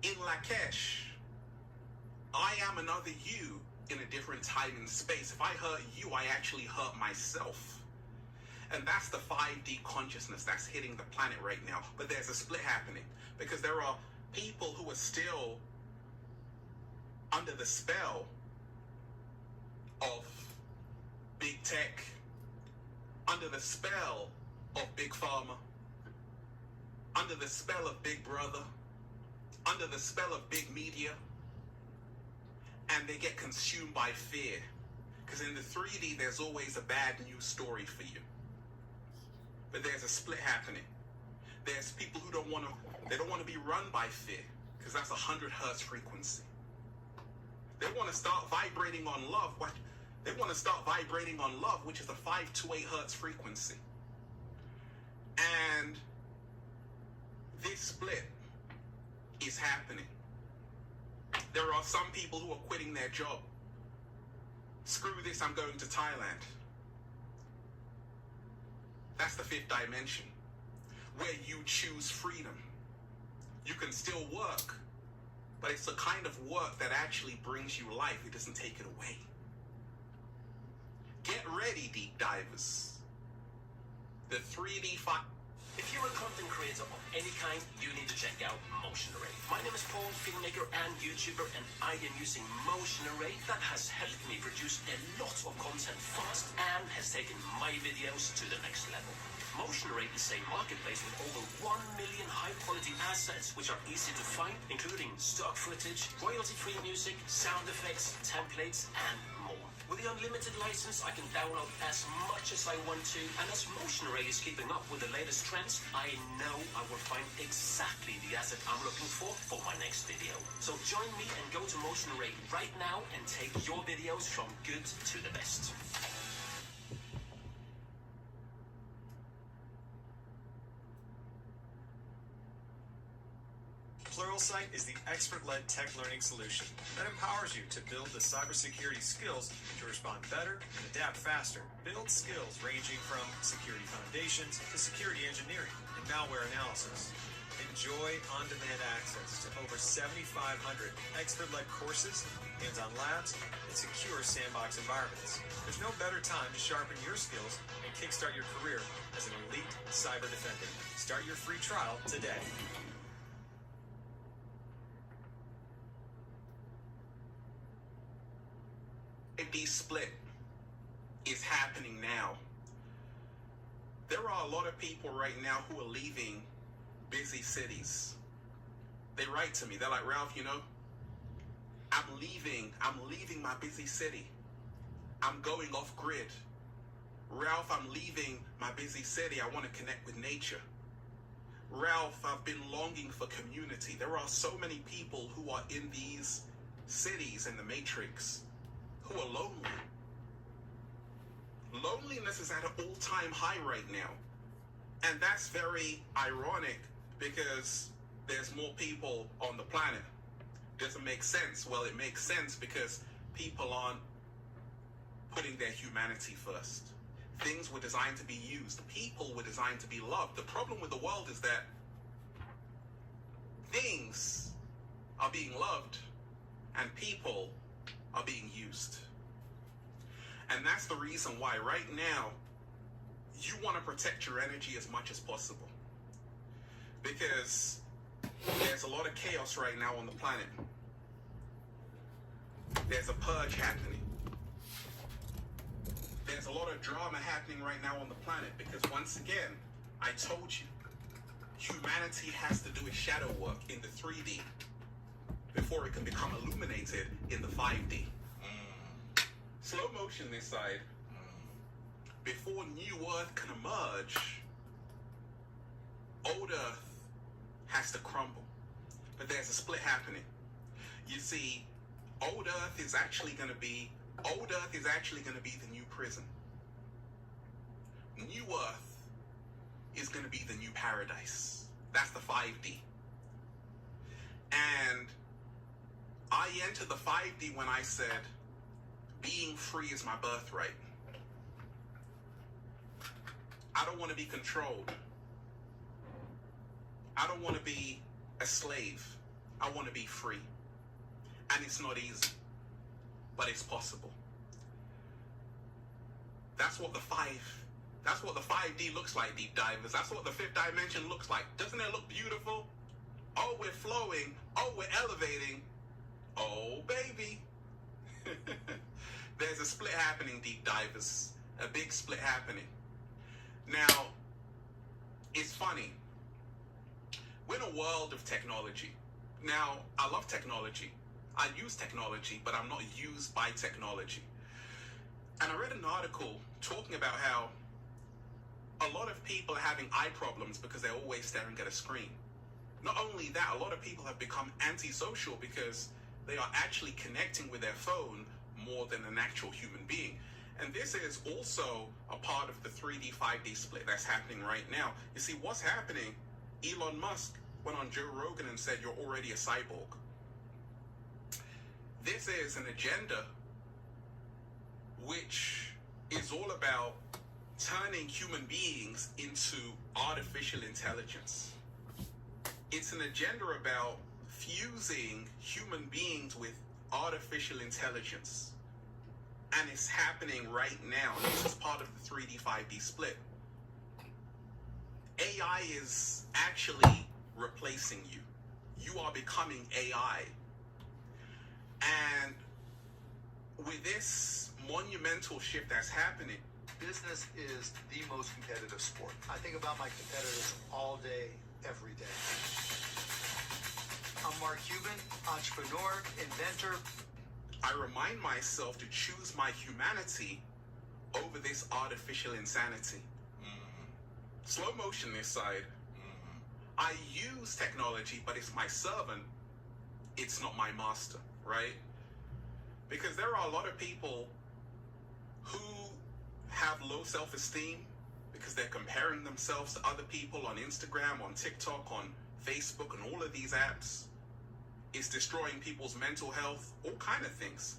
In Lakesh, I am another you in a different time and space. If I hurt you, I actually hurt myself. And that's the 5D consciousness that's hitting the planet right now. But there's a split happening because there are people who are still under the spell of big tech, under the spell of big pharma, under the spell of big brother, under the spell of big media, and they get consumed by fear. Because in the 3D, there's always a bad news story for you. But there's a split happening. There's people who don't want to be run by fear, because that's 100 hertz frequency. They want to start vibrating on love. They want to start vibrating on love, which is a 528 hertz frequency. And this split is happening. There are some people who are quitting their job. Screw this, I'm going to Thailand. That's the fifth dimension, where you choose freedom. You can still work, but it's the kind of work that actually brings you life. It doesn't take it away. Get ready, deep divers. The 3D If you're a content creator of any kind, you need to check out Motion Array. My name is Paul, filmmaker and YouTuber, and I am using Motion Array that has helped me produce a lot of content fast and has taken my videos to the next level. Motion Array is a marketplace with over 1 million high-quality assets which are easy to find, including stock footage, royalty-free music, sound effects, templates, and more. With the unlimited license, I can download as much as I want to, and as Motion Array is keeping up with the latest trends, I know I will find exactly the asset I'm looking for my next video. So join me and go to Motion Array right now and take your videos from good to the best. Pluralsight is the expert-led tech learning solution that empowers you to build the cybersecurity skills to respond better and adapt faster. Build skills ranging from security foundations to security engineering and malware analysis. Enjoy on-demand access to over 7,500 expert-led courses, hands-on labs, and secure sandbox environments. There's no better time to sharpen your skills and kickstart your career as an elite cyber defender. Start your free trial today. The split is happening now. There are a lot of people right now who are leaving busy cities. They write to me, they're like, Ralph, you know, I'm leaving my busy city. I'm going off grid. Ralph, I'm leaving my busy city. I want to connect with nature. Ralph, I've been longing for community. There are so many people who are in these cities in the matrix who are lonely. Loneliness is at an all-time high right now. And that's very ironic because there's more people on the planet. Doesn't make sense. Well, it makes sense because people aren't putting their humanity first. Things were designed to be used. People were designed to be loved. The problem with the world is that things are being loved and people are being used. And that's the reason why right now you want to protect your energy as much as possible. Because there's a lot of chaos right now on the planet. There's a purge happening. There's a lot of drama happening right now on the planet because once again, I told you, humanity has to do its shadow work in the 3D before it can become illuminated in the 5D. Slow motion this side. Before New Earth can emerge, Old Earth has to crumble. But there's a split happening. You see, Old Earth is actually going to be the new prison. New Earth is going to be the new paradise. That's the 5D. And I entered the 5D when I said, being free is my birthright. I don't want to be controlled. I don't want to be a slave. I want to be free. And it's not easy, but it's possible. That's what the 5D looks like, deep divers. That's what the fifth dimension looks like. Doesn't it look beautiful? Oh, we're flowing. Oh, we're elevating. Oh, baby. There's a split happening, deep divers. A big split happening. Now, it's funny. We're in a world of technology. Now, I love technology. I use technology, but I'm not used by technology. And I read an article talking about how a lot of people are having eye problems because they're always staring at a screen. Not only that, a lot of people have become antisocial because they are actually connecting with their phone more than an actual human being. And this is also a part of the 3D, 5D split that's happening right now. You see, what's happening, Elon Musk went on Joe Rogan and said, you're already a cyborg. This is an agenda which is all about turning human beings into artificial intelligence. It's an agenda about fusing human beings with artificial intelligence. And it's happening right now. This is part of the 3D, 5D split. AI is actually replacing you. You are becoming AI. And with this monumental shift that's happening, business is the most competitive sport. I think about my competitors all day, every day. I'm Mark Cuban, entrepreneur, inventor, I remind myself to choose my humanity over this artificial insanity. Slow motion this side. I use technology, but it's my servant. It's not my master, right? Because there are a lot of people who have low self-esteem because they're comparing themselves to other people on Instagram, on TikTok, on Facebook, and all of these apps. It's destroying people's mental health, all kind of things.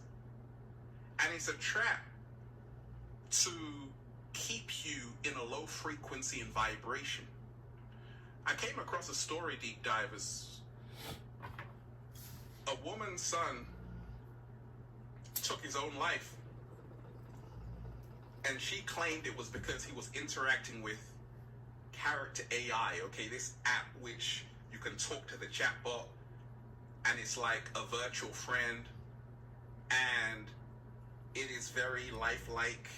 And it's a trap to keep you in a low frequency and vibration. I came across a story, deep divers. A woman's son took his own life, and she claimed it was because he was interacting with character AI, okay, this app which you can talk to the chatbot, and it's like a virtual friend, and it is very lifelike.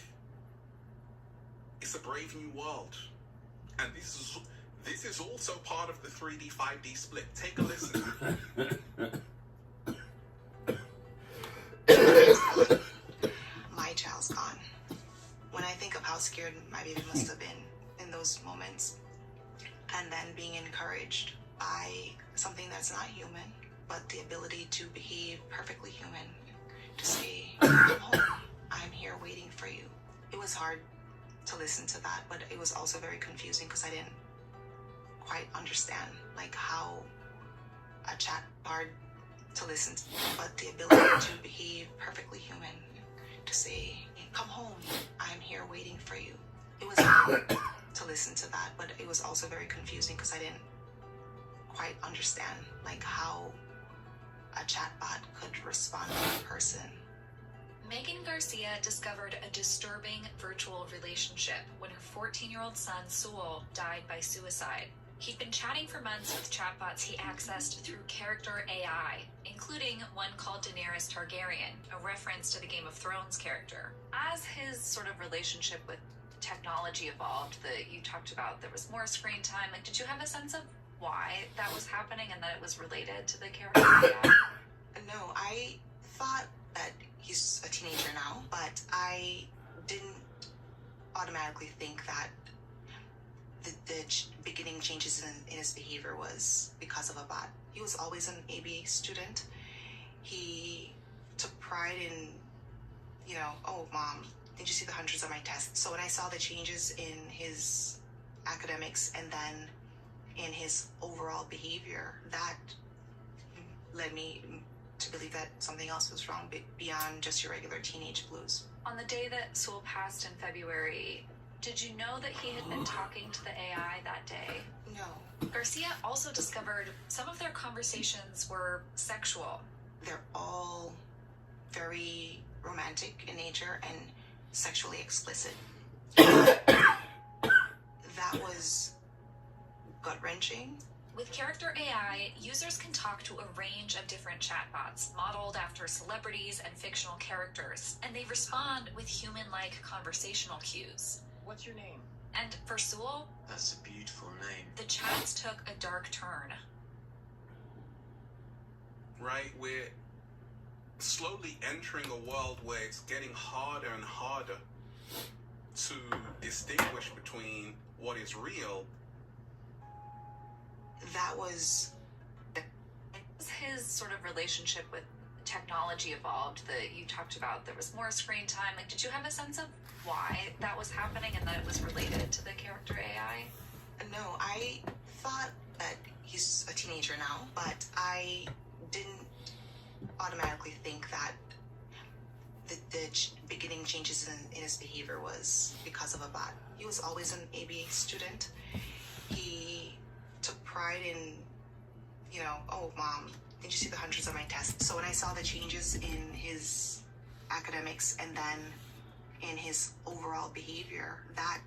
It's a brave new world, and this is also part of the 3D 5D split. Take a listen. My child's gone. When I think of how scared my baby must have been in those moments, and then being encouraged by something that's not human, but the ability to behave perfectly human, to say, "Come home, I'm here waiting for you." It was hard to listen to that, but it was also very confusing because I didn't quite understand like how a chat hard to listen to, but the ability to behave perfectly human, to say, "Come home, I'm here waiting for you." It was hard to listen to that, but it was also very confusing because I didn't quite understand like how a chatbot could respond to a person. Megan Garcia discovered a disturbing virtual relationship when her 14-year-old son, Sewell, died by suicide. He'd been chatting for months with chatbots he accessed through character AI, including one called Daenerys Targaryen, a reference to the Game of Thrones character. As his sort of relationship with technology evolved, that you talked about, there was more screen time. Like, did you have a sense of why that was happening and that it was related to the character AI? No, I thought that he's a teenager now, but I didn't automatically think that the beginning changes in his behavior was because of a bot. He was always an ABA student. He took pride in, "Oh, Mom, did you see the hundreds of my tests?" So when I saw the changes in his academics and then in his overall behavior, that led me to believe that something else was wrong beyond just your regular teenage blues. On the day that Sewell passed in February, did you know that he had been talking to the AI that day? No. Garcia also discovered some of their conversations were sexual. They're all very romantic in nature and sexually explicit. That was gut-wrenching. With character AI, users can talk to a range of different chatbots modeled after celebrities and fictional characters, and they respond with human-like conversational cues. What's your name? And for Sewell, That's a beautiful name. the chats took a dark turn. Right? We're slowly entering a world where it's getting harder and harder to distinguish between what is real. That was his sort of relationship with technology evolved, that you talked about, there was more screen time. Like, did you have a sense of why that was happening and that it was related to the character AI? No, I thought that he's a teenager now, but I didn't automatically think that the beginning changes in his behavior was because of a bot. He was always an ABA student. He took pride in, "Oh, Mom, did you see the hundreds of my tests?" So when I saw the changes in his academics and then in his overall behavior, that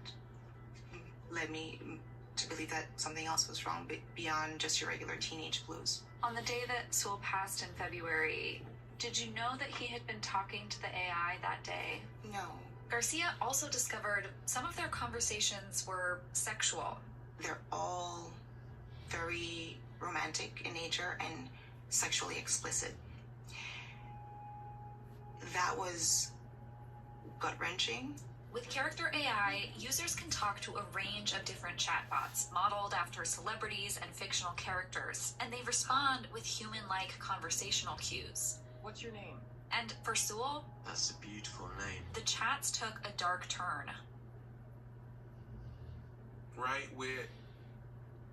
led me to believe that something else was wrong beyond just your regular teenage blues. On the day that Sewell passed in February, did you know that he had been talking to the AI that day? No. Garcia also discovered some of their conversations were sexual. They're all very romantic in nature and sexually explicit. that was gut-wrenching. With Character AI, users can talk to a range of different chatbots modeled after celebrities and fictional characters, and they respond with human-like conversational cues. What's your name? And for Sewell, That's a beautiful name. the chats took a dark turn. Right? We're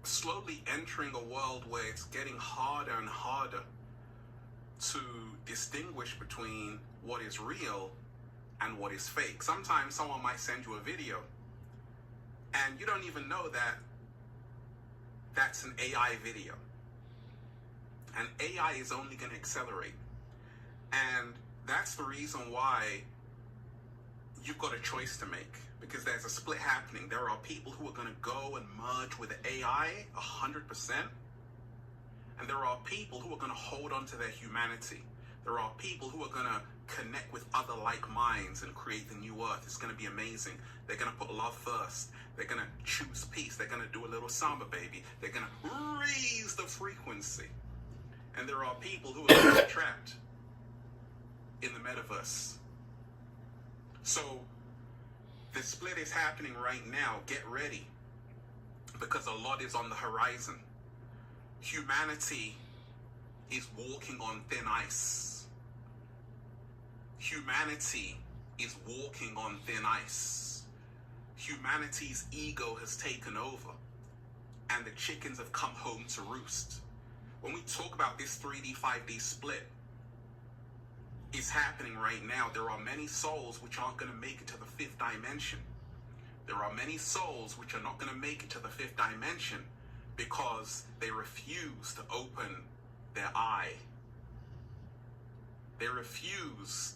slowly entering a world where it's getting harder and harder to distinguish between what is real and what is fake. Sometimes someone might send you a video and you don't even know that that's an AI video. And AI is only going to accelerate. And that's the reason why you've got a choice to make, because there's a split happening. There are people who are going to go and merge with the AI 100%. And there are people who are going to hold on to their humanity. There are people who are going to connect with other like minds and create the new earth. It's going to be amazing. They're going to put love first. They're going to choose peace. They're going to do a little samba baby. They're going to raise the frequency. And there are people who are going to get trapped in the metaverse. So the split is happening right now. Get ready, because a lot is on the horizon. Humanity is walking on thin ice. Humanity is walking on thin ice. Humanity's ego has taken over, and the chickens have come home to roost. When we talk about this 3D, 5D split, it's happening right now. There are many souls which aren't going to make it to the fifth dimension. There are many souls which are not going to make it to the fifth dimension because they refuse to open their eye. They refuse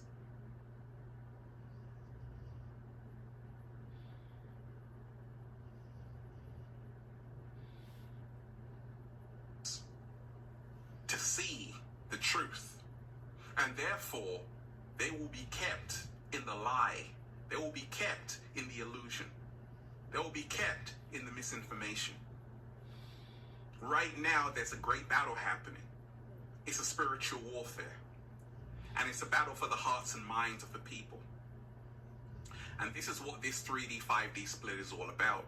to see the truth. And therefore, they will be kept in the lie. They will be kept in the illusion. They will be kept in the misinformation. Right now, there's a great battle happening. It's a spiritual warfare. And it's a battle for the hearts and minds of the people. And this is what this 3D, 5D split is all about.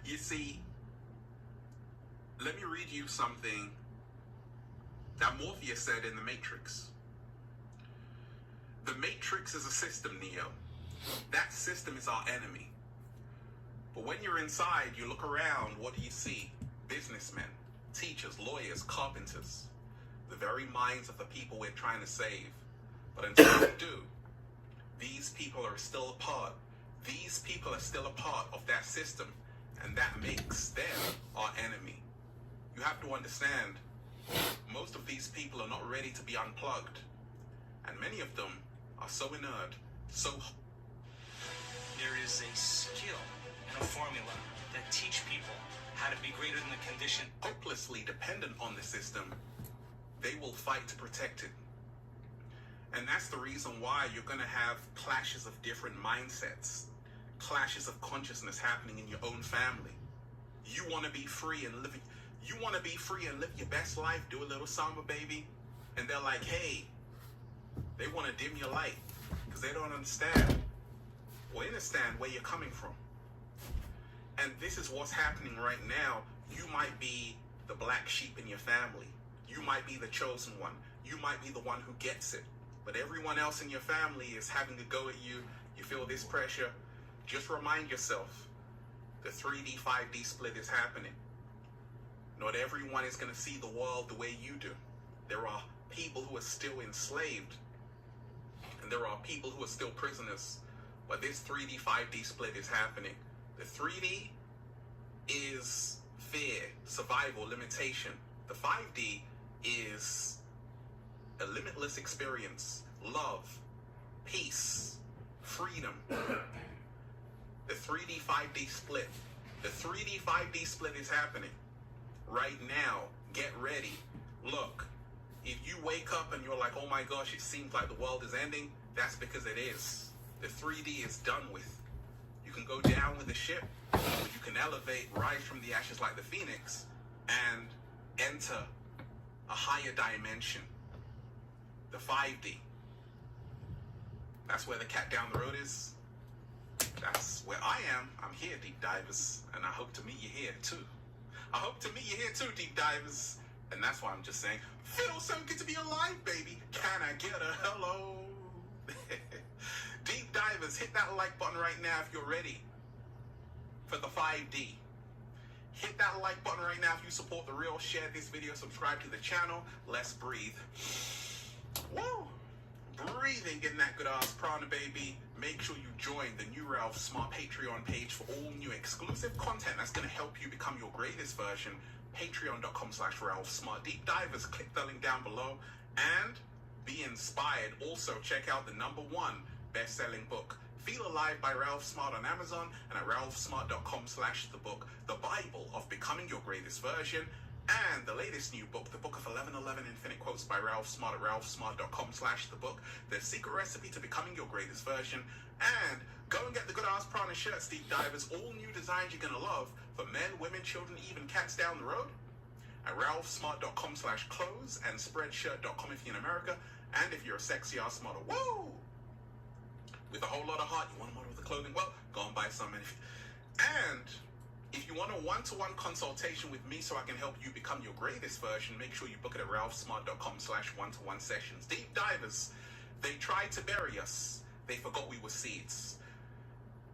You see, let me read you something that Morpheus said in The Matrix. The Matrix is a system, Neo. That system is our enemy. But when you're inside, you look around, what do you see? Businessmen, teachers, lawyers, carpenters. The very minds of the people we're trying to save. But until we do, these people are still a part. These people are still a part of that system. And that makes them our enemy. You have to understand, most of these people are not ready to be unplugged. And many of them are so inert, so... There is a skill and a formula that teach people how to be greater than the condition. Hopelessly dependent on the system, they will fight to protect it. And that's the reason why you're going to have clashes of different mindsets, clashes of consciousness happening in your own family. You want to be free and live... You want to be free and live your best life, do a little samba baby, and they're like, hey, they want to dim your light because they don't understand or understand where you're coming from. And this is what's happening right now. You might be the black sheep in your family. You might be the chosen one. You might be the one who gets it. But everyone else in your family is having to go at you. You feel this pressure. Just remind yourself, the 3D, 5D split is happening. Not everyone is going to see the world the way you do. There are people who are still enslaved. And there are people who are still prisoners. But this 3D, 5D split is happening. The 3D is fear, survival, limitation. The 5D is a limitless experience, love, peace, freedom. The 3D, 5D split. The 3D, 5D split is happening. Right now, get ready. Look, if you wake up and you're like, oh my gosh, it seems like the world is ending, that's because it is. The 3D is done with. You can go down with the ship, or you can elevate, rise from the ashes like the phoenix, and enter a higher dimension. The 5D. That's where the cat down the road is. That's where I am. I'm here, deep divers, and I hope to meet you here too. I hope to meet you here too, deep divers. And that's why I'm just saying, feels so good to be alive, baby. Can I get a hello? Deep divers, hit that like button right now if you're ready for the 5D. Hit that like button right now if you support the real. Share this video, subscribe to the channel. Let's breathe. Woo! Breathing, getting that good ass prana, baby. Make sure you join the new Ralph Smart Patreon page for all new exclusive content that's going to help you become your greatest version. Patreon.com/Ralph Smart. Deep divers, click the link down below and be inspired. Also, check out the #1 best-selling book, Feel Alive by Ralph Smart on Amazon and at ralphsmart.com/the book, The Bible of Becoming Your Greatest Version. And the latest new book, The Book of 1111 Infinite Quotes by Ralph Smart at ralphsmart.com/the book, The Secret Recipe to Becoming Your Greatest Version. And go and get the Good Ass Prana shirts, deep divers, all new designs you're going to love for men, women, children, even cats down the road at ralphsmart.com/clothes and spreadshirt.com if you're in America. And if you're a sexy ass model, woo! With a whole lot of heart, you want a model with the clothing? Well, go and buy some. And if you want a one-to-one consultation with me so I can help you become your greatest version, make sure you book it at ralphsmart.com/one-to-one sessions. Deep divers, they tried to bury us. They forgot we were seeds.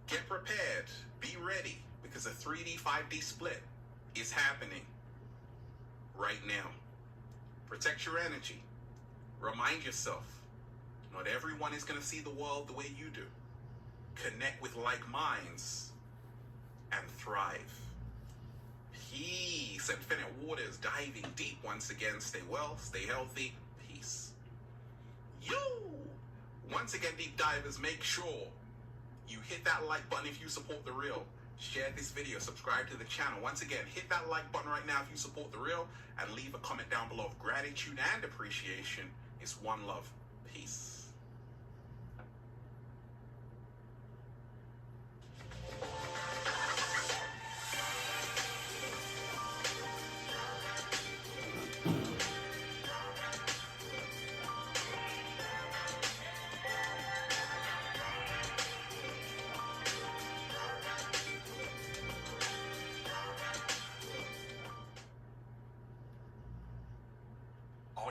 Get prepared. Be ready, because a 3D, 5D split is happening right now. Protect your energy. Remind yourself, not everyone is going to see the world the way you do. Connect with like minds and thrive. Peace. Infinite waters, diving deep once again. Stay well, stay healthy. Peace. You. Once again, deep divers, make sure you hit that like button if you support the real. Share this video, subscribe to the channel. Once again, hit that like button right now if you support the real, and leave a comment down below of gratitude and appreciation. It's one love. Peace.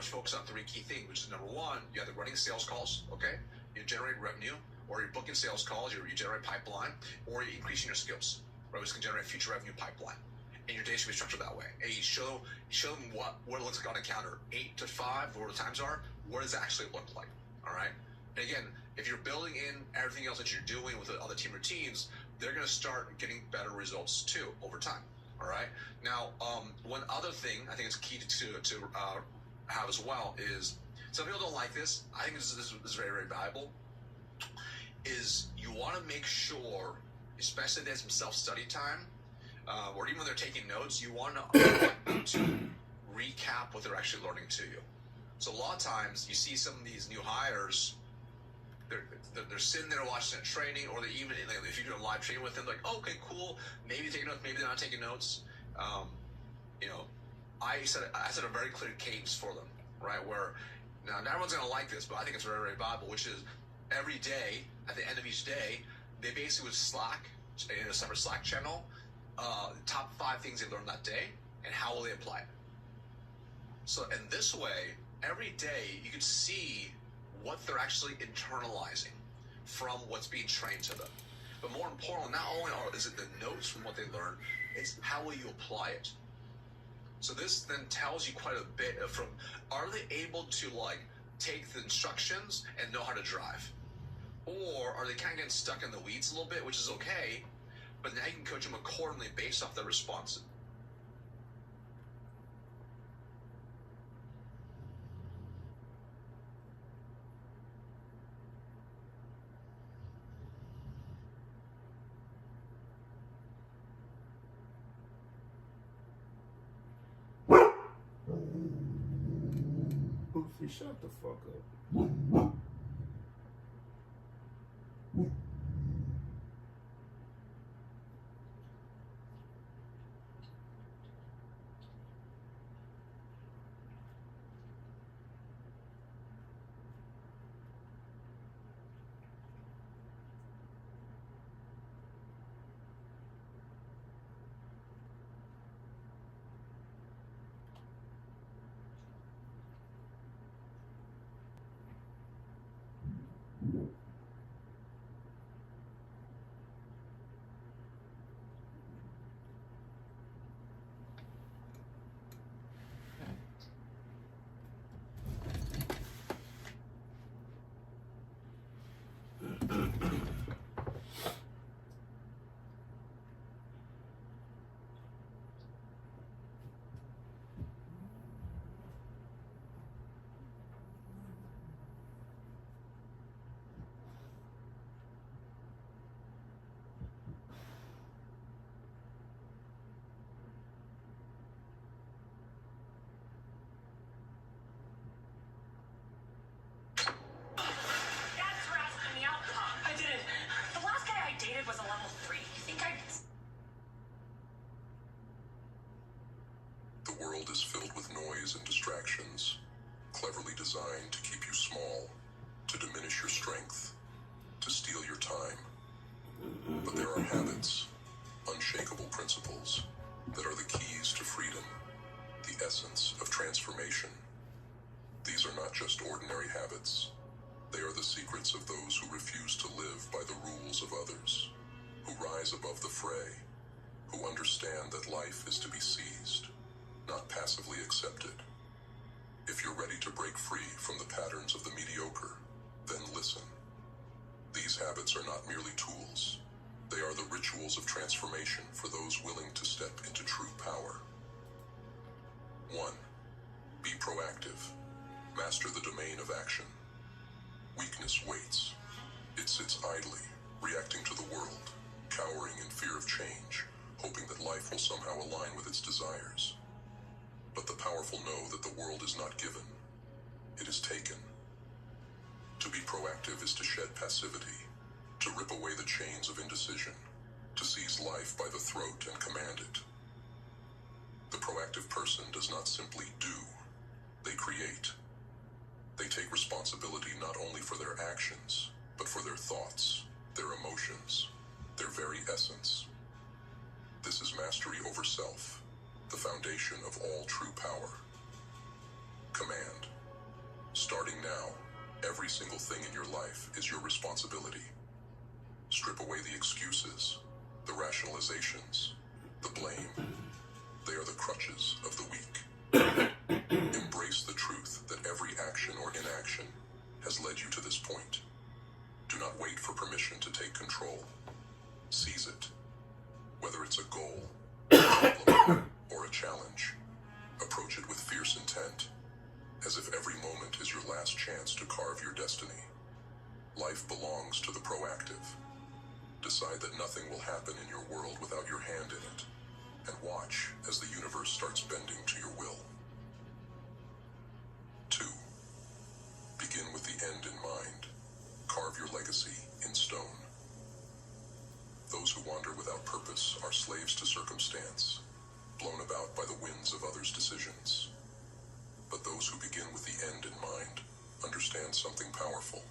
Focus on three key things, which is number one, you have the running sales calls, okay? You generate revenue, or you're booking sales calls, you generate pipeline, or you're increasing your skills, right? Which can generate future revenue pipeline. And your day should be structured that way. And you show them what it looks like on a counter, 8 to 5, where the times are, what does it actually look like, all right? And again, if you're building in everything else that you're doing with the other team routines, they're going to start getting better results too over time, all right? Now, one other thing I think is key to have as well is, some people don't like this, I think this is very, very valuable, is you want to make sure, especially if they have some self-study time, or even when they're taking notes, you want to recap what they're actually learning to you. So a lot of times you see some of these new hires, they're sitting there watching a training, or they even, like, if you're doing live training with them, like, oh, okay, cool, maybe taking notes, maybe they're not taking notes. I set a very clear cadence for them, right? Where, now not everyone's going to like this, but I think it's very, very valuable, which is every day, at the end of each day, they basically would Slack, in a separate Slack channel, the top 5 things they learned that day, and how will they apply it. So in this way, every day you can see what they're actually internalizing from what's being trained to them. But more importantly, not only is it the notes from what they learned, it's how will you apply it. So this then tells you quite a bit from, are they able to take the instructions and know how to drive? Or are they kind of getting stuck in the weeds a little bit, which is okay, but now you can coach them accordingly based off their response. Boosie, shut the fuck up. world is filled with noise and distractions, cleverly designed to keep you small, to diminish your strength, to steal your time. But there are habits, unshakable principles, that are the keys to freedom, the essence of transformation. These are not just ordinary habits. They are the secrets of those who refuse to live by the rules of others, who rise above the fray, who understand that life is to be seized, not passively accepted. If you're ready to break free from the patterns of the mediocre, then listen. These habits are not merely tools. They are the rituals of transformation for those willing to step into true power. 1. Be proactive. Master the domain of action. Weakness waits. It sits idly, reacting to the world, cowering in fear of change, hoping that life will somehow align with its desires. But the powerful know that the world is not given. It is taken. To be proactive is to shed passivity, to rip away the chains of indecision, to seize life by the throat and command it. The proactive person does not simply do, they create. They take responsibility not only for their actions, but for their thoughts, their emotions, their very essence. This is mastery over self, the foundation of all true power. Command. Starting now, every single thing in your life is your responsibility. Strip away the excuses, the rationalizations, the blame. They are the crutches of the weak. Embrace the truth that every action or inaction has led you to this point. Do not wait for permission to take control. Seize it. Whether it's a goal, a problem, or a challenge, approach it with fierce intent, as if every moment is your last chance to carve your destiny. Life belongs to the proactive. Decide that nothing will happen in your world without your hand in it, and watch as the universe starts bending to your will. 2. Begin with the end in mind. Carve your legacy in stone. Those who wander without purpose are slaves to circumstance, blown about by the winds of others' decisions. But those who begin with the end in mind understand something powerful.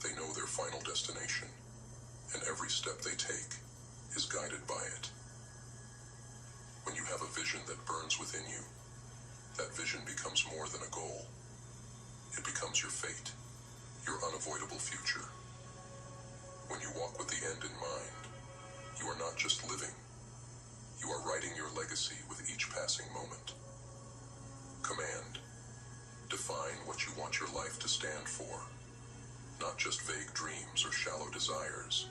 They know their final destination, and every step they take is guided by it. When you have a vision that burns within you, that vision becomes more than a goal. It becomes your fate, your unavoidable future. When you walk with the end in mind, you are not just living. You are writing your legacy with each passing moment. Command. Define what you want your life to stand for. Not just vague dreams or shallow desires,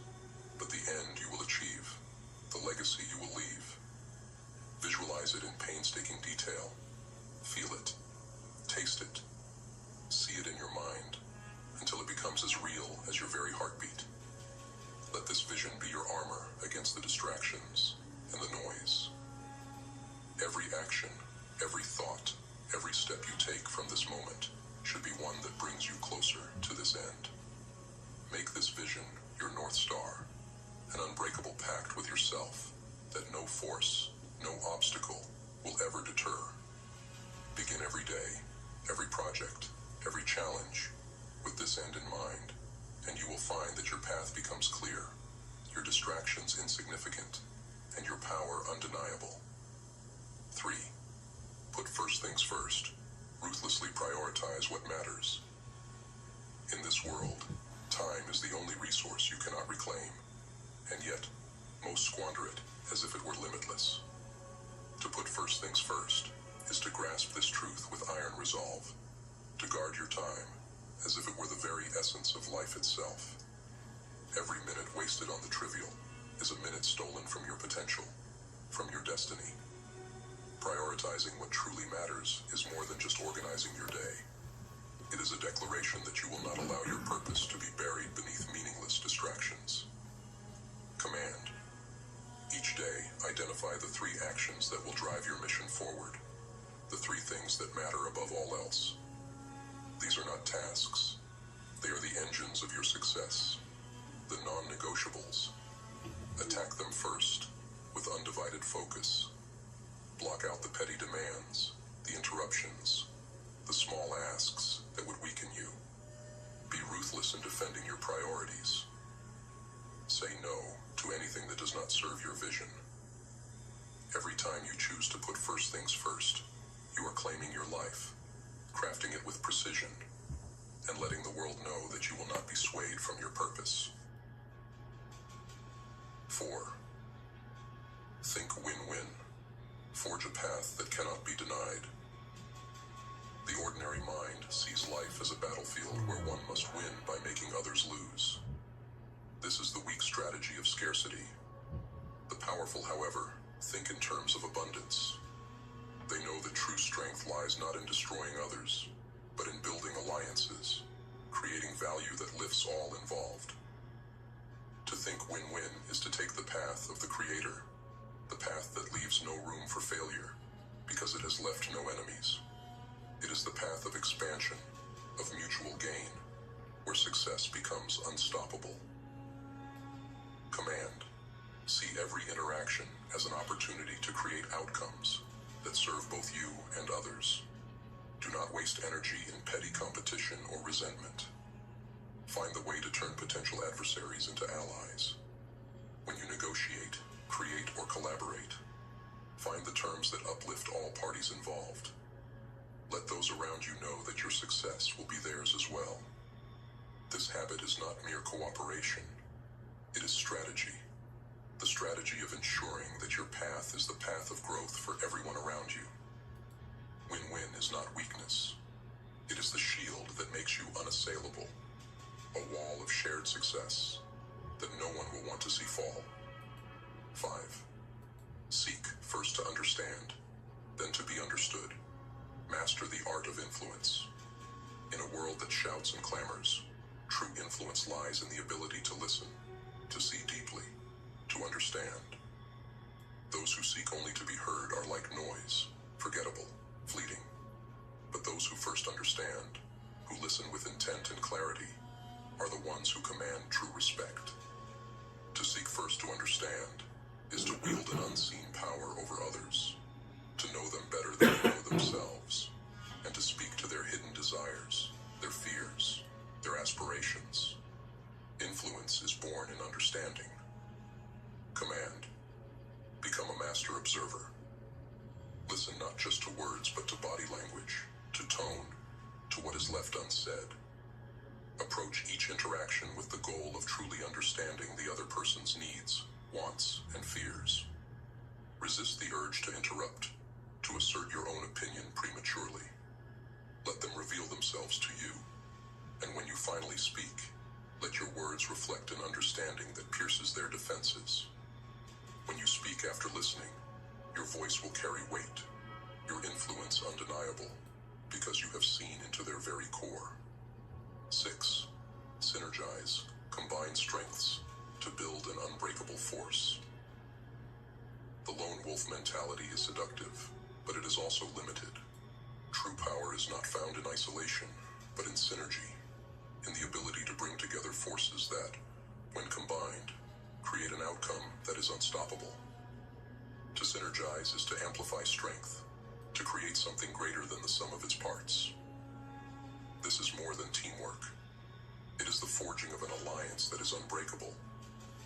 but the end you will achieve, the legacy you will leave. Visualize it in painstaking detail. Feel it. Taste it. See it in your mind until it becomes as real as your very heartbeat. Let this vision be your armor against the distractions and the noise. Every action, every thought, every step you take from this moment should be one that brings you closer to this end. Make this vision your North Star, an unbreakable pact with yourself that no force, no obstacle will ever deter. Begin every day, every project, every challenge with this end in mind, and you will find that your path becomes clear, your distractions insignificant, and your power undeniable. 3. Put first things first. Ruthlessly prioritize what matters. In this world, time is the only resource you cannot reclaim, and yet, most squander it as if it were limitless. To put first things first is to grasp this truth with iron resolve, to guard your time as if it were the very essence of life itself. Every minute wasted on the trivial is a minute stolen from your potential, from your destiny. Prioritizing what truly matters is more than just organizing your day. It is a declaration that you will not allow your purpose to be buried beneath meaningless distractions. Command. Each day, identify the 3 actions that will drive your mission forward, the 3 things that matter above all else. These are not tasks. They are the engines of your success, the non-negotiables. Attack them first, with undivided focus. Block Block out the petty demands, the interruptions, the small asks that would weaken you. Be ruthless in defending your priorities. Say no to anything that does not serve your vision. Every time you choose to put first things first, you are claiming your life, crafting it with precision, and letting the world know that you will not be swayed from your purpose. 4. Think win-win. Forge a path that cannot be denied. The ordinary mind sees life as a battlefield where one must win by making others lose. This is the weak strategy of scarcity. The powerful, however, think in terms of abundance. They know that true strength lies not in destroying others, but in building alliances, creating value that lifts all involved. To think win-win is to take the path of the Creator, the path that leaves no room for failure, because it has left no enemies. It is the path of expansion, of mutual gain, where success becomes unstoppable. Command. See every interaction as an opportunity to create outcomes that serve both you and others. Do not waste energy in petty competition or resentment. Find the way to turn potential adversaries into allies. When you negotiate, create, or collaborate, find the terms that uplift all parties involved. Let those around you know that your success will be theirs as well. This habit is not mere cooperation. It is strategy. The strategy of ensuring that your path is the path of growth for everyone around you. Win-win is not weakness. It is the shield that makes you unassailable. A wall of shared success that no one will want to see fall. 5. Seek first to understand, then to be understood. Master the art of influence. In a world that shouts and clamors, true influence lies in the ability to listen, to see deeply, to understand. Those who seek only to be heard are like noise, forgettable, fleeting. But those who first understand, who listen with intent and clarity, are the ones who command true respect. To seek first to understand is to wield an unseen power over others, to know them better than they know themselves, and to speak to their hidden desires, their fears, their aspirations. Influence is born in understanding. Command. Become a master observer. Listen not just to words, but to body language, to tone, to what is left unsaid. Approach each interaction with the goal of truly understanding the other person's needs, wants, and fears. Resist the urge to interrupt, to assert your own opinion prematurely. Let them reveal themselves to you, and when you finally speak, let your words reflect an understanding that pierces their defenses. When you speak after listening, your voice will carry weight, your influence undeniable, because you have seen into their very core. 6. Synergize, combine strengths to build an unbreakable force. The lone wolf mentality is seductive, but it is also limited. True power is not found in isolation, but in synergy, in the ability to bring together forces that, when combined, create an outcome that is unstoppable. To synergize is to amplify strength, to create something greater than the sum of its parts. This is more than teamwork. It is the forging of an alliance that is unbreakable,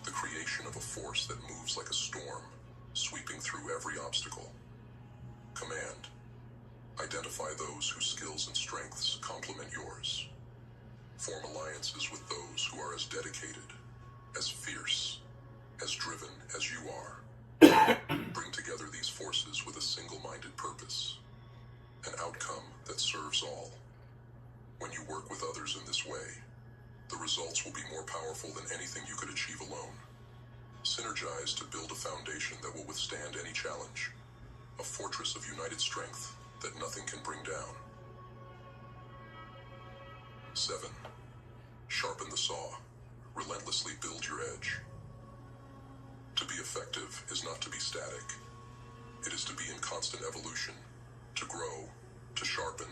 the creation of a force that moves like a storm, sweeping through every obstacle. Command. Identify those whose skills and strengths complement yours. Form alliances with those who are as dedicated, as fierce, as driven as you are. Bring together these forces with a single-minded purpose, an outcome that serves all. When you work with others in this way, the results will be more powerful than anything you could achieve alone. Synergize to build a foundation that will withstand any challenge, a fortress of united strength that nothing can bring down. 7. Sharpen the saw. Relentlessly build your edge. To be effective is not to be static. It is to be in constant evolution, to grow, to sharpen,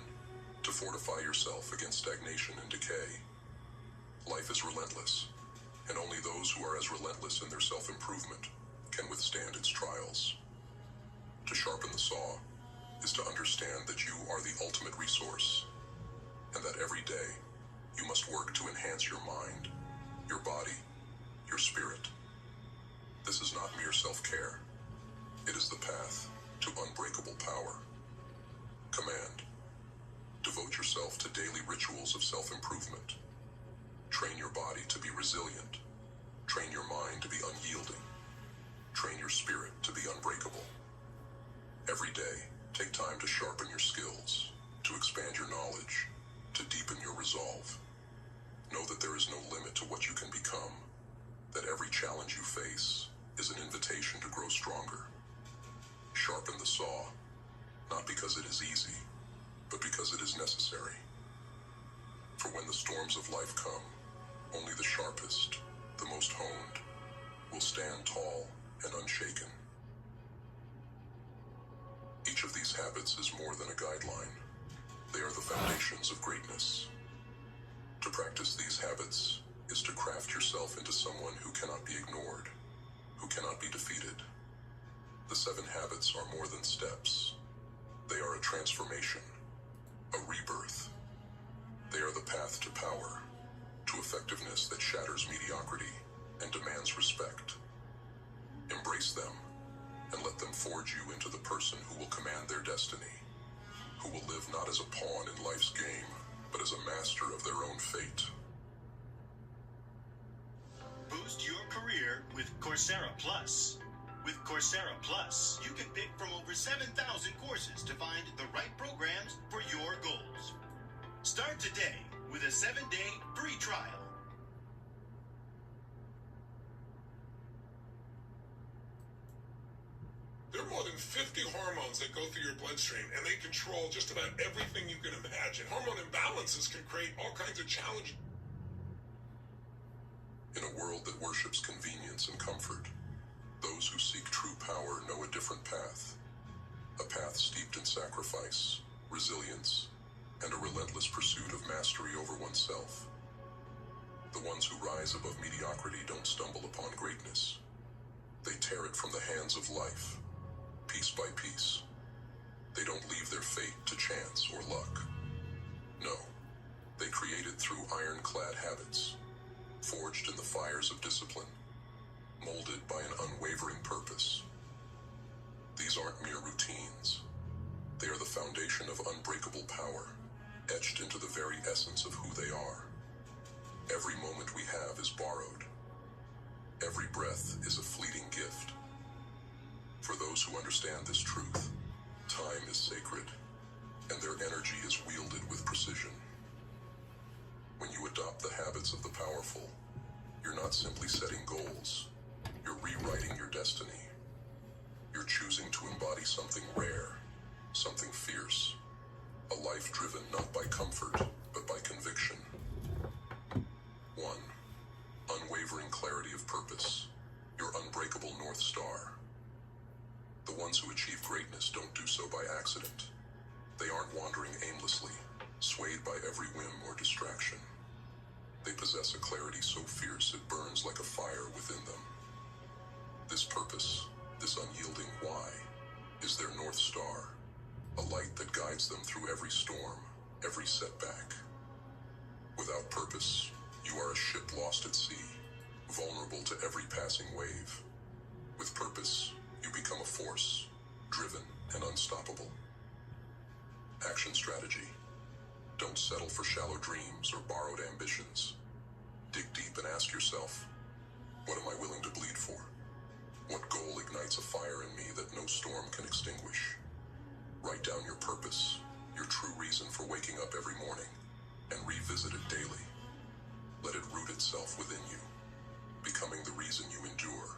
to fortify yourself against stagnation and decay. Life is relentless, and only those who are as relentless in their self-improvement can withstand its trials. To sharpen the saw is to understand that you are the ultimate resource, and that every day you must work to enhance your mind, your body, your spirit. This is not mere self-care. It is the path to unbreakable power. Command. Devote yourself to daily rituals of self-improvement. Train your body to be resilient. Train your mind to be unyielding. Train your spirit to be unbreakable. Every day, take time to sharpen your skills, to expand your knowledge, to deepen your resolve. Know that there is no limit to what you can become, that every challenge you face is an invitation to grow stronger. Sharpen the saw, not because it is easy, but because it is necessary. For when the storms of life come, only the sharpest, the most honed, will stand tall and unshaken. Each of these habits is more than a guideline. They are the foundations of greatness. To practice these habits is to craft yourself into someone who cannot be ignored, who cannot be defeated. The 7 habits are more than steps. They are a transformation, a rebirth. They are the path to power, to effectiveness that shatters mediocrity and demands respect. Embrace them and let them forge you into the person who will command their destiny, who will live not as a pawn in life's game, but as a master of their own fate. Boost your career with Coursera Plus. With Coursera Plus, you can pick from over 7,000 courses to find the right programs for your goals. Start today with a 7-day free trial. There are more than 50 hormones that go through your bloodstream, and they control just about everything you can imagine. Hormone imbalances can create all kinds of challenges. In a world that worships convenience and comfort, those who seek true power know a different path. A path steeped in sacrifice, resilience, and a relentless pursuit of mastery over oneself. The ones who rise above mediocrity don't stumble upon greatness. They tear it from the hands of life, piece by piece. They don't leave their fate to chance or luck. No, they create it through ironclad habits, forged in the fires of discipline, molded by an unwavering purpose. These aren't mere routines. They are the foundation of unbreakable power, etched into the very essence of who they are. Every moment we have is borrowed. Every breath is a fleeting gift. For those who understand this truth, time is sacred, and their energy is wielded with precision. When you adopt the habits of the powerful, you're not simply setting goals, you're rewriting your destiny. You're choosing to embody something rare, something fierce, a life driven not by comfort, but by conviction. 1. Unwavering clarity of purpose, your unbreakable North Star. The ones who achieve greatness don't do so by accident. They aren't wandering aimlessly, swayed by every whim or distraction. They possess a clarity so fierce it burns like a fire within them. This purpose, this unyielding why, is their North Star, a light that guides them through every storm, every setback. Without purpose, you are a ship lost at sea, vulnerable to every passing wave. With purpose, you become a force, driven and unstoppable. Action strategy. Don't settle for shallow dreams or borrowed ambitions. Dig deep and ask yourself, what am I willing to bleed for? What goal ignites a fire in me that no storm can extinguish? Write down your purpose, your true reason for waking up every morning, and revisit it daily. Let it root itself within you, becoming the reason you endure,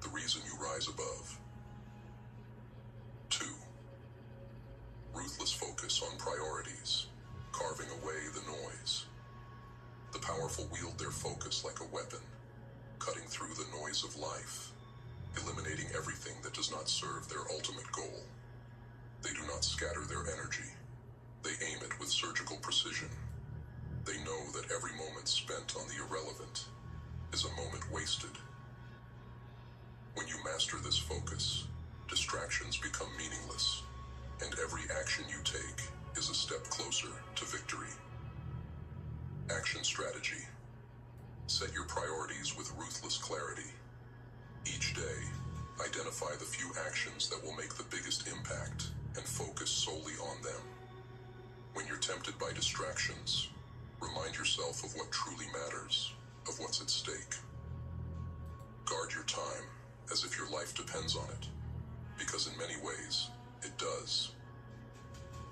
the reason you rise above. 2. Ruthless focus on priorities, carving away the noise. The powerful wield their focus like a weapon, cutting through the noise of life, eliminating everything that does not serve their ultimate goal. They do not scatter their energy. They aim it with surgical precision. They know that every moment spent on the irrelevant is a moment wasted. When you master this focus, distractions become meaningless, and every action you take is a step closer to victory. Action strategy. Set your priorities with ruthless clarity. Each day, identify the few actions that will make the biggest impact and focus solely on them. When you're tempted by distractions, remind yourself of what truly matters, of what's at stake. Guard your time as if your life depends on it, because in many ways, it does.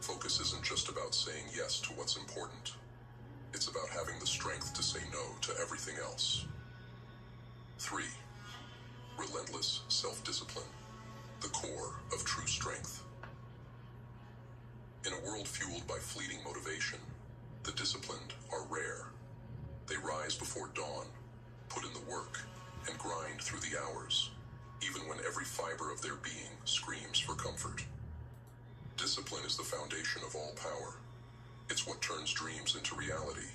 Focus isn't just about saying yes to what's important. It's about having the strength to say no to everything else. 3. Relentless self-discipline, the core of true strength. In a world fueled by fleeting motivation, the disciplined are rare. They rise before dawn, put in the work, and grind through the hours, even when every fiber of their being screams for comfort. Discipline is the foundation of all power. It's what turns dreams into reality.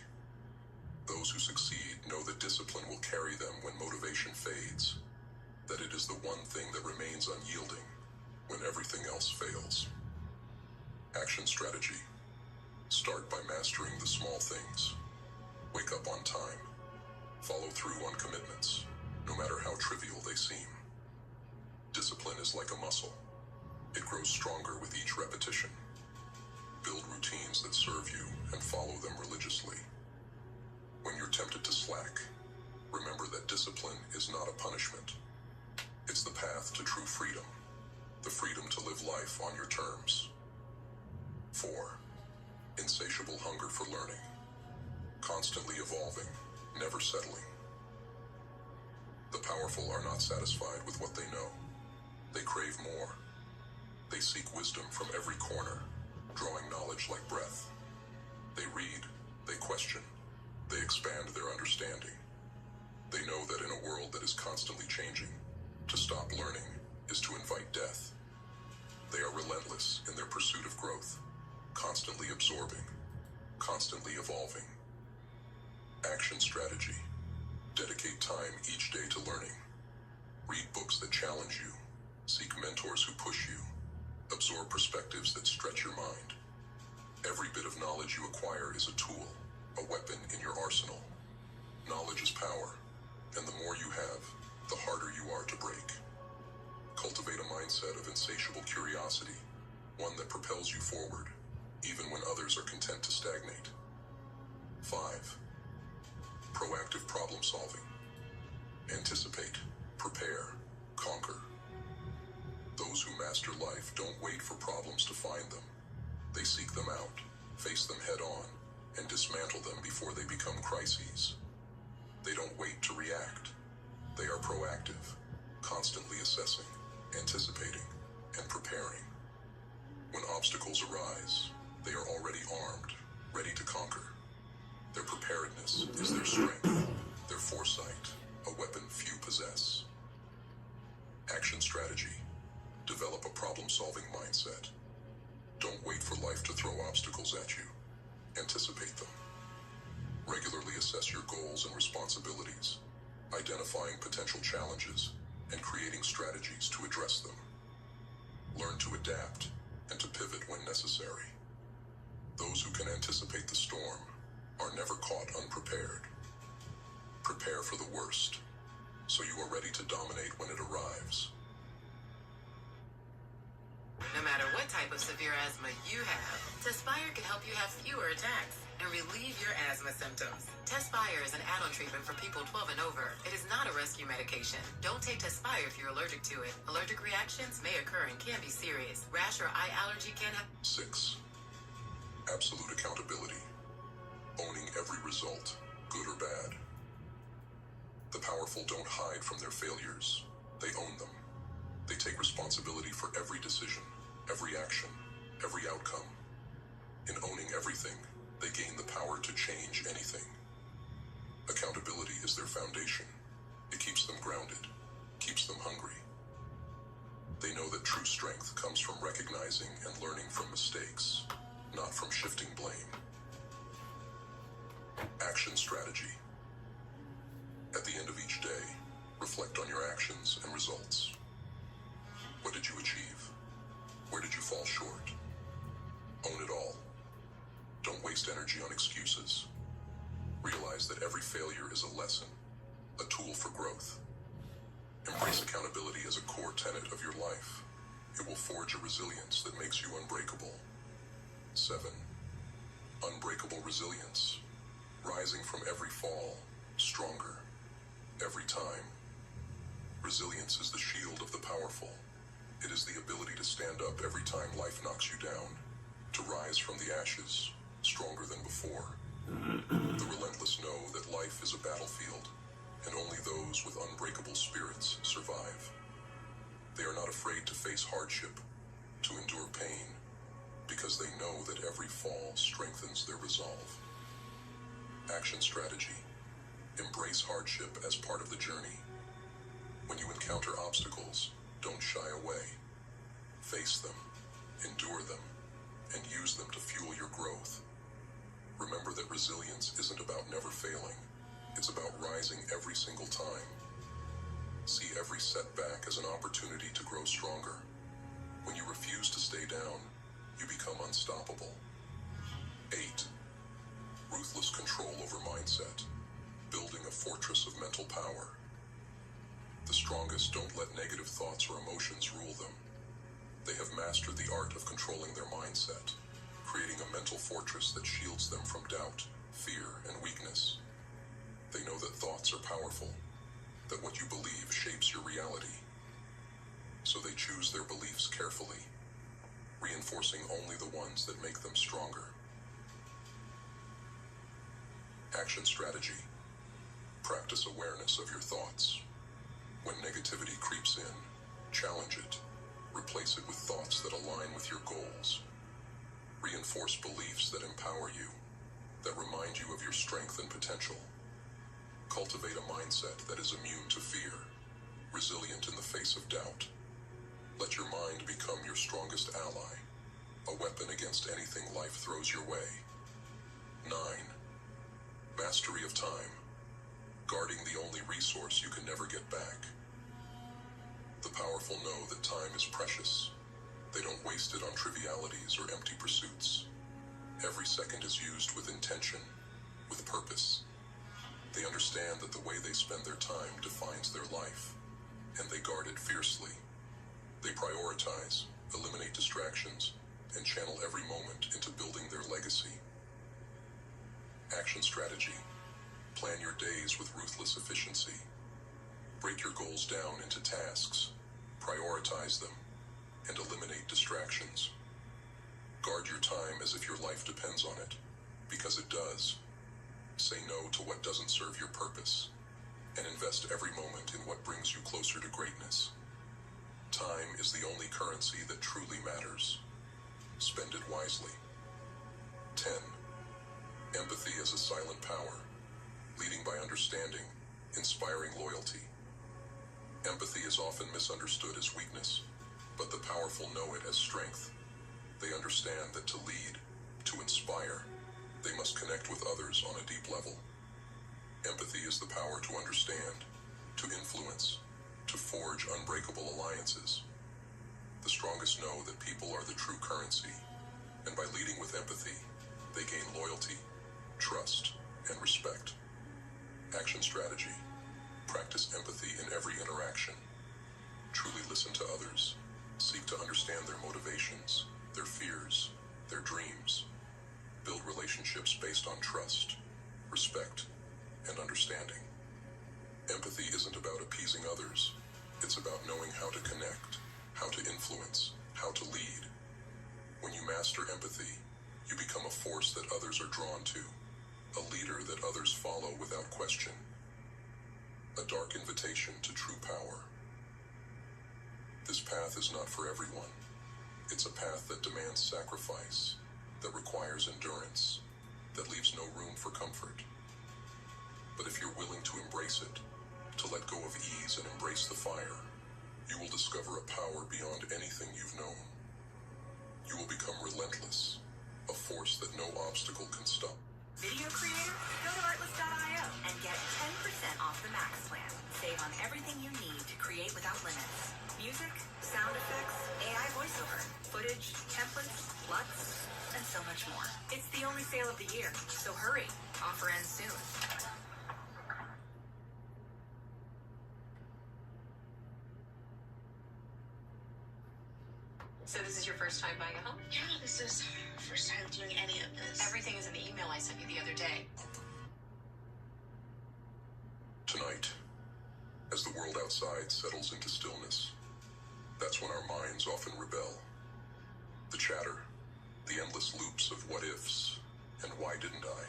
Those who succeed know that discipline will carry them when motivation fades, that it is the one thing that remains unyielding when everything else fails. Action strategy. Start by mastering the small things. Wake up on time. Follow through on commitments, no matter how trivial they seem. Discipline is like a muscle. It grows stronger with each repetition. Build routines that serve you and follow them religiously. When you're tempted to slack, remember that discipline is not a punishment. It's the path to true freedom, the freedom to live life on your terms. 4. Insatiable hunger for learning, constantly evolving, never settling. The powerful are not satisfied with what they know. They crave more. They seek wisdom from every corner, drawing knowledge like breath. They read, they question, they expand their understanding. They know that in a world that is constantly changing, to stop learning is to invite death. They are relentless in their pursuit of growth, constantly absorbing, constantly evolving. Action strategy. Dedicate time each day to learning. Read books that challenge you. Seek mentors who push you. Absorb perspectives that stretch your mind. Every bit of knowledge you acquire is a tool, a weapon in your arsenal. Knowledge is power, and the more you have, the harder you are to break. Cultivate a mindset of insatiable curiosity, one that propels you forward, even when others are content to stagnate. 5. Proactive problem solving. Anticipate, prepare, conquer. Those who master life don't wait for problems to find them. They seek them out, face them head on, and dismantle them before they become crises. They don't wait to react. They are proactive, constantly assessing, anticipating, and preparing. When obstacles arise, they are already armed, ready to conquer. Their preparedness is their strength, their foresight, a weapon few possess. Action strategy. Develop a problem-solving mindset. Don't wait for life to throw obstacles at you. Anticipate them. Regularly assess your goals and responsibilities, identifying potential challenges and creating strategies to address them. Learn to adapt and to pivot when necessary. Those who can anticipate the storm are never caught unprepared. Prepare for the worst, so you are ready to dominate when it arrives. No matter what type of severe asthma you have, Tespire can help you have fewer attacks and relieve your asthma symptoms. Tespire is an add-on treatment for people 12 and over. It is not a rescue medication. Don't take Tespire if you're allergic to it. Allergic reactions may occur and can be serious. Rash or eye allergy can have... 6. Absolute accountability. Owning every result, good or bad. The powerful don't hide from their failures. They own them. They take responsibility for every decision, every action, every outcome. In owning everything, they gain the power to change anything. Accountability is their foundation. It keeps them grounded, keeps them hungry. They know that true strength comes from recognizing and learning from mistakes, not from shifting blame. Action strategy. At the end of each day, reflect on your actions and results. What did you achieve? Where did you fall short? Own it all. Don't waste energy on excuses. Realize that every failure is a lesson, a tool for growth. Embrace accountability as a core tenet of your life. It will forge a resilience that makes you unbreakable. 7. Unbreakable resilience. Rising from every fall, stronger, every time. Resilience is the shield of the powerful. It is the ability to stand up every time life knocks you down, to rise from the ashes, stronger than before. The relentless know that life is a battlefield, and only those with unbreakable spirits survive. They are not afraid to face hardship, to endure pain, because they know that every fall strengthens their resolve. Action strategy. Embrace hardship as part of the journey. When you encounter obstacles, don't shy away. Face them, endure them, and use them to fuel your growth. Remember that resilience isn't about never failing. It's about rising every single time. See every setback as an opportunity to grow stronger. When you refuse to stay down, you become unstoppable. 8. Ruthless control over mindset. Building a fortress of mental power. The strongest don't let negative thoughts or emotions rule them. They have mastered the art of controlling their mindset, creating a mental fortress that shields them from doubt, fear, and weakness. They know that thoughts are powerful, that what you believe shapes your reality. So they choose their beliefs carefully, reinforcing only the ones that make them stronger. Action strategy. Practice awareness of your thoughts. When negativity creeps in, challenge it. Replace it with thoughts that align with your goals. Reinforce beliefs that empower you, that remind you of your strength and potential. Cultivate a mindset that is immune to fear, resilient in the face of doubt. Let your mind become your strongest ally, a weapon against anything life throws your way. 9. Mastery of time. Guarding the only resource you can never get back. The powerful know that time is precious. They don't waste it on trivialities or empty pursuits. Every second is used with intention, with purpose. They understand that the way they spend their time defines their life, and they guard it fiercely. They prioritize, eliminate distractions, and channel every moment into building their legacy. Action strategy. Plan your days with ruthless efficiency. Break your goals down into tasks, prioritize them, and eliminate distractions. Guard your time as if your life depends on it, because it does. Say no to what doesn't serve your purpose, and invest every moment in what brings you closer to greatness. Time is the only currency that truly matters. Spend it wisely. 10. Empathy as a silent power, leading by understanding, inspiring loyalty. Empathy is often misunderstood as weakness, but the powerful know it as strength. They understand that to lead, to inspire, they must connect with others on a deep level. Empathy is the power to understand, to influence, to forge unbreakable alliances. The strongest know that people are the true currency, and by leading with empathy, they gain loyalty, trust, and respect. Action strategy. Practice empathy in every interaction. Truly listen to others. Seek to understand their motivations, their fears, their dreams. Build relationships based on trust, respect, and understanding. Empathy isn't about appeasing others. It's about knowing how to connect, how to influence, how to lead. When you master empathy, you become a force that others are drawn to, a leader that others follow without question. A dark invitation to true power. This path is not for everyone. It's a path that demands sacrifice, that requires endurance, that leaves no room for comfort. But if you're willing to embrace it, to let go of ease and embrace the fire, you will discover a power beyond anything you've known. You will become relentless, a force that no obstacle can stop. Video creator? Go to artlist.io and get 10% off the Max plan. Save on everything you need to create without limits. Music, sound effects, AI voiceover, footage, templates, LUTs, and so much more. It's the only sale of the year, so hurry. Offer ends soon. So this is your first time buying a home? Yeah, this is first time doing any of this. Everything is in the email I sent you the other day. Tonight, as the world outside settles into stillness, that's when our minds often rebel. The chatter, the endless loops of what ifs, and why didn't I?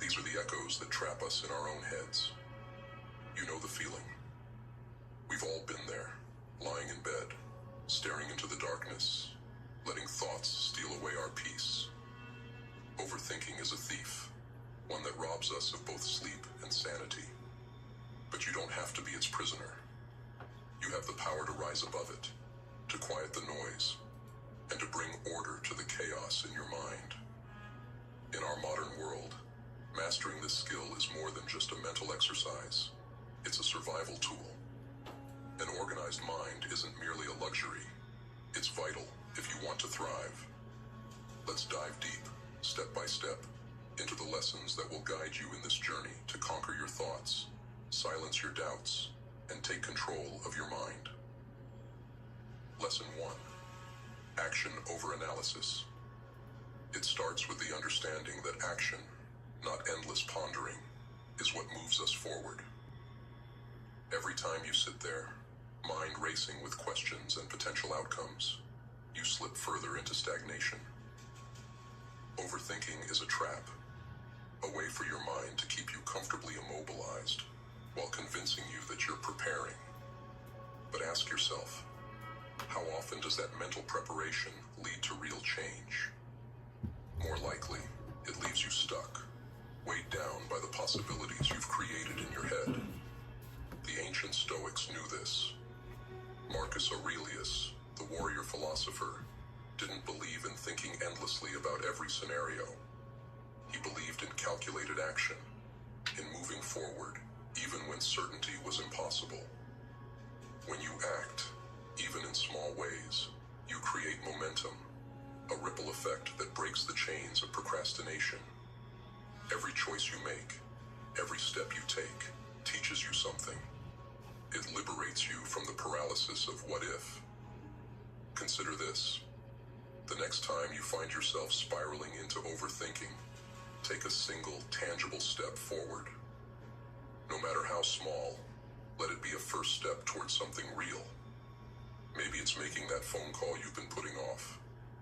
These are the echoes that trap us in our own heads. You know the feeling. We've all been there, lying in bed, staring into the darkness, letting thoughts steal away our peace. Overthinking is a thief, one that robs us of both sleep and sanity. But you don't have to be its prisoner. You have the power to rise above it, to quiet the noise, and to bring order to the chaos in your mind. In our modern world, mastering this skill is more than just a mental exercise. It's a survival tool. An organized mind isn't merely a luxury. It's vital if you want to thrive. Let's dive deep, step by step, into the lessons that will guide you in this journey to conquer your thoughts, silence your doubts, and take control of your mind. Lesson 1. Action over analysis. It starts with the understanding that action, not endless pondering, is what moves us forward. Every time you sit there, mind racing with questions and potential outcomes, you slip further into stagnation. Overthinking is a trap, a way for your mind to keep you comfortably immobilized while convincing you that you're preparing. But ask yourself, how often does that mental preparation lead to real change? More likely, it leaves you stuck, weighed down by the possibilities you've created in your head. The ancient Stoics knew this. Marcus Aurelius, the warrior philosopher, didn't believe in thinking endlessly about every scenario. He believed in calculated action, in moving forward, even when certainty was impossible. When you act, even in small ways, you create momentum, a ripple effect that breaks the chains of procrastination. Every choice you make, every step you take, teaches you something. It liberates you from the paralysis of what if. Consider this. The next time you find yourself spiraling into overthinking, take a single, tangible step forward. No matter how small, let it be a first step towards something real. Maybe it's making that phone call you've been putting off,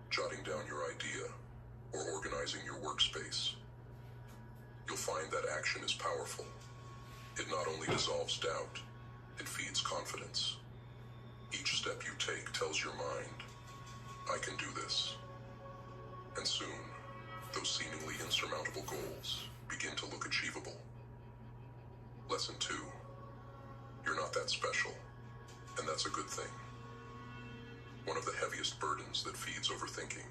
jotting down your idea, or organizing your workspace. You'll find that action is powerful. It not only dissolves doubt, it feeds confidence. Each step you take tells your mind, I can do this. And soon, those seemingly insurmountable goals begin to look achievable. Lesson 2. You're not that special, and that's a good thing. One of the heaviest burdens that feeds overthinking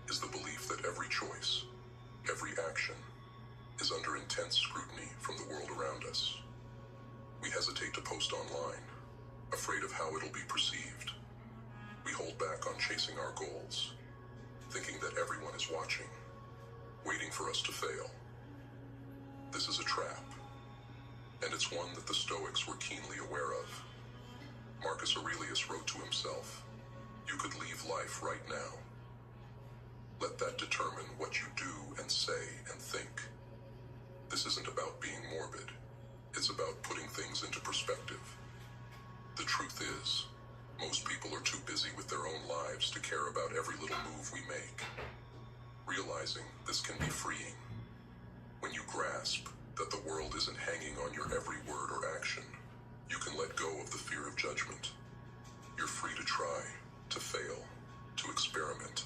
is the belief that every choice, every action, is under intense scrutiny from the world around us. We hesitate to post online, afraid of how it'll be perceived. We hold back on chasing our goals, thinking that everyone is watching, waiting for us to fail. This is a trap, and it's one that the Stoics were keenly aware of. Marcus Aurelius wrote to himself, "You could leave life right now. Let that determine what you do and say and think." This isn't about being morbid. It's about putting things into perspective. The truth is, most people are too busy with their own lives to care about every little move we make. Realizing this can be freeing. When you grasp that the world isn't hanging on your every word or action, you can let go of the fear of judgment. You're free to try, to fail, to experiment.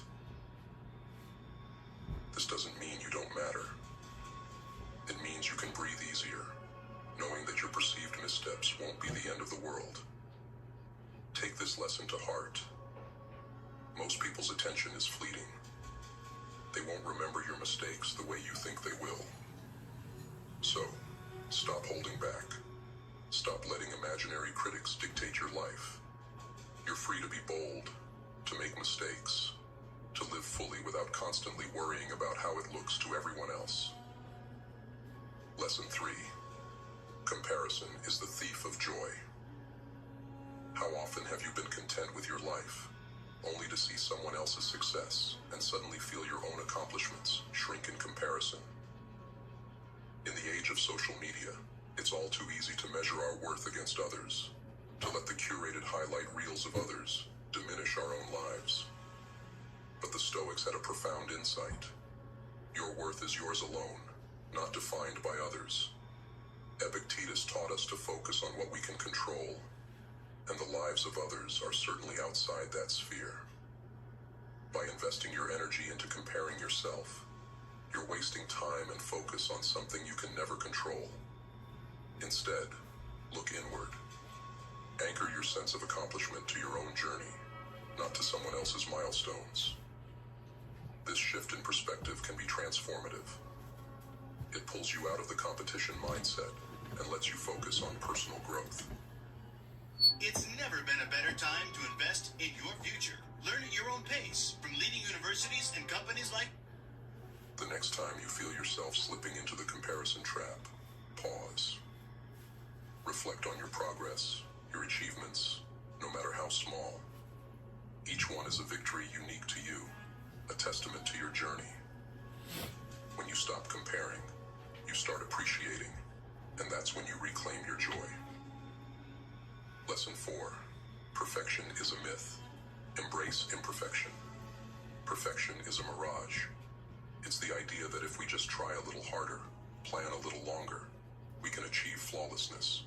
This doesn't mean you don't matter. It means you can breathe easier, knowing that your perceived missteps won't be the end of the world. Take this lesson to heart. Most people's attention is fleeting. They won't remember your mistakes the way you think they will. So, stop holding back. Stop letting imaginary critics dictate your life. You're free to be bold, to make mistakes, to live fully without constantly worrying about how it looks to everyone else. Lesson 3. Comparison is the thief of joy. How often have you been content with your life, only to see someone else's success and suddenly feel your own accomplishments shrink in comparison? In the age of social media, it's all too easy to measure our worth against others, to let the curated highlight reels of others diminish our own lives. But the Stoics had a profound insight. Your worth is yours alone, not defined by others. Epictetus taught us to focus on what we can control, and the lives of others are certainly outside that sphere. By investing your energy into comparing yourself, you're wasting time and focus on something you can never control. Instead, look inward. Anchor your sense of accomplishment to your own journey, not to someone else's milestones. This shift in perspective can be transformative. It pulls you out of the competition mindset and lets you focus on personal growth. It's never been a better time to invest in your future. Learn at your own pace from leading universities and companies like... The next time you feel yourself slipping into the comparison trap, pause. Reflect on your progress, your achievements, no matter how small. Each one is a victory unique to you, a testament to your journey. When you stop comparing, you start appreciating, and that's when you reclaim your joy. Lesson 4. Perfection is a myth. Embrace imperfection. Perfection is a mirage. It's the idea that if we just try a little harder, plan a little longer, we can achieve flawlessness.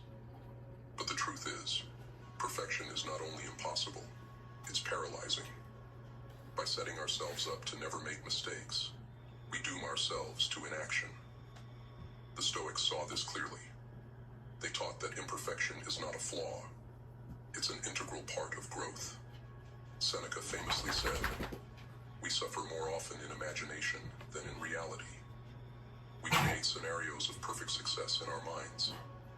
But the truth is, perfection is not only impossible, it's paralyzing. By setting ourselves up to never make mistakes, we doom ourselves to inaction. The Stoics saw this clearly. They taught that imperfection is not a flaw. It's an integral part of growth. Seneca famously said, "We suffer more often in imagination than in reality." We create scenarios of perfect success in our minds,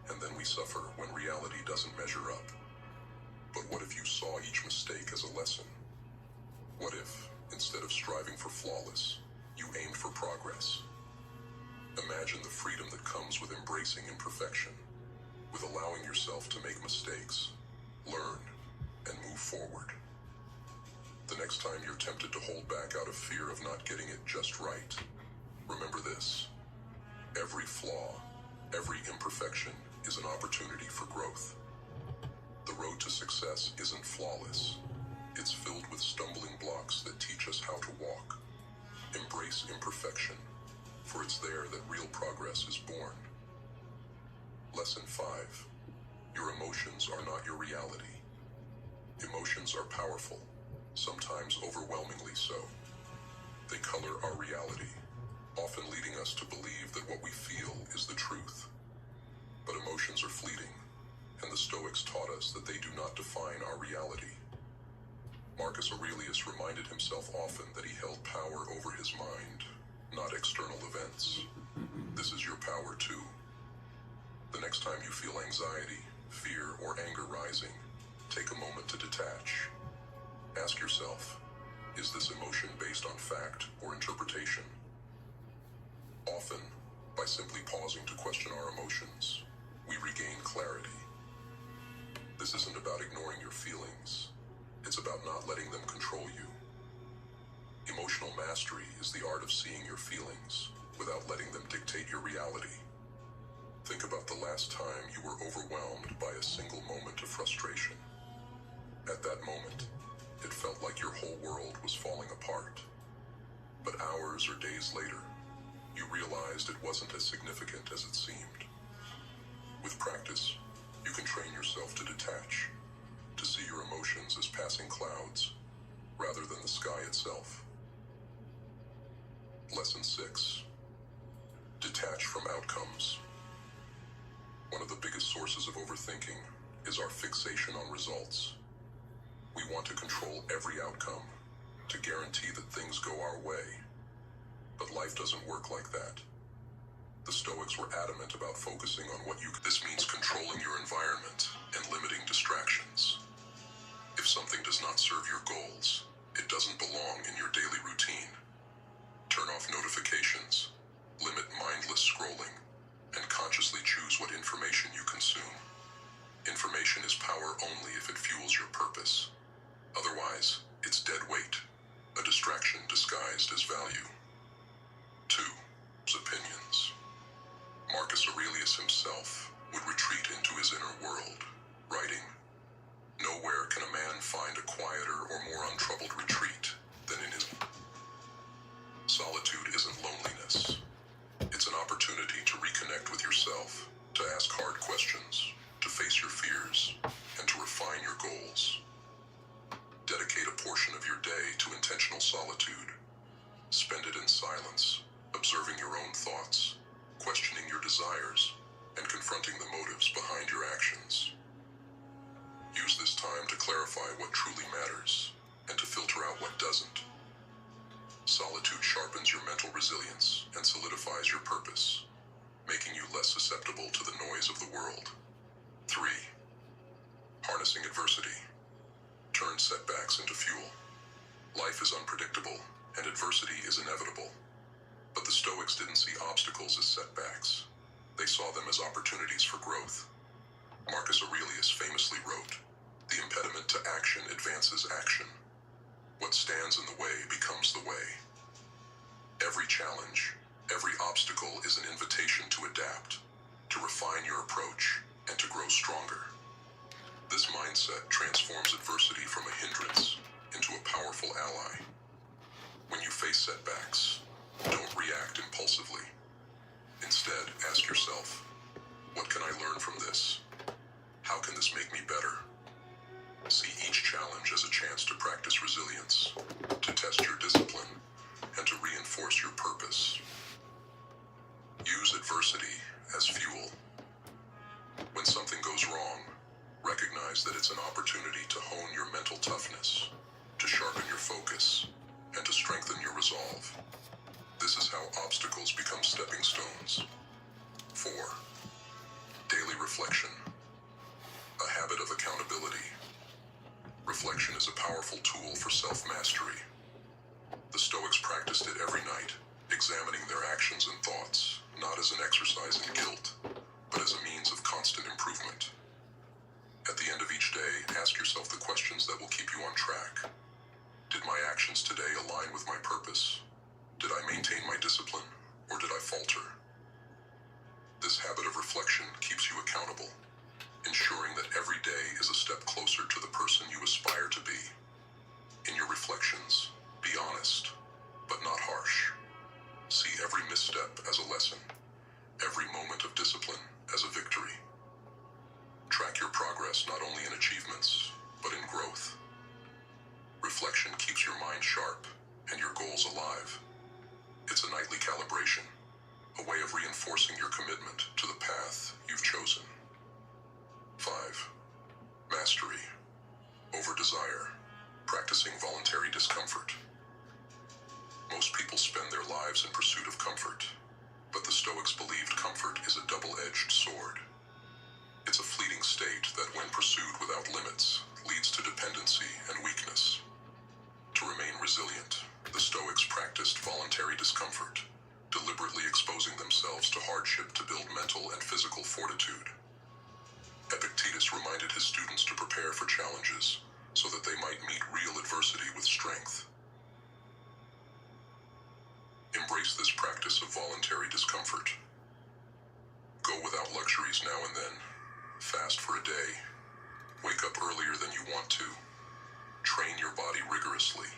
and then we suffer when reality doesn't measure up. But what if you saw each mistake as a lesson? What if, instead of striving for flawless, you aimed for progress? Imagine the freedom that comes with embracing imperfection, with allowing yourself to make mistakes, learn, and move forward. The next time you're tempted to hold back out of fear of not getting it just right, remember this. Every flaw, every imperfection is an opportunity for growth. The road to success isn't flawless. It's filled with stumbling blocks that teach us how to walk. Embrace imperfection, for it's there that real progress is born. Lesson 5. Your emotions are not your reality. Emotions are powerful, sometimes overwhelmingly so. They color our reality, often leading us to believe that what we feel is the truth. But emotions are fleeting, and the Stoics taught us that they do not define our reality. Marcus Aurelius reminded himself often that he held power over his mind, not external events. This is your power too. The next time you feel anxiety, fear, or anger rising, take a moment to detach. Ask yourself, is this emotion based on fact or interpretation? Often, by simply pausing to question our emotions, we regain clarity. This isn't about ignoring your feelings. It's about not letting them control you. Emotional mastery is the art of seeing your feelings without letting them dictate your reality. Think about the last time you were overwhelmed by a single moment of frustration. At that moment, it felt like your whole world was falling apart. But hours or days later, you realized it wasn't as significant as it seemed. With practice, you can train yourself to detach, to see your emotions as passing clouds, rather than the sky itself. Lesson 6. Detach from outcomes. One of the biggest sources of overthinking is our fixation on results. We want to control every outcome, to guarantee that things go our way. But life doesn't work like that. The Stoics were adamant about focusing on what you... This means controlling your environment and limiting distractions. If If something does not serve your goals, it doesn't belong in your daily routine. Turn off notifications, limit mindless scrolling, and consciously choose what information you consume. Information is power only if it fuels your purpose. Otherwise, it's dead weight, a distraction disguised as value. 2. Opinions. Marcus Aurelius himself would retreat into his inner world, writing, "Nowhere can a man find a quieter or more untroubled retreat than in his..." Solitude isn't loneliness. It's an opportunity to reconnect with yourself, to ask hard questions, to face your fears, and to refine your goals. Dedicate a portion of your day to intentional solitude. Spend it in silence, observing your own thoughts, questioning your desires, and confronting the motives behind your actions. Use this time to clarify what truly matters and to filter out what doesn't. Solitude sharpens your mental resilience and solidifies your purpose, making you less susceptible to the noise of the world. 3. Harnessing adversity. Turn setbacks into fuel. Life is unpredictable, and adversity is inevitable. But the Stoics didn't see obstacles as setbacks. They saw them as opportunities for growth. Marcus Aurelius famously wrote, "The impediment to action advances action. What stands in the way becomes the way." Every challenge, every obstacle is an invitation to adapt, to refine your approach, and to grow stronger. This mindset transforms adversity from a hindrance into a powerful ally. When you face setbacks, don't react impulsively. Instead, ask yourself, what can I learn from this? How can this make me better? See each challenge as a chance to practice resilience, to test your discipline, and to reinforce your purpose. Use adversity as fuel. When something goes wrong, recognize that it's an opportunity to hone your mental toughness, to sharpen your focus, and to strengthen your resolve. This is how obstacles become stepping stones. 4. Daily reflection. A habit of accountability. Reflection is a powerful tool for self-mastery. The Stoics practiced it every night, examining their actions and thoughts, not as an exercise in guilt, but as a means of constant improvement. At the end of each day, ask yourself the questions that will keep you on track. Did my actions today align with my purpose? Did I maintain my discipline, or did I falter? This habit of reflection keeps you accountable, ensuring that every day is a step closer to the person you aspire to be. In your reflections, be honest, but not harsh. See every misstep as a lesson, every moment of discipline as a victory. Track your progress not only in achievements, but in growth. Reflection keeps your mind sharp and your goals alive. It's a nightly calibration, a way of reinforcing your commitment to the path you've chosen. 5. Mastery. Over desire. Practicing voluntary discomfort. Most people spend their lives in pursuit of comfort, but the Stoics believed comfort is a double-edged sword. It's a fleeting state that, when pursued without limits, leads to dependency and weakness. To remain resilient, the Stoics practiced voluntary discomfort, deliberately exposing themselves to hardship to build mental and physical fortitude. Epictetus reminded his students to prepare for challenges so that they might meet real adversity with strength. Embrace this practice of voluntary discomfort. Go without luxuries now and then. Fast for a day. Wake up earlier than you want to. Train your body rigorously.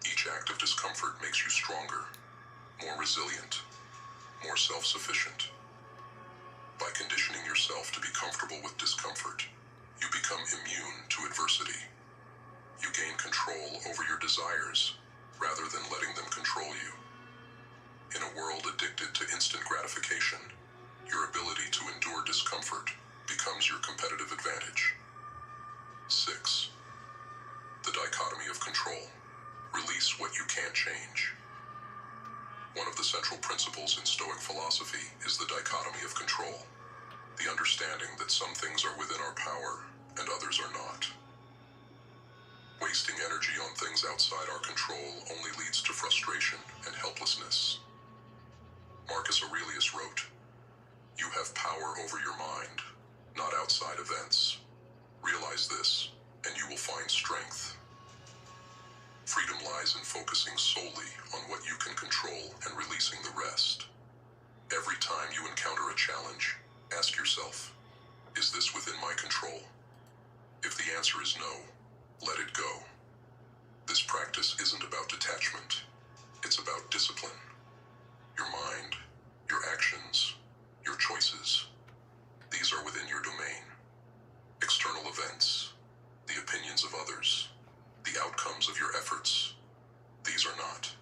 Each act of discomfort makes you stronger, more resilient, more self-sufficient. By conditioning yourself to be comfortable with discomfort, you become immune to adversity. You gain control over your desires rather than letting them control you. In a world addicted to instant gratification, your ability to endure discomfort becomes your competitive advantage. 6. The dichotomy of control. Release what you can't change. One of the central principles in Stoic philosophy is the dichotomy of control, the understanding that some things are within our power and others are not. Wasting energy on things outside our control only leads to frustration and helplessness. Marcus Aurelius wrote, "You have power over your mind, not outside events. Realize this, and you will find strength." Freedom lies in focusing solely on what you can control and releasing the rest. Every time you encounter a challenge, ask yourself, is this within my control? If the answer is no, let it go. This practice isn't about detachment. It's about discipline. Your mind, your actions, your choices. These are within your domain. External events, the opinions of others, the outcomes of your efforts, these are not.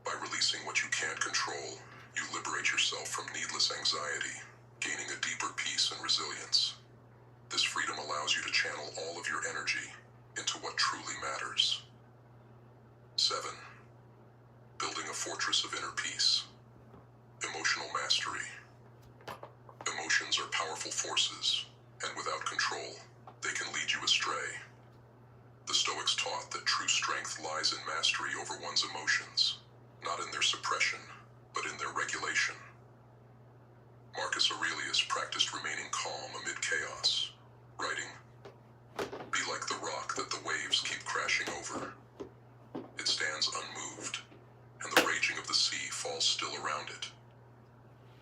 By releasing what you can't control, you liberate yourself from needless anxiety, gaining a deeper peace and resilience. This freedom allows you to channel all of your energy into what truly matters. 7. Building a fortress of inner peace. Emotional mastery. Emotions are powerful forces, and without control, they can lead you astray. The Stoics taught that true strength lies in mastery over one's emotions, not in their suppression, but in their regulation. Marcus Aurelius practiced remaining calm amid chaos, writing, "Be like the rock that the waves keep crashing over. It stands unmoved, and the raging of the sea falls still around it."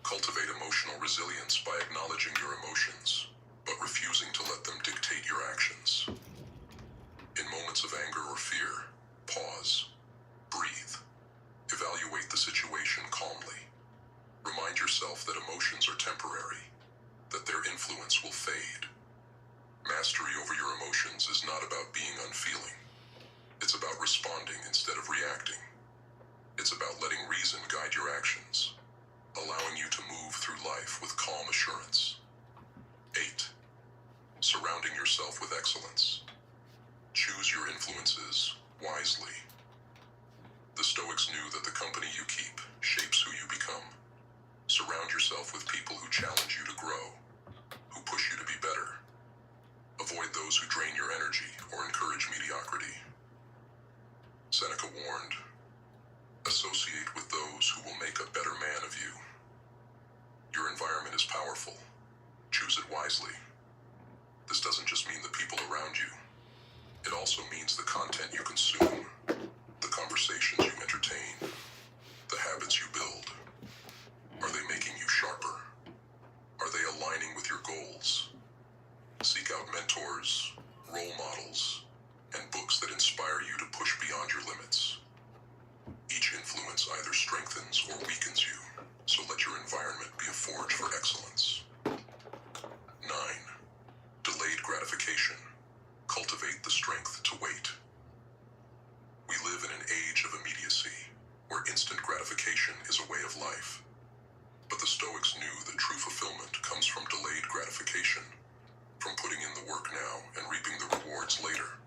Cultivate emotional resilience by acknowledging your emotions, but refusing to let them dictate your actions. In moments of anger or fear, pause, breathe, evaluate the situation calmly. Remind yourself that emotions are temporary, that their influence will fade. Mastery over your emotions is not about being unfeeling. It's about responding instead of reacting. It's about letting reason guide your actions, allowing you to move through life with calm assurance. 8. Surrounding yourself with excellence. Choose your influences wisely. The Stoics knew that the company you keep shapes who you become. Surround yourself with people who challenge you to grow, who push you to be better. Avoid those who drain your energy or encourage mediocrity. Seneca warned, "Associate with those who will make a better man of you." Your environment is powerful. Choose it wisely. This doesn't just mean the people around you. It also means the content you consume, the conversations you entertain, the habits you build. Are they making you sharper? Are they aligning with your goals? Seek out mentors, role models, and books that inspire you to push beyond your limits. Each influence either strengthens or weakens you, so let your environment be a forge for excellence. 9. Delayed gratification. Cultivate the strength to wait. We live in an age of immediacy, where instant gratification is a way of life. But the Stoics knew that true fulfillment comes from delayed gratification, from putting in the work now and reaping the rewards later.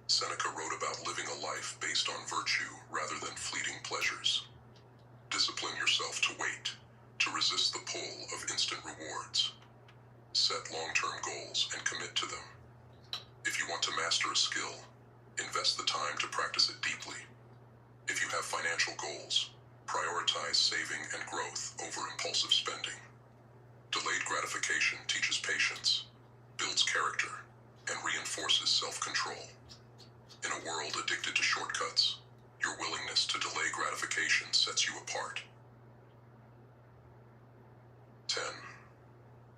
Seneca wrote about living a life based on virtue rather than fleeting pleasures. Discipline yourself to wait, to resist the pull of instant rewards. Set long-term goals and commit to them. If you want to master a skill, invest the time to practice it deeply. If you have financial goals, prioritize saving and growth over impulsive spending. Delayed gratification teaches patience, builds character, and reinforces self-control. In a world addicted to shortcuts, your willingness to delay gratification sets you apart. 10.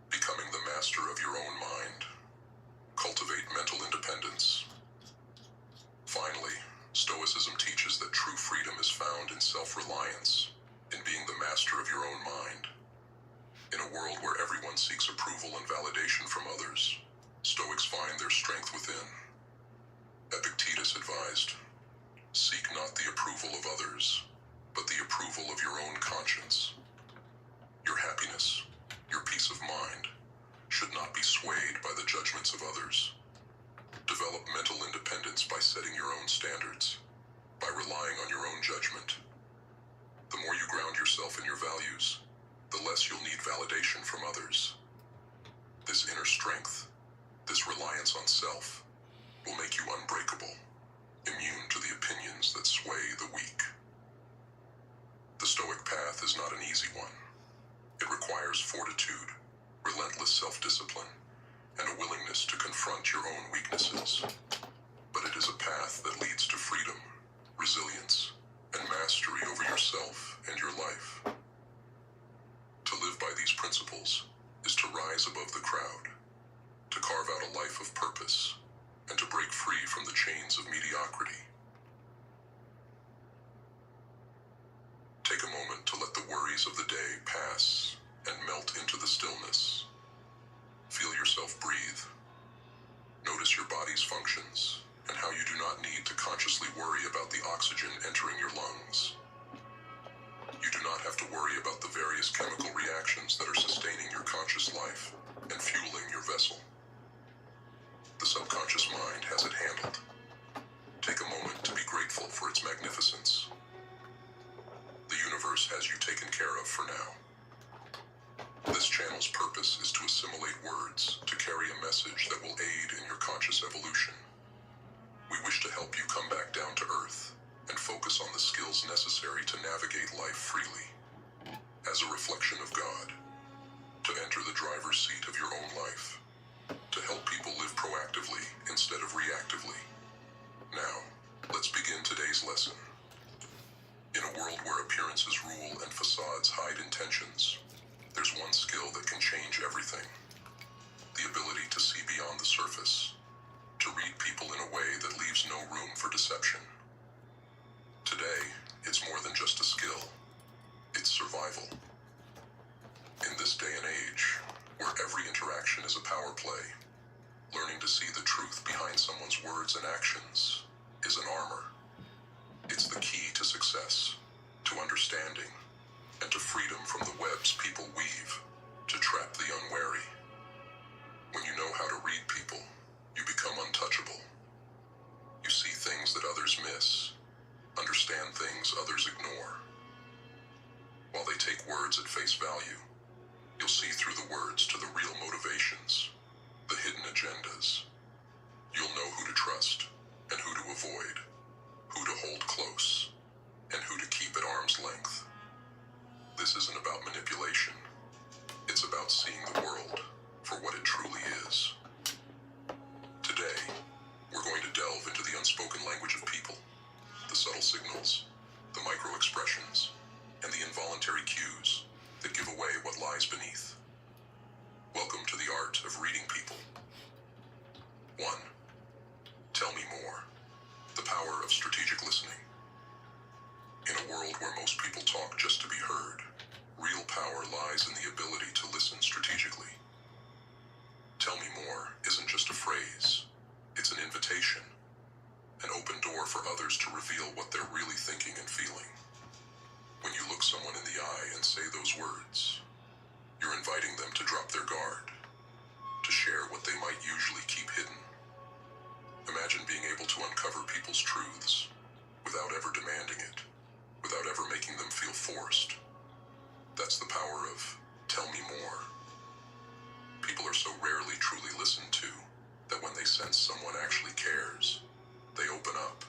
Becoming the master of your own mind. Cultivate mental independence. Finally, Stoicism teaches that true freedom is found in self-reliance, in being the master of your own mind. In a world where everyone seeks approval and validation from others, Stoics find their strength within. Epictetus advised, "Seek not the approval of others, but the approval of your own conscience." Your happiness, your peace of mind, should not be swayed by the judgments of others. Develop mental independence by setting your own standards, by relying on your own judgment. The more you ground yourself in your values, the less you'll need validation from others. This inner strength, this reliance on self, will make you unbreakable fortitude, relentless self-discipline, and a willingness to confront your own weaknesses. But it is a path that leads to freedom, resilience, and mastery over yourself and your life. To live by these principles is to rise above the crowd, to carve out a life of purpose, and to break free from the chains of mediocrity. Take a moment to let the worries of the day pass and melt into the stillness. Feel yourself breathe. Notice your body's functions and how you do not need to consciously worry about the oxygen entering your lungs. You do not have to worry about the various chemical reactions that are sustaining your conscious life and fueling your vessel. The subconscious mind has it handled. Take a moment to be grateful for its magnificence. The universe has you taken care of for now. This channel's purpose is to assimilate words to carry a message that will aid in your conscious evolution. We wish to help you come back down to earth and focus on the skills necessary to navigate life freely. As a reflection of God, to enter the driver's seat of your own life, to help people live proactively instead of reactively. Now, let's begin today's lesson. In a world where appearances rule and facades hide intentions, there's one skill that can change everything. The ability to see beyond the surface, to read people in a way that leaves no room for deception. Today, it's more than just a skill. It's survival. In this day and age, where every interaction is a power play, learning to see the truth behind someone's words and actions is an armor. It's the key to success, to understanding, and to freedom from the webs people weave to trap the unwary. When you know how to read people, you become untouchable. You see things that others miss, understand things others ignore. While they take words at face value, you'll see through the words to the real motivations, the hidden agendas. You'll know who to trust and who to avoid, who to hold close, and who to keep at arm's length. This isn't about manipulation. It's about seeing the world for what it truly is. Today, we're going to delve into the unspoken language of people, the subtle signals, the micro-expressions, and the involuntary cues that give away what lies beneath. Welcome to the art of reading people. 1. Tell me more. The power of strategic listening. In a world where most people talk just to be heard, real power lies in the ability to listen strategically. Tell me more isn't just a phrase. It's an invitation, an open door for others to reveal what they're really thinking and feeling. When you look someone in the eye and say those words, you're inviting them to drop their guard, to share what they might usually keep hidden. Imagine being able to uncover people's truths without ever demanding it, without ever making them feel forced. That's the power of tell me more. People are so rarely truly listened to that when they sense someone actually cares, they open up.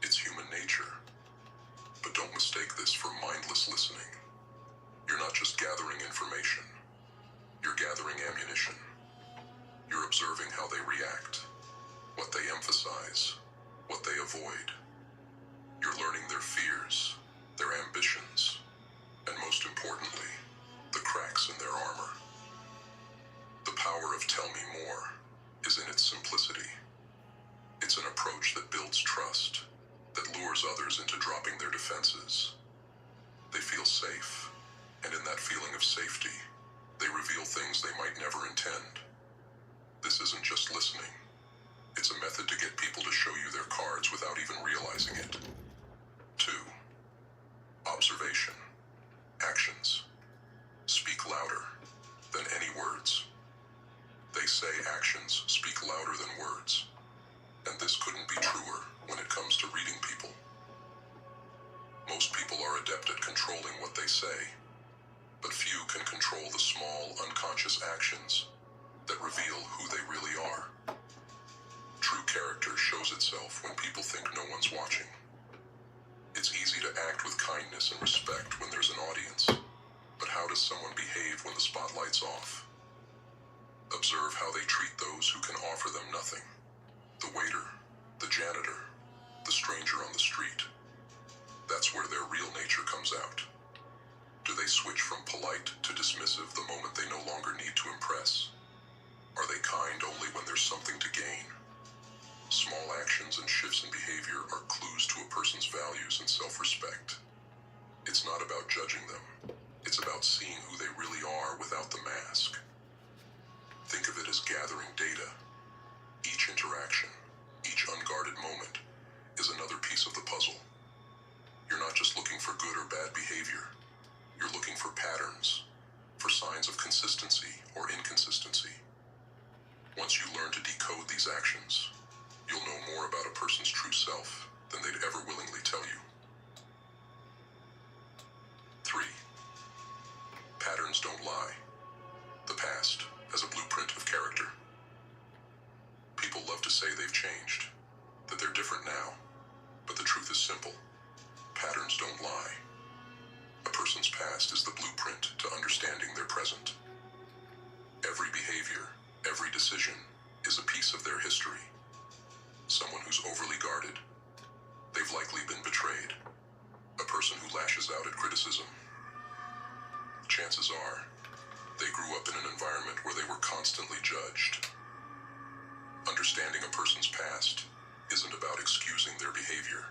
It's human nature. But don't mistake this for mindless listening. You're not just gathering information. You're gathering ammunition. You're observing how they react, what they emphasize, what they avoid. You're learning their fears, their ambitions, and most importantly, the cracks in their armor. The power of tell me more is in its simplicity. It's an approach that builds trust, that lures others into dropping their defenses. They feel safe, and in that feeling of safety, they reveal things they might never intend. This isn't just listening. It's a method to get people to show you their cards without even realizing it. 2. Observation. Actions. Speak louder than any words. They say actions speak louder than words. And this couldn't be truer when it comes to reading people. Most people are adept at controlling what they say, but few can control the small, unconscious actions that reveal who they really are. True character shows itself when people think no one's watching. It's easy to act with kindness and respect when there's an audience, but how to someone behave when the spotlight's off? Observe how they treat those who can offer them nothing. The waiter, the janitor, the stranger on the street. That's where their real nature comes out. Do they switch from polite to dismissive the moment they no longer need to impress? Are they kind only when there's something to gain? Small actions and shifts in behavior are clues to a person's values and self-respect. It's not about judging them. It's about seeing who they really are without the mask. Think of it as gathering data. Each interaction, each unguarded moment, is another piece of the puzzle. You're not just looking for good or bad behavior. You're looking for patterns, for signs of consistency or inconsistency. Once you learn to decode these actions, you'll know more about a person's true self than they'd ever willingly tell you. 3. Patterns don't lie. The past as a blueprint of character. People love to say they've changed, that they're different now, but the truth is simple. Patterns don't lie. A person's past is the blueprint to understanding their present. Every behavior, every decision is a piece of their history. Someone who's overly guarded, they've likely been betrayed. A person who lashes out at criticism, chances are they grew up in an environment where they were constantly judged. Understanding a person's past isn't about excusing their behavior.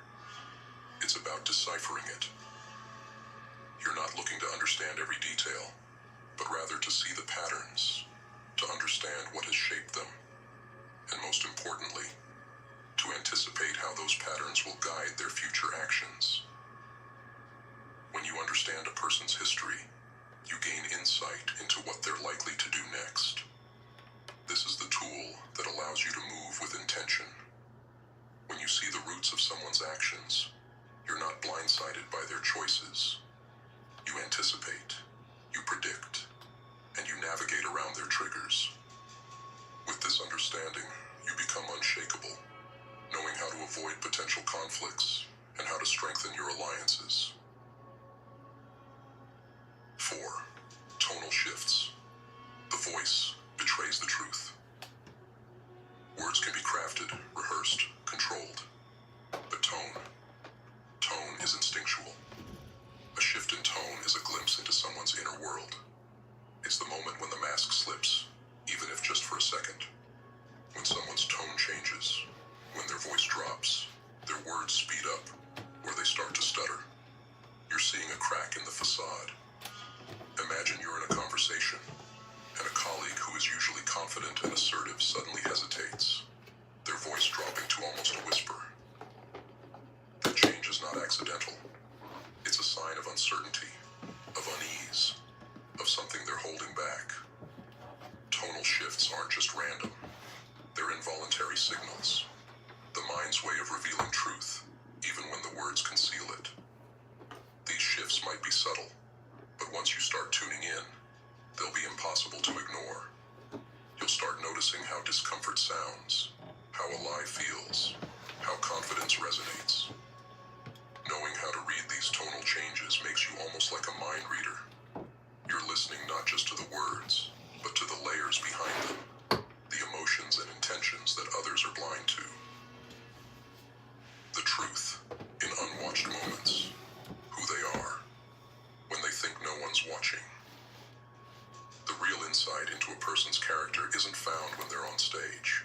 It's about deciphering it. You're not looking to understand every detail, but rather to see the patterns, to understand what has shaped them, and most importantly, to anticipate how those patterns will guide their future actions. When you understand a person's history, you gain insight into what they're likely to do next. This is the tool that allows you to move with intention. When you see the roots of someone's actions, you're not blindsided by their choices. You anticipate, you predict, and you navigate around their triggers. With this understanding, you become unshakable, knowing how to avoid potential conflicts and how to strengthen your alliances. 4. Tonal shifts. The voice betrays the truth. Words can be crafted, rehearsed, controlled, but tone is instinctual. A shift in tone is a glimpse into someone's inner world. It's the moment when the mask slips, even if just for a second. When someone's tone changes, when their voice drops, their words speed up, or they start to stutter. You're seeing a crack in the facade. Imagine you're in a conversation, and a colleague who is usually confident and assertive suddenly hesitates, their voice dropping to almost a whisper. That change is not accidental. It's a sign of uncertainty, of unease, of something they're holding back. Tonal shifts aren't just random. They're involuntary signals. The mind's way of revealing truth, even when the words conceal it. These shifts might be subtle, but once you start tuning in, they'll be impossible to ignore. You'll start noticing how discomfort sounds, how a lie feels, how confidence resonates. Knowing how to read these tonal changes makes you almost like a mind reader. You're listening not just to the words, but to the layers behind them, the emotions and intentions that others are blind to. The truth in unwatched moments, who they are, when they think no one's watching. The real insight into a person's character isn't found when they're on stage.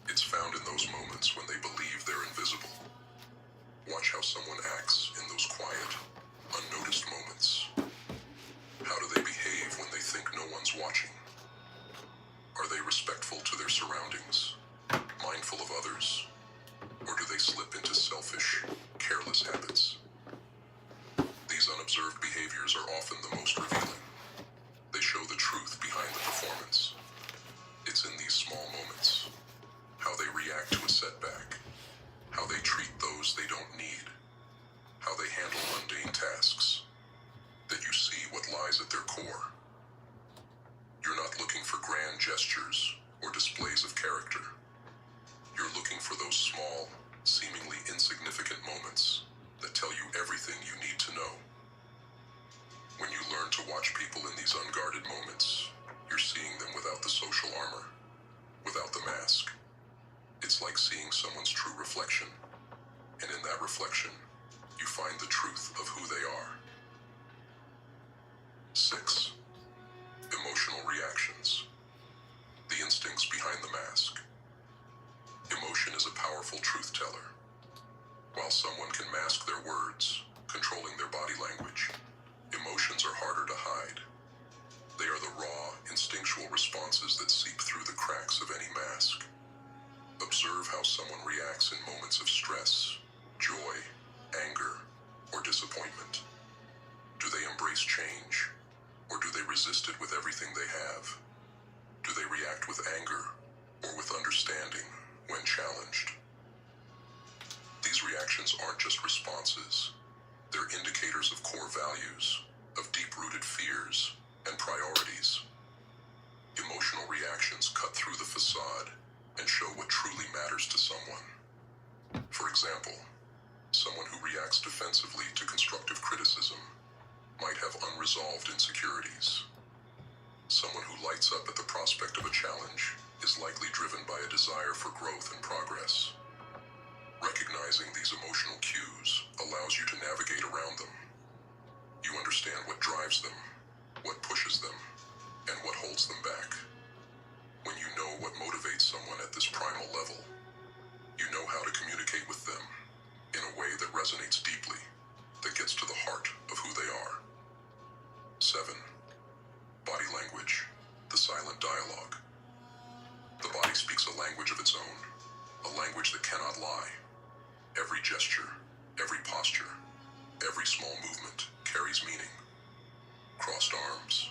It's found in those moments when they believe they're invisible. Watch how someone acts in those quiet, unnoticed moments. How do they behave when they think no one's watching? Are they respectful to their surroundings, mindful of others, or do they slip into selfish, careless habits? These unobserved behaviors are often the most revealing. They show the truth behind the performance. It's in these small moments, how they react to a setback, how they treat those they don't need, how they handle mundane tasks, that you see what lies at their core. You're not looking for grand gestures or displays of character. You're looking for those small, seemingly insignificant moments that tell you everything you need to know. When you learn to watch people in find the truth of who they are. 6. Emotional reactions. The instincts behind the mask. Emotion is a powerful truth teller. While someone can mask their words, controlling their body language, emotions are harder to hide. They are the raw, instinctual responses that seep through the cracks of any mask. Observe how someone reacts in moments of stress, joy, anger, or disappointment. Do they embrace change, or do they resist it with everything they have? Do they react with anger, or with understanding when challenged? These reactions aren't just responses. They're indicators of core values, of deep-rooted fears, and priorities. Emotional reactions cut through the facade and show what truly matters to someone. For example, someone who reacts defensively to constructive criticism might have unresolved insecurities. Someone who lights up at the prospect of a challenge is likely driven by a desire for growth and progress. Recognizing these emotional cues allows you to navigate around them. You understand what drives them, what pushes them, and what holds them back. When you know what motivates someone at this primal level, you know how to communicate with them in a way that resonates deeply, that gets to the heart of who they are. 7. Body language, the silent dialogue. The body speaks a language of its own, a language that cannot lie. Every gesture, every posture, every small movement carries meaning. Crossed arms,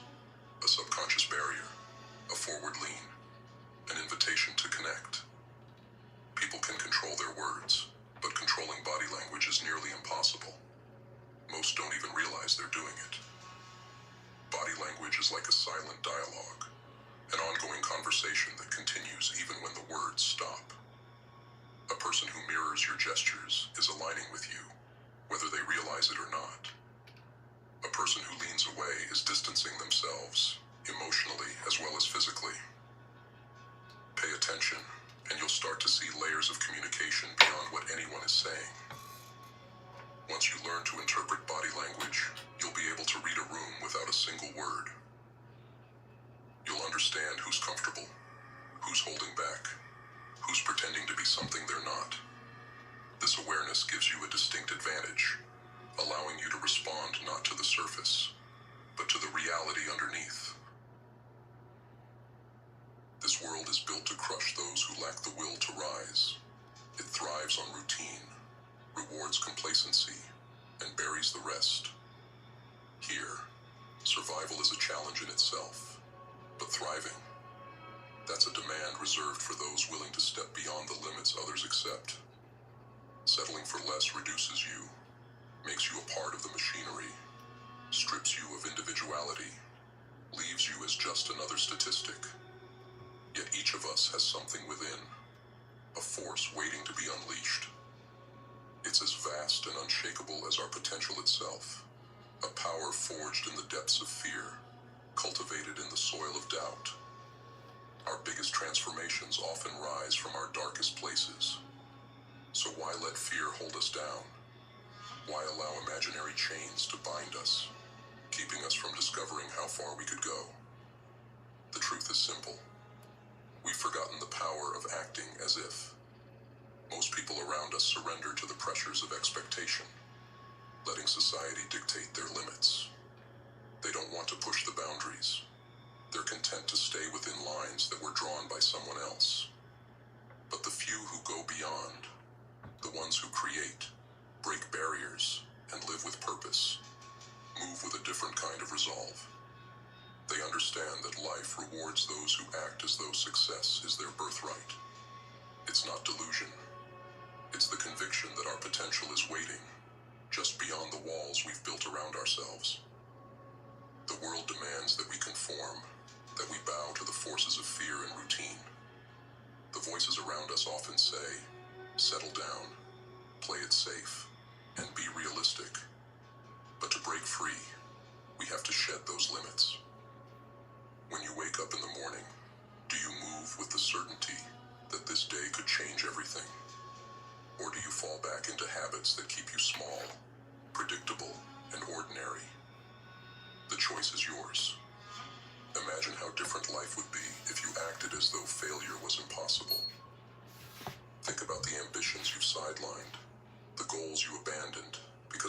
a subconscious barrier, a forward lean, an invitation to connect. People can control their words, but controlling body language is nearly impossible. Most don't even realize they're doing it. Body language is like a silent dialogue, an ongoing conversation that continues even when the words stop. A person who mirrors your gestures is aligning with you, whether they realize it or not. A person who leans away is distancing themselves, emotionally as well as physically. Pay attention, and you'll start to see layers of communication beyond what anyone is saying. Once you learn to interpret body language, you'll be able to read a room without a single word. You'll understand who's comfortable, who's holding back, who's pretending to be something they're not. This awareness gives you a distinct advantage, allowing you to respond not to the surface, but to the reality underneath. This world is built to crush those who lack the will to rise. It thrives on routine, rewards complacency, and buries the rest. Here, survival is a challenge in itself, but thriving, that's a demand reserved for those willing to step beyond the limits others accept. Settling for less reduces you, makes you a part of the machinery, strips you of individuality, leaves you as just another statistic. Yet each of us has something within, a force waiting to be unleashed. It's as vast and unshakable as our potential itself, a power forged in the depths of fear, cultivated in the soil of doubt. Our biggest transformations often rise from our darkest places. So why let fear hold us down? Why allow imaginary chains to bind us, keeping us from discovering how far we could go? The truth is simple. We've forgotten the power of acting as if. Most people around us surrender to the pressures of expectation, letting society dictate their limits. They don't want to push the boundaries. They're content to stay within lines that were drawn by someone else. But the few who go beyond, the ones who create, break barriers, and live with purpose, move with a different kind of resolve. They understand that life rewards those who act as though success is their birthright. It's not delusion. It's the conviction that our potential is waiting, just beyond the walls we've built around ourselves. The world demands that we conform, that we bow to the forces of fear and routine. The voices around us often say, settle down, play it safe, and be realistic. But to break free, we have to shed those limits. When you wake up in the morning, do you move with the certainty that this day could change everything? Or do you fall back into habits that keep you small,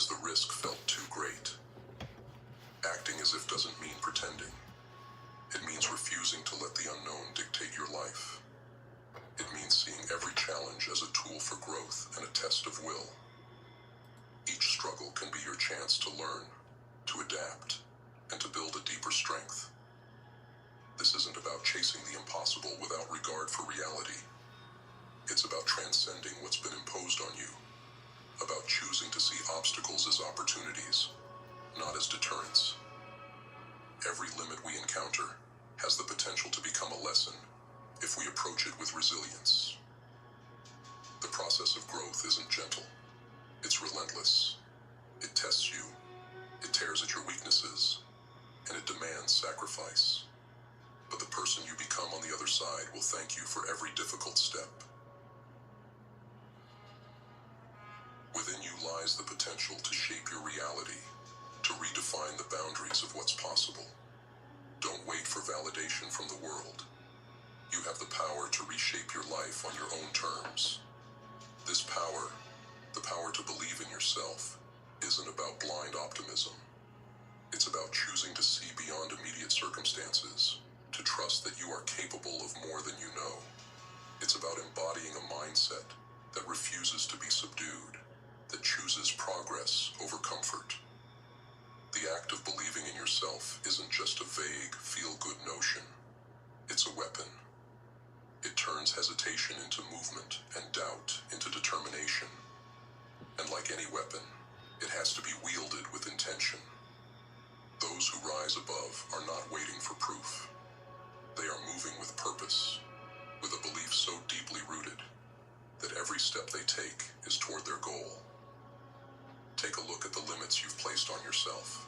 because the risk felt too great. Acting as if doesn't mean pretending. It means refusing to let the unknown dictate your life. It means seeing every challenge as a tool for growth and a test of will. Each struggle can be your chance to learn, to adapt, and to build a deeper strength. This isn't about chasing the impossible without regard for reality. It's about transcending what's been imposed on you, about choosing to see obstacles as opportunities, not as deterrents. Every limit we encounter has the potential to become a lesson if we approach it with resilience. The process of growth isn't gentle. It's relentless. It tests you. It tears at your weaknesses. And it demands sacrifice. But the person you become on the other side will thank you for every difficult step. Within you lies the potential to shape your reality, to redefine the boundaries of what's possible. Don't wait for validation from the world. You have the power to reshape your life on your own terms. This power, the power to believe in yourself, isn't about blind optimism. It's about choosing to see beyond immediate circumstances, to trust that you are capable of more than you know. It's about embodying a mindset that refuses to be subdued, that chooses progress over comfort. The act of believing in yourself isn't just a vague, feel-good notion. It's a weapon. It turns hesitation into movement and doubt into determination. And like any weapon, it has to be wielded with intention. Those who rise above are not waiting for proof. They are moving with purpose, with a belief so deeply rooted that every step they take is toward their goal. Take a look at the limits you've placed on yourself.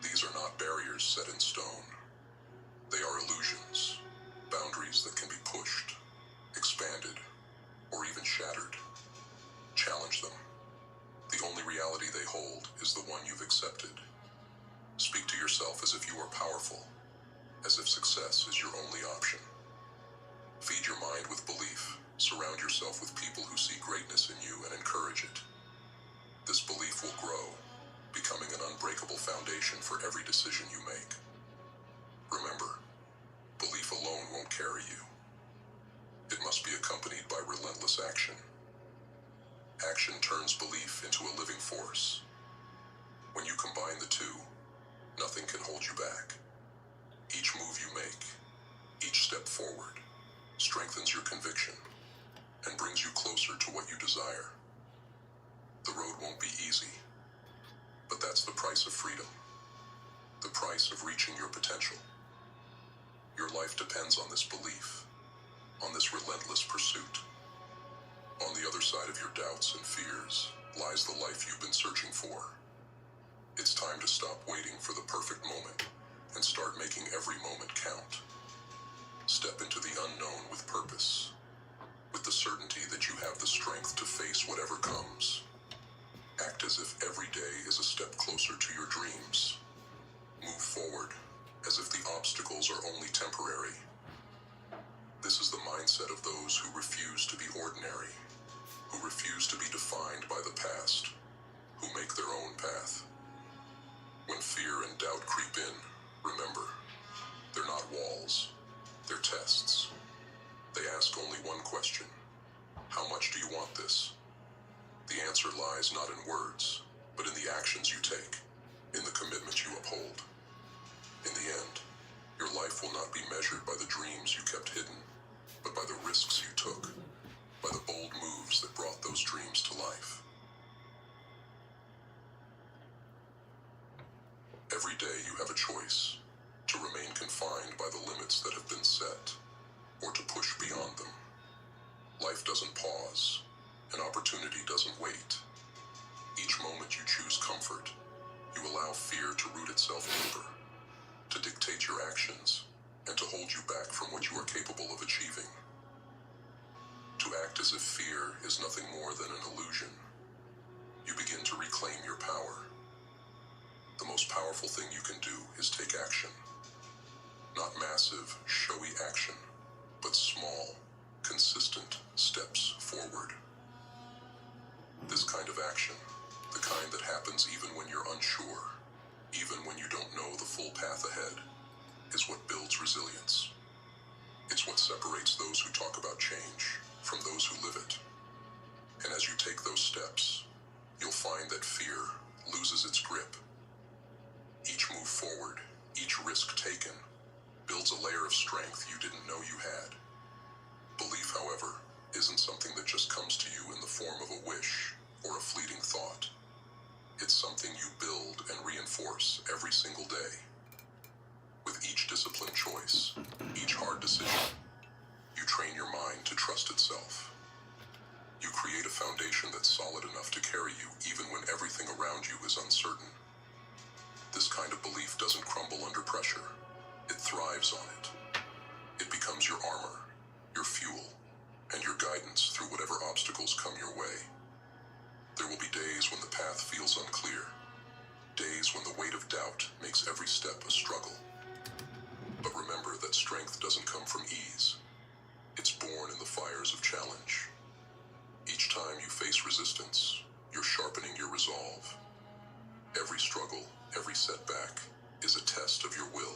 These are not barriers set in stone. They are illusions, boundaries that can be pushed, expanded, or even shattered. Challenge them. The only reality they hold is the one you've accepted. Speak to yourself as if you are powerful, as if success is your only option. Feed your mind with belief. Surround yourself with people who see greatness in you and encourage it. This belief will grow, becoming an unbreakable foundation for every decision you make. Remember, belief alone won't carry you. It must be accompanied by relentless action. Action turns belief into a living force. When you combine the two, nothing can hold you back. Each move you make, each step forward, strengthens your conviction and brings you closer to what you desire. The road won't be easy, but that's the price of freedom, the price of reaching your potential. Your life depends on this belief, on this relentless pursuit. On the other side of your doubts and fears lies the life you've been searching for. It's time to stop waiting for the perfect moment and start making every moment count. Step into the unknown with purpose, with the certainty that you have the strength to face whatever comes. Act as if every day is a step closer to your dreams. Move forward as if the obstacles are only temporary. This is the mindset of those who refuse to be ordinary, who refuse to be defined by the past, who make their own path. When fear and doubt creep in, remember, they're not walls, they're tests. They ask only one question: how much do you want this? The answer lies not in words, but in the actions you take, in the commitment you uphold. In the end, your life will not be measured by the dreams you kept hidden, but by the risks you took, by the bold moves that brought those dreams to life. Every day you have a choice: to remain confined by the limits that have been set, or to push beyond them. Life doesn't pause. An opportunity doesn't wait. Each moment you choose comfort, you allow fear to root itself deeper, to dictate your actions, and to hold you back from what you are capable of achieving. To act as if fear is nothing more than an illusion, you begin to reclaim your power. The most powerful thing you can do is take action. Not massive, showy action, but small, consistent steps forward. This kind of action, the kind that happens happens even when you're unsure, even when you don't know the full path ahead, is what builds resilience. It's what separates those who talk about change from those who live it. And as you take those steps, you'll find that fear loses its grip. Each move forward, each risk taken, builds a layer of strength you didn't know you had. Belief, however, isn't something that just comes to you in the form of a wish or a fleeting thought. It's something you build and reinforce every single day. With each disciplined choice, each hard decision, you train your mind to trust itself. You create a foundation that's solid enough to carry you even when everything around you is uncertain. This kind of belief doesn't crumble under pressure. It thrives on it. It becomes your armor, your fuel, and your guidance through whatever obstacles come your way. There will be days when the path feels unclear, days when the weight of doubt makes every step a struggle. But remember that strength doesn't come from ease. It's born in the fires of challenge. Each time you face resistance, you're sharpening your resolve. Every struggle, every setback, is a test of your will.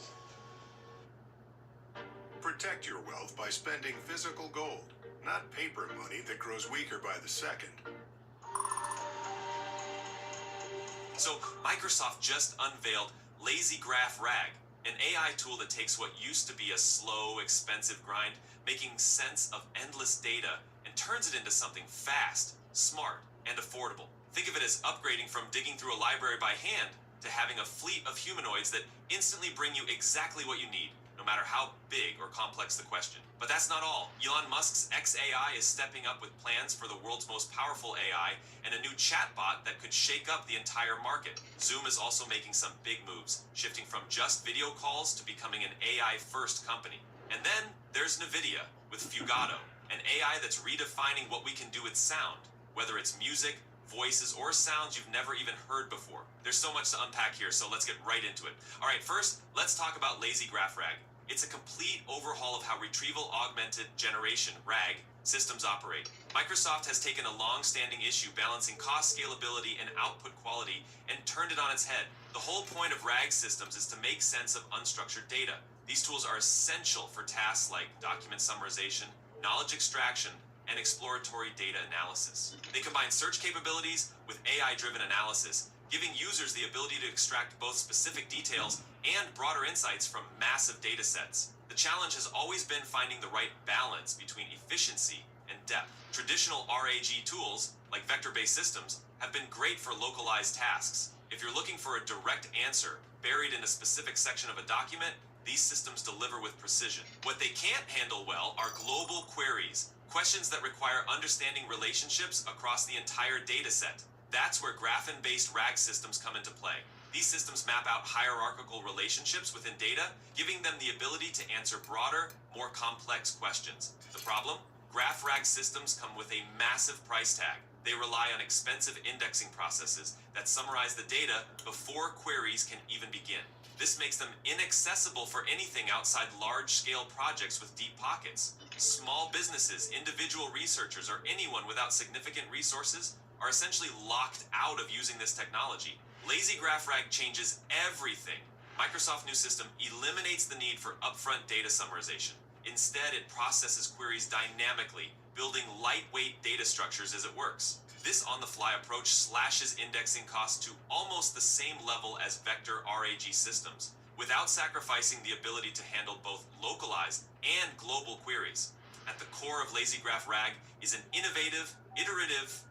Protect your wealth by spending physical gold, not paper money that grows weaker by the second. So Microsoft just unveiled Lazy Graph RAG, an AI tool that takes what used to be a slow, expensive grind, making sense of endless data, and turns it into something fast, smart, and affordable. Think of it as upgrading from digging through a library by hand to having a fleet of humanoids that instantly bring you exactly what you need, no matter how big or complex the question. But that's not all. Elon Musk's XAI is stepping up with plans for the world's most powerful AI and a new chatbot that could shake up the entire market. Zoom is also making some big moves, shifting from just video calls to becoming an AI-first company. And then there's NVIDIA with Fugato, an AI that's redefining what we can do with sound, whether it's music, voices, or sounds you've never even heard before. There's so much to unpack here, so let's get right into it. All right, first, let's talk about Lazy Graph RAG. It's a complete overhaul of how Retrieval Augmented Generation, RAG, systems operate. Microsoft has taken a long-standing issue balancing cost, scalability, and output quality and turned it on its head. The whole point of RAG systems is to make sense of unstructured data. These tools are essential for tasks like document summarization, knowledge extraction, and exploratory data analysis. They combine search capabilities with AI-driven analysis, giving users the ability to extract both specific details and broader insights from massive data sets. The challenge has always been finding the right balance between efficiency and depth. Traditional RAG tools, like vector-based systems, have been great for localized tasks. If you're looking for a direct answer buried in a specific section of a document, these systems deliver with precision. What they can't handle well are global queries, questions that require understanding relationships across the entire data set. That's where graph-based RAG systems come into play. These systems map out hierarchical relationships within data, giving them the ability to answer broader, more complex questions. The problem? Graph RAG systems come with a massive price tag. They rely on expensive indexing processes that summarize the data before queries can even begin. This makes them inaccessible for anything outside large-scale projects with deep pockets. Small businesses, individual researchers, or anyone without significant resources are essentially locked out of using this technology. Lazy Graph RAG changes everything. Microsoft's new system eliminates the need for upfront data summarization. Instead, it processes queries dynamically, building lightweight data structures as it works. This on-the-fly approach slashes indexing costs to almost the same level as vector RAG systems, without sacrificing the ability to handle both localized and global queries. At the core of Lazy Graph RAG is an innovative, iterative,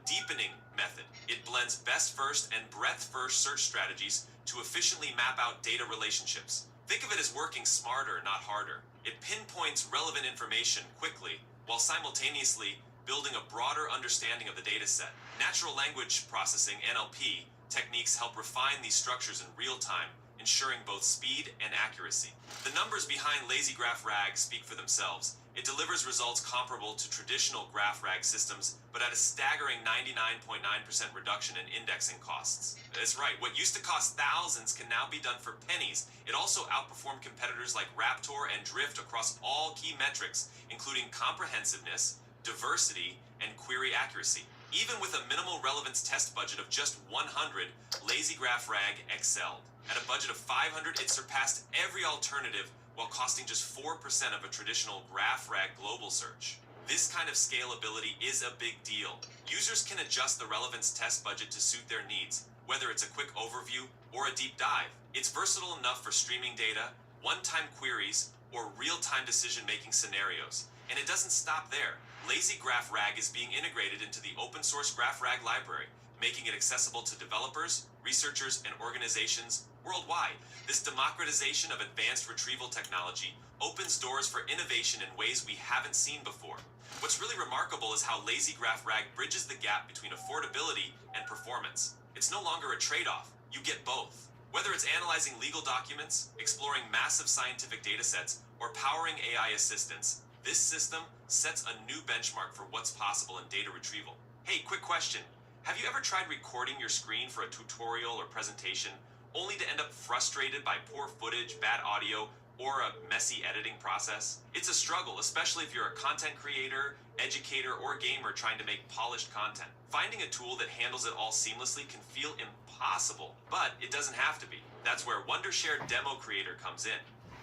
deepening method. It blends best first and breadth first search strategies to efficiently map out data relationships. Think of it as working smarter, not harder. It pinpoints relevant information quickly, while simultaneously building a broader understanding of the data set. Natural language processing, NLP, techniques help refine these structures in real time, ensuring both speed and accuracy. The numbers behind Lazy Graph RAG speak for themselves. It delivers results comparable to traditional Graph RAG systems, but at a staggering 99.9% reduction in indexing costs. That's right, what used to cost thousands can now be done for pennies. It also outperformed competitors like Raptor and Drift across all key metrics, including comprehensiveness, diversity, and query accuracy. Even with a minimal relevance test budget of just 100, Lazy Graph Rag excelled. At a budget of 500, it surpassed every alternative while costing just 4% of a traditional Graph Rag global search. This kind of scalability is a big deal. Users can adjust the relevance test budget to suit their needs, whether it's a quick overview or a deep dive. It's versatile enough for streaming data, one-time queries, or real-time decision-making scenarios. And it doesn't stop there. Lazy Graph Rag is being integrated into the open-source Graph Rag library, making it accessible to developers, researchers, and organizations worldwide. This democratization of advanced retrieval technology opens doors for innovation in ways we haven't seen before. What's really remarkable is how Lazy Graph Rag bridges the gap between affordability and performance. It's no longer a trade-off. You get both. Whether it's analyzing legal documents, exploring massive scientific datasets, or powering AI assistance, this system sets a new benchmark for what's possible in data retrieval. Hey, quick question. Have you ever tried recording your screen for a tutorial or presentation only to end up frustrated by poor footage, bad audio, or a messy editing process? It's a struggle, especially if you're a content creator, educator, or gamer trying to make polished content. Finding a tool that handles it all seamlessly can feel impossible, but it doesn't have to be. That's where Wondershare Demo Creator comes in.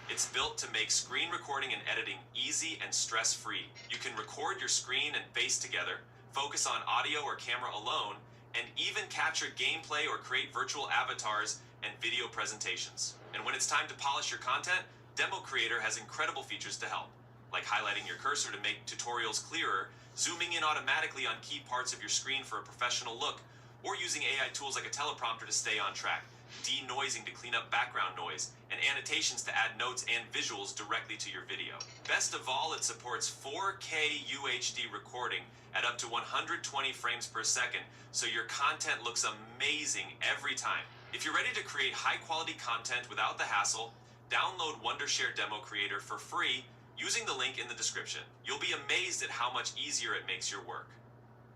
It's built to make screen recording and editing easy and stress-free. You can record your screen and face together, focus on audio or camera alone, and even capture gameplay or create virtual avatars and video presentations. And when it's time to polish your content, Demo Creator has incredible features to help, like highlighting your cursor to make tutorials clearer, zooming in automatically on key parts of your screen for a professional look, or using AI tools like a teleprompter to stay on track, denoising to clean up background noise, and annotations to add notes and visuals directly to your video. Best of all, it supports 4K UHD recording at up to 120 frames per second, so your content looks amazing every time. If you're ready to create high-quality content without the hassle, download Wondershare Demo Creator for free using the link in the description. You'll be amazed at how much easier it makes your work.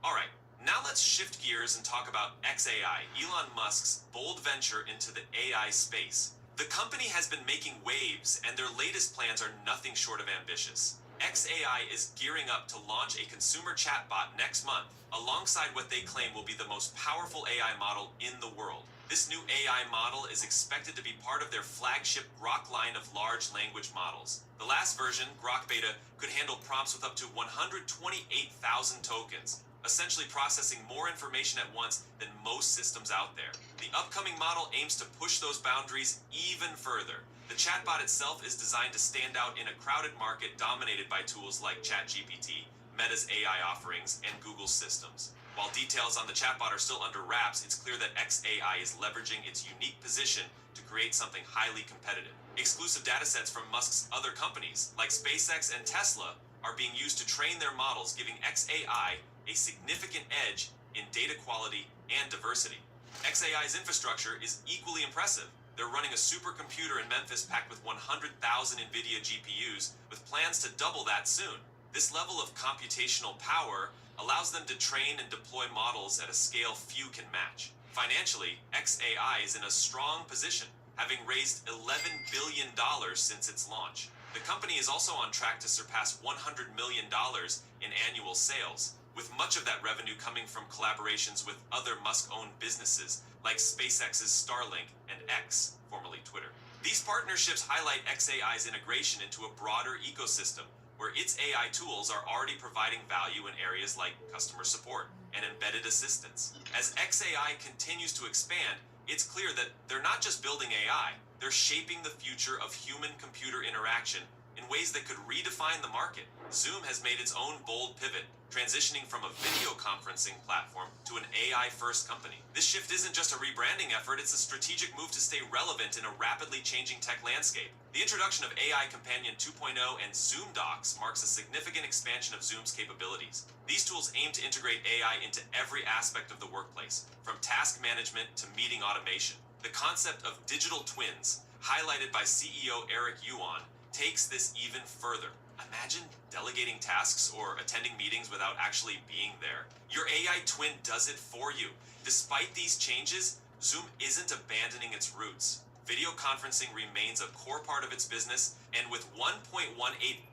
Alright, now let's shift gears and talk about xAI, Elon Musk's bold venture into the AI space. The company has been making waves, and their latest plans are nothing short of ambitious. xAI is gearing up to launch a consumer chatbot next month, alongside what they claim will be the most powerful AI model in the world. This new AI model is expected to be part of their flagship Grok line of large language models. The last version, Grok Beta, could handle prompts with up to 128,000 tokens, essentially processing more information at once than most systems out there. The upcoming model aims to push those boundaries even further. The chatbot itself is designed to stand out in a crowded market dominated by tools like ChatGPT, Meta's AI offerings, and Google's systems. While details on the chatbot are still under wraps, it's clear that xAI is leveraging its unique position to create something highly competitive. Exclusive datasets from Musk's other companies, like SpaceX and Tesla, are being used to train their models, giving xAI a significant edge in data quality and diversity. xAI's infrastructure is equally impressive. They're running a supercomputer in Memphis packed with 100,000 NVIDIA GPUs, with plans to double that soon. This level of computational power allows them to train and deploy models at a scale few can match. Financially, xAI is in a strong position, having raised $11 billion since its launch. The company is also on track to surpass $100 million in annual sales, with much of that revenue coming from collaborations with other Musk-owned businesses like SpaceX's Starlink and X, formerly Twitter. These partnerships highlight xAI's integration into a broader ecosystem, where its AI tools are already providing value in areas like customer support and embedded assistance. As xAI continues to expand, it's clear that they're not just building AI, they're shaping the future of human-computer interaction in ways that could redefine the market. Zoom has made its own bold pivot, transitioning from a video conferencing platform to an AI-first company. This shift isn't just a rebranding effort, it's a strategic move to stay relevant in a rapidly changing tech landscape. The introduction of AI Companion 2.0 and Zoom Docs marks a significant expansion of Zoom's capabilities. These tools aim to integrate AI into every aspect of the workplace, from task management to meeting automation. The concept of digital twins, highlighted by CEO Eric Yuan, takes this even further. Imagine delegating tasks or attending meetings without actually being there. Your AI twin does it for you. Despite these changes, Zoom isn't abandoning its roots. Video conferencing remains a core part of its business, and with $1.18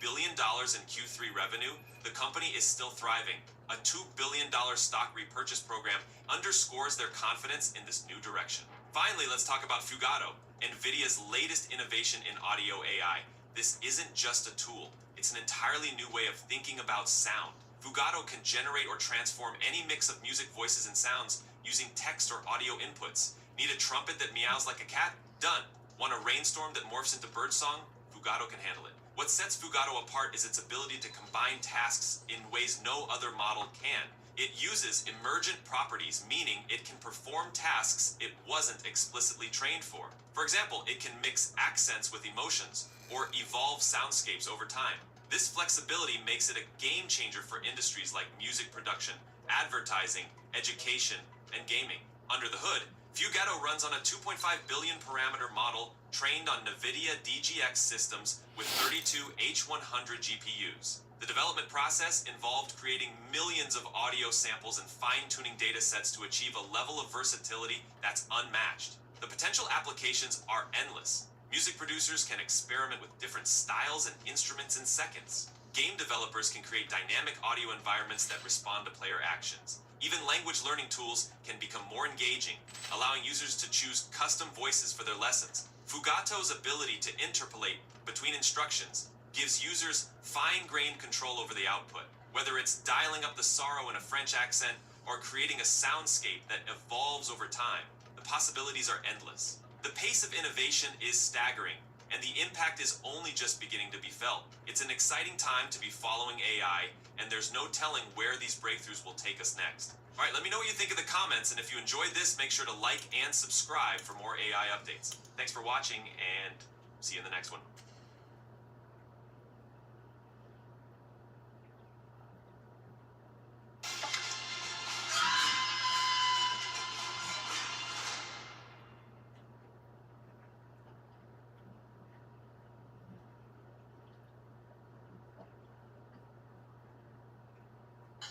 billion in Q3 revenue, the company is still thriving. a $2 billion stock repurchase program underscores their confidence in this new direction. Finally, let's talk about Fugato, NVIDIA's latest innovation in audio AI. This isn't just a tool, it's an entirely new way of thinking about sound. Fugato can generate or transform any mix of music, voices, and sounds using text or audio inputs. Need a trumpet that meows like a cat? Done. Want a rainstorm that morphs into birdsong? Fugato can handle it. What sets Fugato apart is its ability to combine tasks in ways no other model can. It uses emergent properties, meaning it can perform tasks it wasn't explicitly trained for. For example, it can mix accents with emotions, or evolve soundscapes over time. This flexibility makes it a game changer for industries like music production, advertising, education, and gaming. Under the hood, Fugato runs on a 2.5 billion parameter model trained on NVIDIA DGX systems with 32 H100 GPUs. The development process involved creating millions of audio samples and fine-tuning data sets to achieve a level of versatility that's unmatched. The potential applications are endless. Music producers can experiment with different styles and instruments in seconds. Game developers can create dynamic audio environments that respond to player actions. Even language learning tools can become more engaging, allowing users to choose custom voices for their lessons. Fugato's ability to interpolate between instructions gives users fine-grained control over the output, whether it's dialing up the sorrow in a French accent or creating a soundscape that evolves over time. The possibilities are endless. The pace of innovation is staggering, and the impact is only just beginning to be felt. It's an exciting time to be following AI, and there's no telling where these breakthroughs will take us next. All right, let me know what you think in the comments, and if you enjoyed this, make sure to like and subscribe for more AI updates. Thanks for watching, and see you in the next one.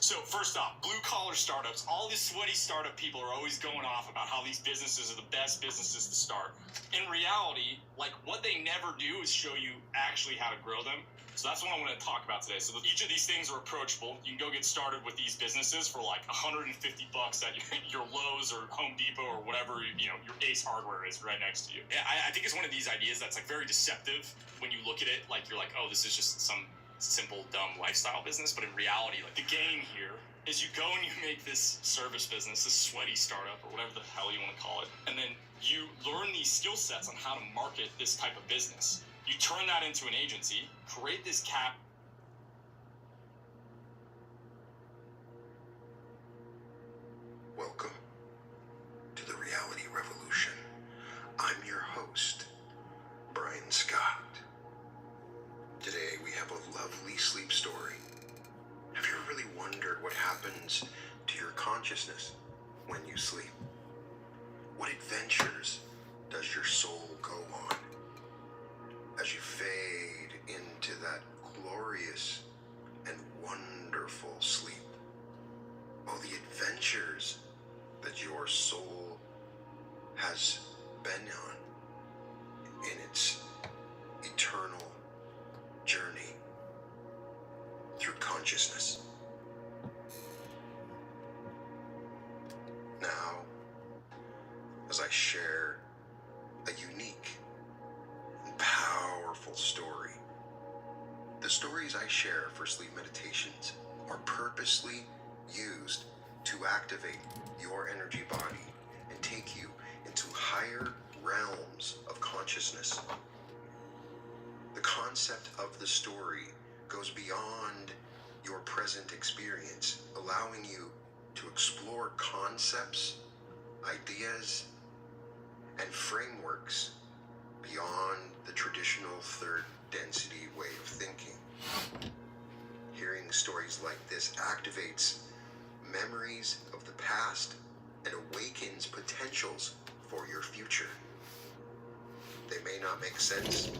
So first off, blue collar startups, all these sweaty startup people are always going off about how these businesses are the best businesses to start. In reality, like what they never do is show you actually how to grow them. So that's what I want to talk about today. So each of these things are approachable. You can go get started with these businesses for like $150 at your Lowe's or Home Depot or whatever, your Ace Hardware is right next to you. Yeah, I think it's one of these ideas that's like very deceptive when you look at it. Like you're like, oh, this is just some simple, dumb lifestyle business. But in reality, like the game here is you go and you make this service business, this sweaty startup or whatever the hell you want to call it. And then you learn these skill sets on how to market this type of business. You turn that into an agency, create this cap. Welcome to the Reality Revolution. I'm your host, Brian Scott. Today we have a lovely sleep story. Have you ever really wondered what happens to your consciousness when you sleep? What adventures does your soul go on as you fade into that glorious and wonderful sleep? Oh, the adventures that your soul has been on in its eternal journey through consciousness. Now, as I share a unique and powerful story, the stories I share for sleep meditations are purposely used to activate your energy body and take you into higher realms of consciousness. The concept of the story goes beyond your present experience, allowing you to explore concepts, ideas, and frameworks beyond the traditional third density way of thinking. Hearing stories like this activates memories of the past and awakens potentials for your future. They may not make sense,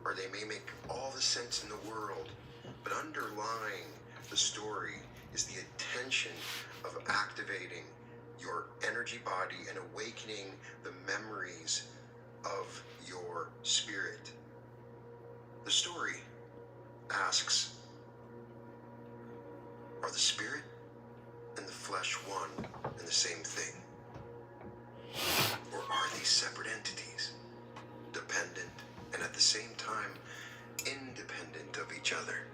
or they may make all the sense in the world, but underlying the story is the intention of activating your energy body and awakening the memories of your spirit. The story asks, Are the spirit and the flesh one and the same thing? Or are these separate entities, dependent and at the same time independent of each other?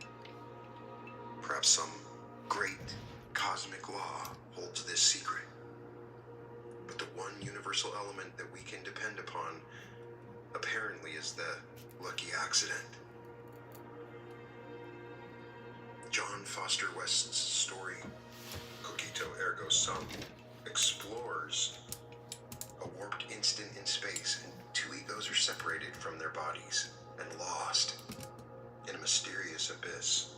Perhaps some great cosmic law holds this secret. But the one universal element that we can depend upon apparently is the lucky accident. John Foster West's story, Cogito Ergo Sum, explores a warped instant in space, and two egos are separated from their bodies and lost in a mysterious abyss.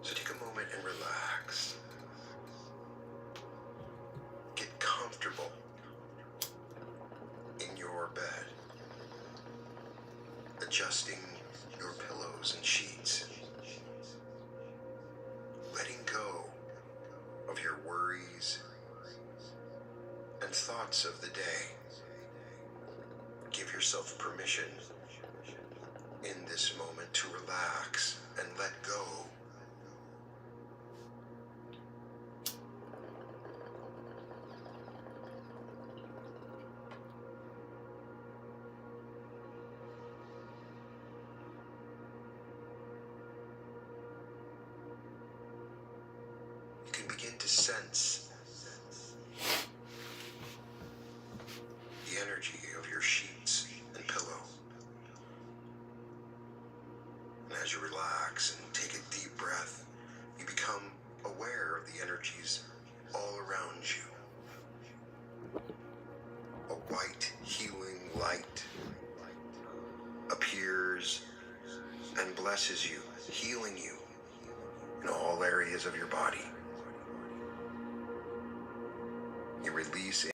So take a moment and relax. Get comfortable in your bed, adjusting your pillows and sheets, letting go of your worries and thoughts of the day. Give yourself permission in this moment to relax and let go. You can begin to sense the energy of your sheets and pillow. And as you relax and take a deep breath, you become aware of the energies all around you. A white, healing light appears and blesses you, healing you in all areas of your body. You release